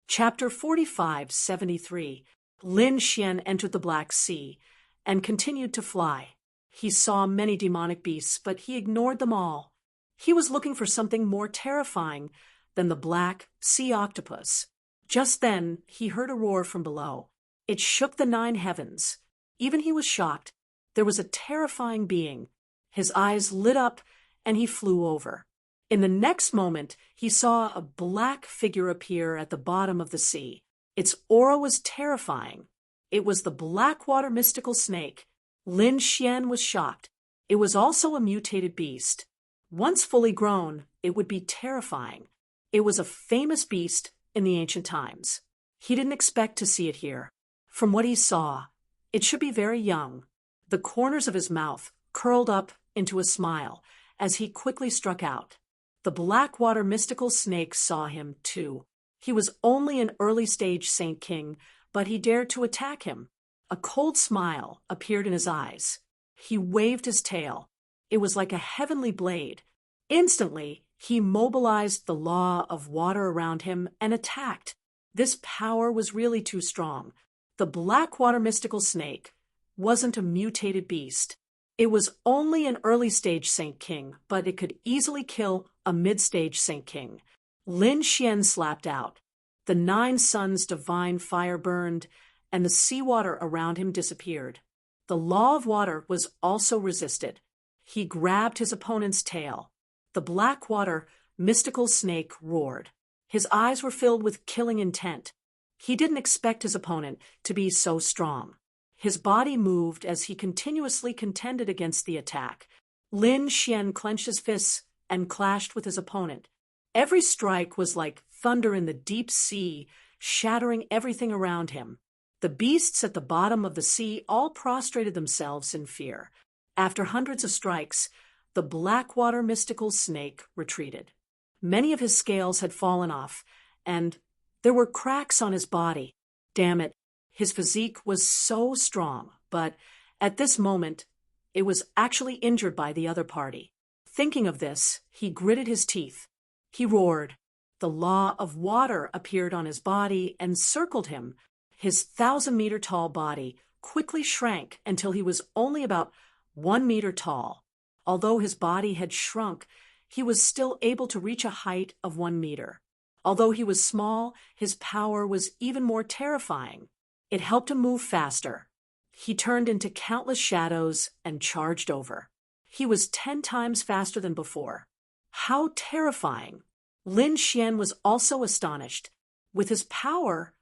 Chapter 45-73. Lin Xian entered the Black Sea and continued to fly. He saw many demonic beasts, but he ignored them all. He was looking for something more terrifying than the black sea octopus. Just then, he heard a roar from below. It shook the 9 heavens. Even he was shocked. There was a terrifying being. His eyes lit up, and he flew over. In the next moment, he saw a black figure appear at the bottom of the sea. Its aura was terrifying. It was the Blackwater mystical snake. Lin Xian was shocked. It was also a mutated beast. Once fully grown, it would be terrifying. It was a famous beast in the ancient times. He didn't expect to see it here. From what he saw, it should be very young. The corners of his mouth curled up into a smile as he quickly struck out. The Blackwater mystical snake saw him, too. He was only an early-stage Saint King, but he dared to attack him. A cold smile appeared in his eyes. He waved his tail. It was like a heavenly blade. Instantly, he mobilized the law of water around him and attacked. This power was really too strong. The Blackwater mystical snake wasn't a mutated beast. It was only an early-stage Saint King, but it could easily kill a mid-stage Saint King. Lin Xian slapped out. The 9 suns' divine fire burned, and the seawater around him disappeared. The law of water was also resisted. He grabbed his opponent's tail. The Blackwater mystical snake roared. His eyes were filled with killing intent. He didn't expect his opponent to be so strong. His body moved as he continuously contended against the attack. Lin Xian clenched his fists and clashed with his opponent. Every strike was like thunder in the deep sea, shattering everything around him. The beasts at the bottom of the sea all prostrated themselves in fear. After hundreds of strikes, the Blackwater mystical snake retreated. Many of his scales had fallen off, and there were cracks on his body. Damn it, his physique was so strong, but at this moment, it was actually injured by the other party. Thinking of this, he gritted his teeth. He roared. The law of water appeared on his body and circled him. His 1,000-meter-tall body quickly shrank until he was only about 1 meter tall. Although his body had shrunk, he was still able to reach a height of 1 meter. Although he was small, his power was even more terrifying. It helped him move faster. He turned into countless shadows and charged over. He was 10 times faster than before. How terrifying! Lin Xian was also astonished. With his power,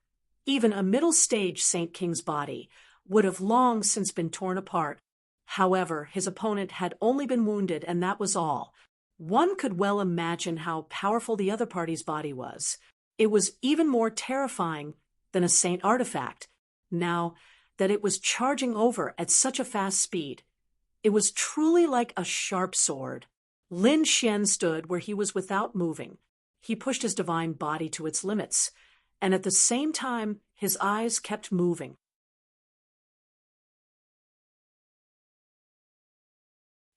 even a middle-stage Saint King's body would have long since been torn apart. However, his opponent had only been wounded, and that was all. One could well imagine how powerful the other party's body was. It was even more terrifying than a saint artifact, now that it was charging over at such a fast speed. It was truly like a sharp sword. Lin Xian stood where he was without moving. He pushed his divine body to its limits, and at the same time, his eyes kept moving.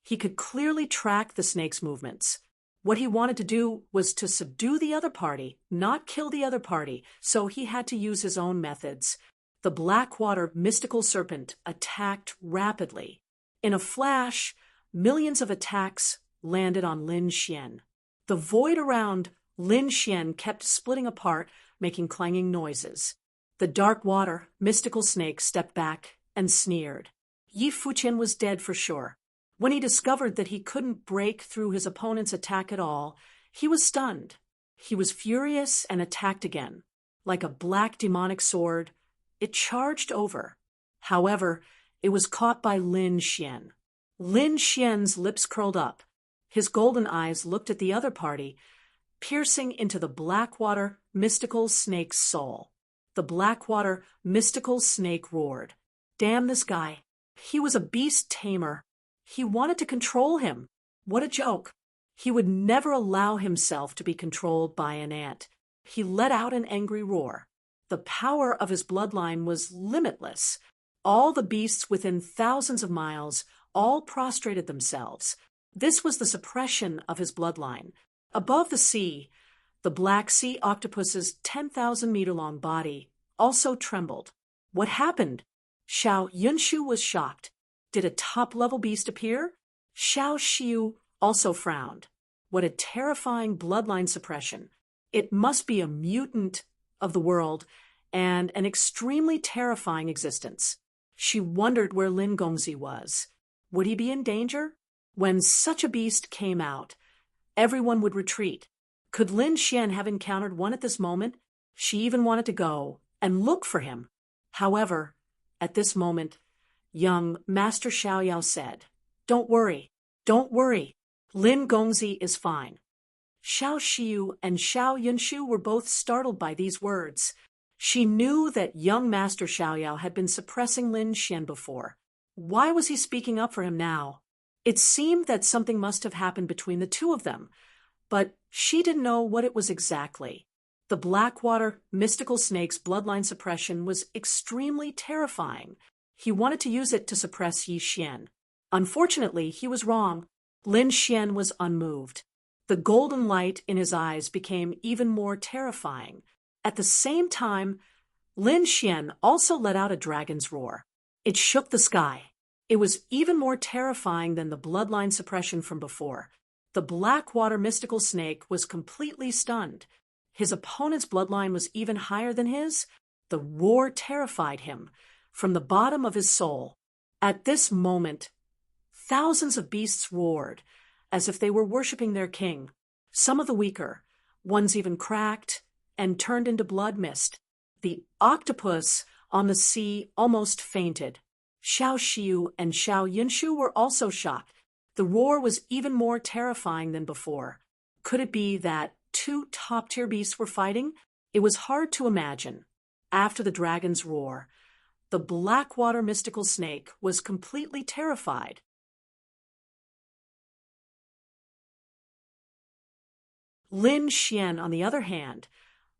He could clearly track the snake's movements. What he wanted to do was to subdue the other party, not kill the other party, so he had to use his own methods. The Blackwater mystical serpent attacked rapidly. In a flash, millions of attacks landed on Lin Xian. The void around Lin Xian kept splitting apart, making clanging noises. The dark water mystical snake stepped back and sneered. Yi Fuqian was dead for sure. When he discovered that he couldn't break through his opponent's attack at all, he was stunned. He was furious and attacked again. Like a black demonic sword, it charged over. However, it was caught by Lin Xian. Lin Xian's lips curled up. His golden eyes looked at the other party, piercing into the Blackwater mystical snake's soul. The Blackwater mystical snake roared. Damn this guy. He was a beast tamer. He wanted to control him. What a joke. He would never allow himself to be controlled by an ant. He let out an angry roar. The power of his bloodline was limitless. All the beasts within thousands of miles all prostrated themselves. This was the suppression of his bloodline. Above the sea, the Black Sea octopus's 10,000-meter-long body also trembled. What happened? Xiao Yunshu was shocked. Did a top-level beast appear? Xiao Xiu also frowned. What a terrifying bloodline suppression. It must be a mutant of the world and an extremely terrifying existence. She wondered where Lin Gongzi was. Would he be in danger? When such a beast came out, everyone would retreat. Could Lin Xian have encountered one at this moment? She even wanted to go and look for him. However, at this moment, young Master Xiaoyao said, "Don't worry, don't worry. Lin Gongzi is fine." Xiao Xiu and Xiao Yunshu were both startled by these words. She knew that young Master Xiaoyao had been suppressing Lin Xian before. Why was he speaking up for him now? It seemed that something must have happened between the two of them, but she didn't know what it was exactly. The Blackwater mystical snake's bloodline suppression was extremely terrifying. He wanted to use it to suppress Yi Xian. Unfortunately, he was wrong. Lin Xian was unmoved. The golden light in his eyes became even more terrifying. At the same time, Lin Xian also let out a dragon's roar. It shook the sky. It was even more terrifying than the bloodline suppression from before. The Blackwater mystical snake was completely stunned. His opponent's bloodline was even higher than his. The roar terrified him from the bottom of his soul. At this moment, thousands of beasts roared, as if they were worshipping their king. Some of the weaker, ones even cracked and turned into blood mist. The octopus on the sea almost fainted. Xiao Xiu and Xiao Yunshu were also shocked. The roar was even more terrifying than before. Could it be that two top-tier beasts were fighting? It was hard to imagine. After the dragon's roar, the Blackwater mystical snake was completely terrified. Lin Xian, on the other hand,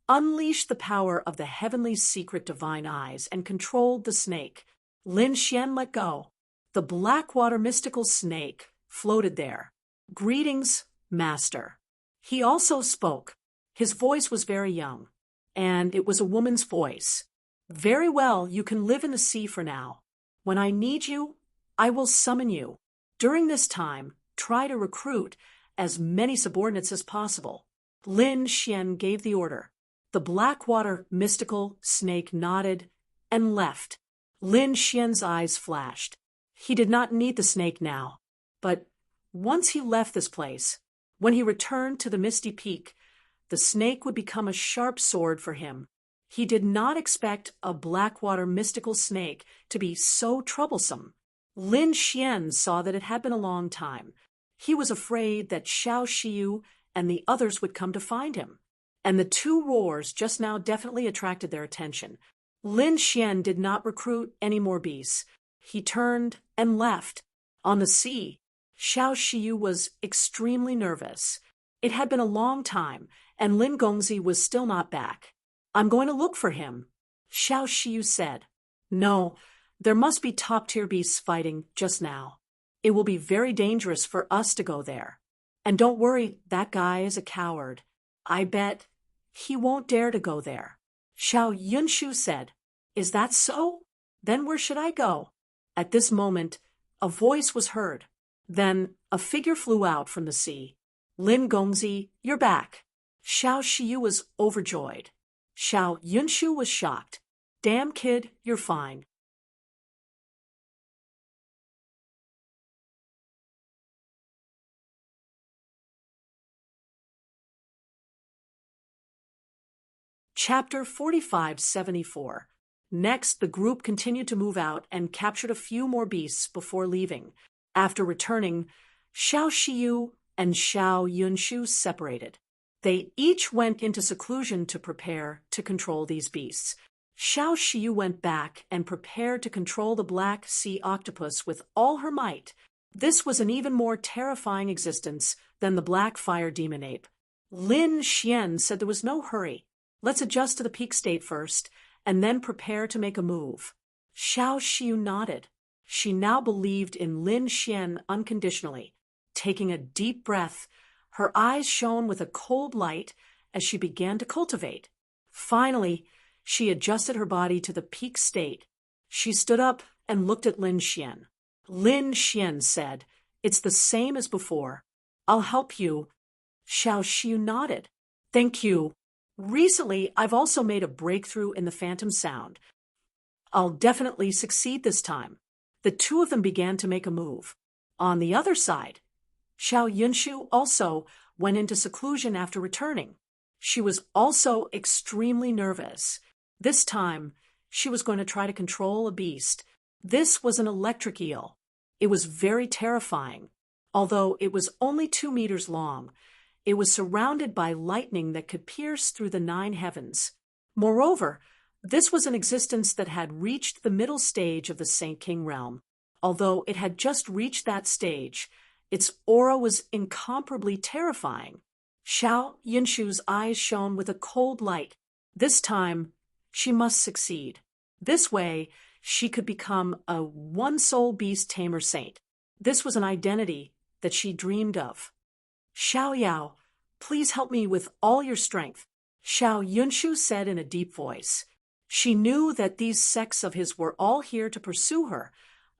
unleashed the power of the heavenly secret divine eyes and controlled the snake. Lin Xian let go. The Blackwater mystical snake floated there. "Greetings, Master." He also spoke. His voice was very young, and it was a woman's voice. "Very well, you can live in the sea for now. When I need you, I will summon you. During this time, try to recruit as many subordinates as possible." Lin Xian gave the order. The Blackwater mystical snake nodded and left. Lin Xian's eyes flashed. He did not need the snake now, but once he left this place, when he returned to the Misty Peak, the snake would become a sharp sword for him. He did not expect a Blackwater mystical snake to be so troublesome. Lin Xian saw that it had been a long time. He was afraid that Xiao Xiu and the others would come to find him, and the two roars just now definitely attracted their attention. Lin Xian did not recruit any more beasts. He turned and left. On the sea, Xiao Xiu was extremely nervous. It had been a long time, and Lin Gongzi was still not back. "I'm going to look for him," Xiao Xiu said. "No, there must be top-tier beasts fighting just now. It will be very dangerous for us to go there. And don't worry, that guy is a coward. I bet he won't dare to go there. Xiao Yunshu said, Is that so? Then where should I go? At this moment, a voice was heard. Then a figure flew out from the sea. Lin Gongzi, you're back. Xiao Shiyu was overjoyed. Xiao Yunshu was shocked. Damn kid, you're fine. Chapter 4574. Next, the group continued to move out and captured a few more beasts before leaving. After returning, Xiao Shiyu and Xiao Yunshu separated. They each went into seclusion to prepare to control these beasts. Xiao Shiyu went back and prepared to control the black sea octopus with all her might. This was an even more terrifying existence than the black fire demon ape. Lin Xian said there was no hurry. Let's adjust to the peak state first, and then prepare to make a move. Xiao Shiyu nodded. She now believed in Lin Xian unconditionally. Taking a deep breath, her eyes shone with a cold light as she began to cultivate. Finally, she adjusted her body to the peak state. She stood up and looked at Lin Xian. Lin Xian said, It's the same as before. I'll help you. Xiao Shiyu nodded. Thank you. Recently, I've also made a breakthrough in the phantom sound. I'll definitely succeed this time. The two of them began to make a move. On the other side, Xiao Yunshu also went into seclusion after returning. She was also extremely nervous. This time, she was going to try to control a beast. This was an electric eel. It was very terrifying. Although it was only 2 meters long, it was surrounded by lightning that could pierce through the 9 heavens. Moreover, this was an existence that had reached the middle stage of the Saint King realm. Although it had just reached that stage, its aura was incomparably terrifying. Xiao Yunshu's eyes shone with a cold light. This time, she must succeed. This way, she could become a one-soul beast tamer saint. This was an identity that she dreamed of. Xiao Yao, please help me with all your strength, Xiao Yunshu said in a deep voice. She knew that these sects of his were all here to pursue her,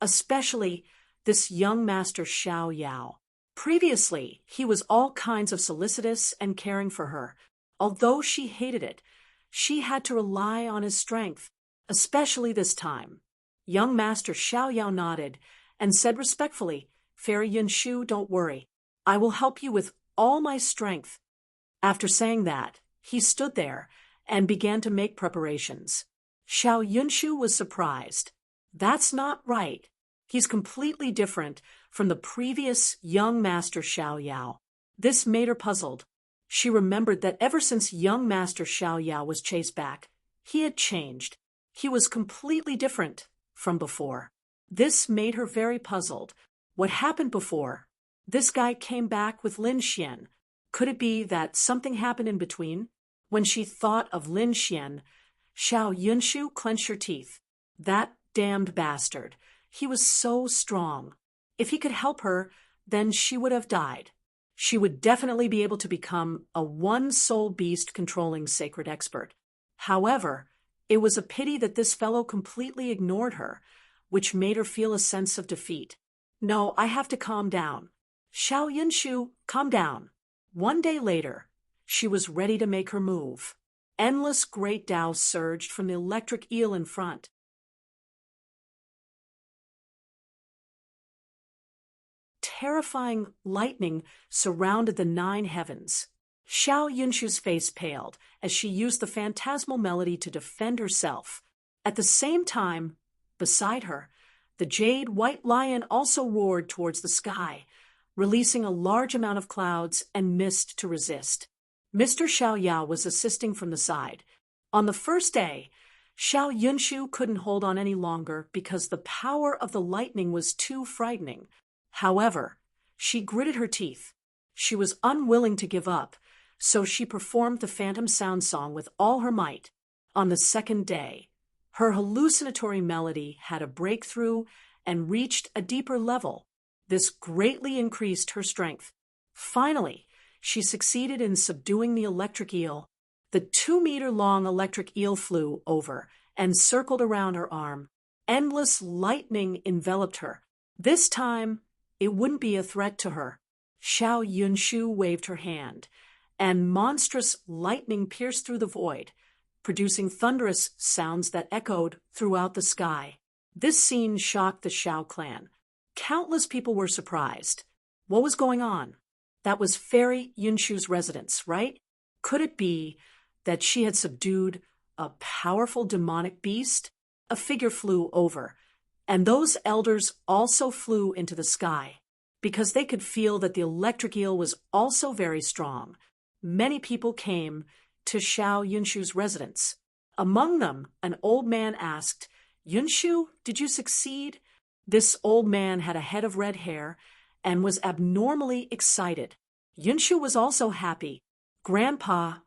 especially this young master Xiao Yao. Previously, he was all kinds of solicitous and caring for her. Although she hated it, she had to rely on his strength, especially this time. Young master Xiao Yao nodded and said respectfully, Fairy Yunshu, don't worry. I will help you with all my strength. After saying that, he stood there and began to make preparations. Xiao Yunshu was surprised. That's not right. He's completely different from the previous young master Xiao Yao. This made her puzzled. She remembered that ever since young master Xiao Yao was chased back, he had changed. He was completely different from before. This made her very puzzled. What happened before? This guy came back with Lin Xian. Could it be that something happened in between? When she thought of Lin Xian, Xiao Yunshu clenched her teeth. That damned bastard. He was so strong. If he could help her, then she would have died. She would definitely be able to become a one-soul beast controlling sacred expert. However, it was a pity that this fellow completely ignored her, which made her feel a sense of defeat. No, I have to calm down. Xiao Yunshu, calm down. One day later, she was ready to make her move. Endless great Tao surged from the electric eel in front. Terrifying lightning surrounded the 9 heavens. Xiao Yunshu's face paled as she used the phantasmal melody to defend herself. At the same time, beside her, the jade white lion also roared towards the sky, releasing a large amount of clouds and mist to resist. Mr. Xiao Yao was assisting from the side. On the first day, Xiao Yunshu couldn't hold on any longer because the power of the lightning was too frightening. However, she gritted her teeth. She was unwilling to give up, so she performed the phantom sound song with all her might. On the second day, her hallucinatory melody had a breakthrough and reached a deeper level. This greatly increased her strength. Finally, she succeeded in subduing the electric eel. The 2-meter-long electric eel flew over and circled around her arm. Endless lightning enveloped her. This time, it wouldn't be a threat to her. Xiao Yunshu waved her hand, and monstrous lightning pierced through the void, producing thunderous sounds that echoed throughout the sky. This scene shocked the Xiao clan. Countless people were surprised. What was going on? That was Fairy Yunshu's residence, right? Could it be that she had subdued a powerful demonic beast? A figure flew over, and those elders also flew into the sky, because they could feel that the electric eel was also very strong. Many people came to Xiao Yunshu's residence. Among them, an old man asked, "Yunshu, did you succeed?" This old man had a head of red hair and was abnormally excited. Yunshu was also happy. "Grandpa,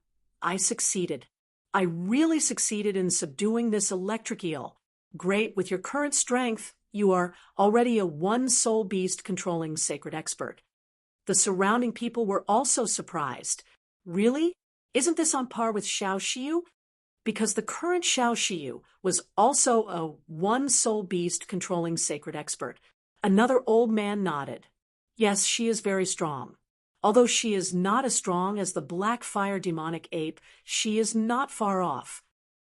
I succeeded. I really succeeded in subduing this electric eel. Great, with your current strength, you are already a one-soul beast controlling sacred expert." The surrounding people were also surprised. Really? Isn't this on par with Xiao Shiyu? Because the current Xiao Shiyu was also a one-soul beast controlling sacred expert. Another old man nodded. Yes, she is very strong. Although she is not as strong as the black fire demonic ape, she is not far off.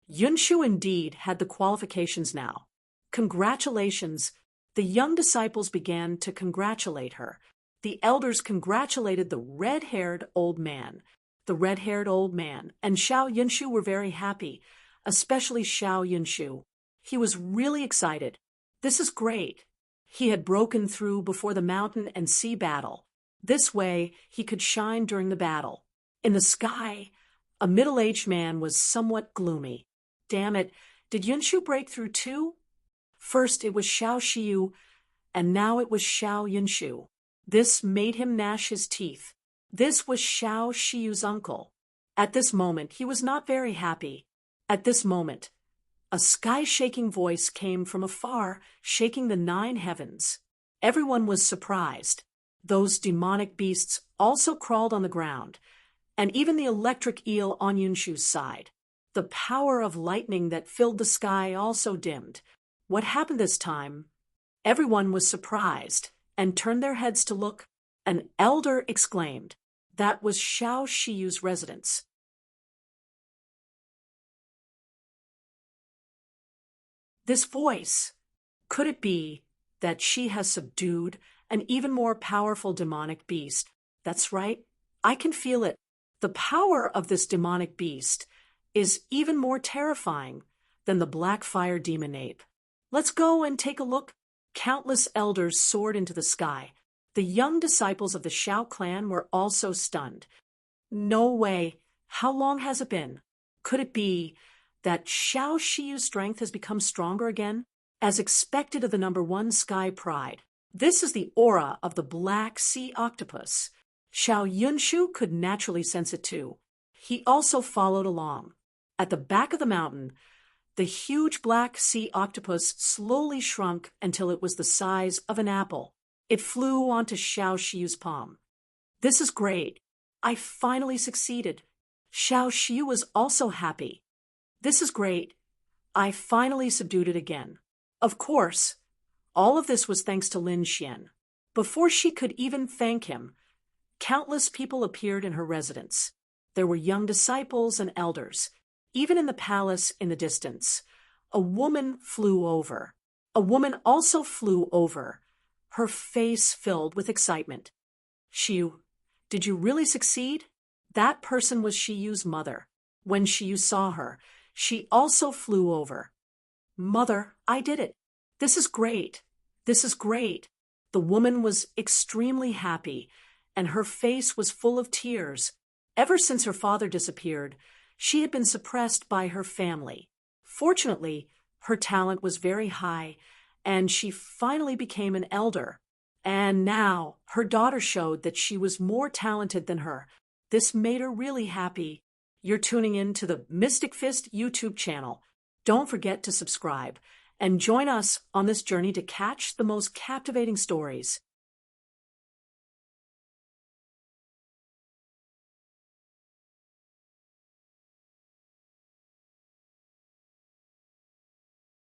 Yunshu indeed had the qualifications now. Congratulations. The young disciples began to congratulate her. The elders congratulated the red-haired old man. The red-haired old man and Xiao Yunshu were very happy, especially Xiao Yunshu. He was really excited. This is great. He had broken through before the mountain and sea battle. This way, he could shine during the battle. In the sky, a middle-aged man was somewhat gloomy. Damn it, did Yunshu break through too? First it was Xiao Shiyu, and now it was Xiao Yunshu. This made him gnash his teeth. This was Xiao Shiyu's uncle. At this moment, he was not very happy. At this moment, a sky-shaking voice came from afar, shaking the 9 heavens. Everyone was surprised. Those demonic beasts also crawled on the ground, and even the electric eel on Yunshu's side. The power of lightning that filled the sky also dimmed. What happened this time? Everyone was surprised and turned their heads to look. An elder exclaimed, "That was Xiao Shiyu's residence." This voice, could it be that she has subdued an even more powerful demonic beast? That's right, I can feel it. The power of this demonic beast is even more terrifying than the black fire demon ape. Let's go and take a look. Countless elders soared into the sky. The young disciples of the Xiao clan were also stunned. No way. How long has it been? Could it be that Xiao Shiyu's strength has become stronger again, as expected of the number 1 sky pride? This is the aura of the black sea octopus. Xiao Yunshu could naturally sense it too. He also followed along. At the back of the mountain, the huge black sea octopus slowly shrunk until it was the size of an apple. It flew onto Xiao Shiyu's palm. This is great. I finally succeeded. Xiao Shiyu was also happy. This is great. I finally subdued it again. Of course, all of this was thanks to Lin Xian. Before she could even thank him, countless people appeared in her residence. There were young disciples and elders. Even in the palace in the distance, a woman flew over. A woman also flew over, her face filled with excitement. "Shiyu, did you really succeed?" That person was Shiyu's mother. When Shiyu saw her, she also flew over. "Mother, I did it. This is great. This is great." The woman was extremely happy, and her face was full of tears. Ever since her father disappeared, she had been suppressed by her family. Fortunately, her talent was very high, and she finally became an elder. And now, her daughter showed that she was more talented than her. This made her really happy. You're tuning in to the Mystic Fist YouTube channel. Don't forget to subscribe, and join us on this journey to catch the most captivating stories.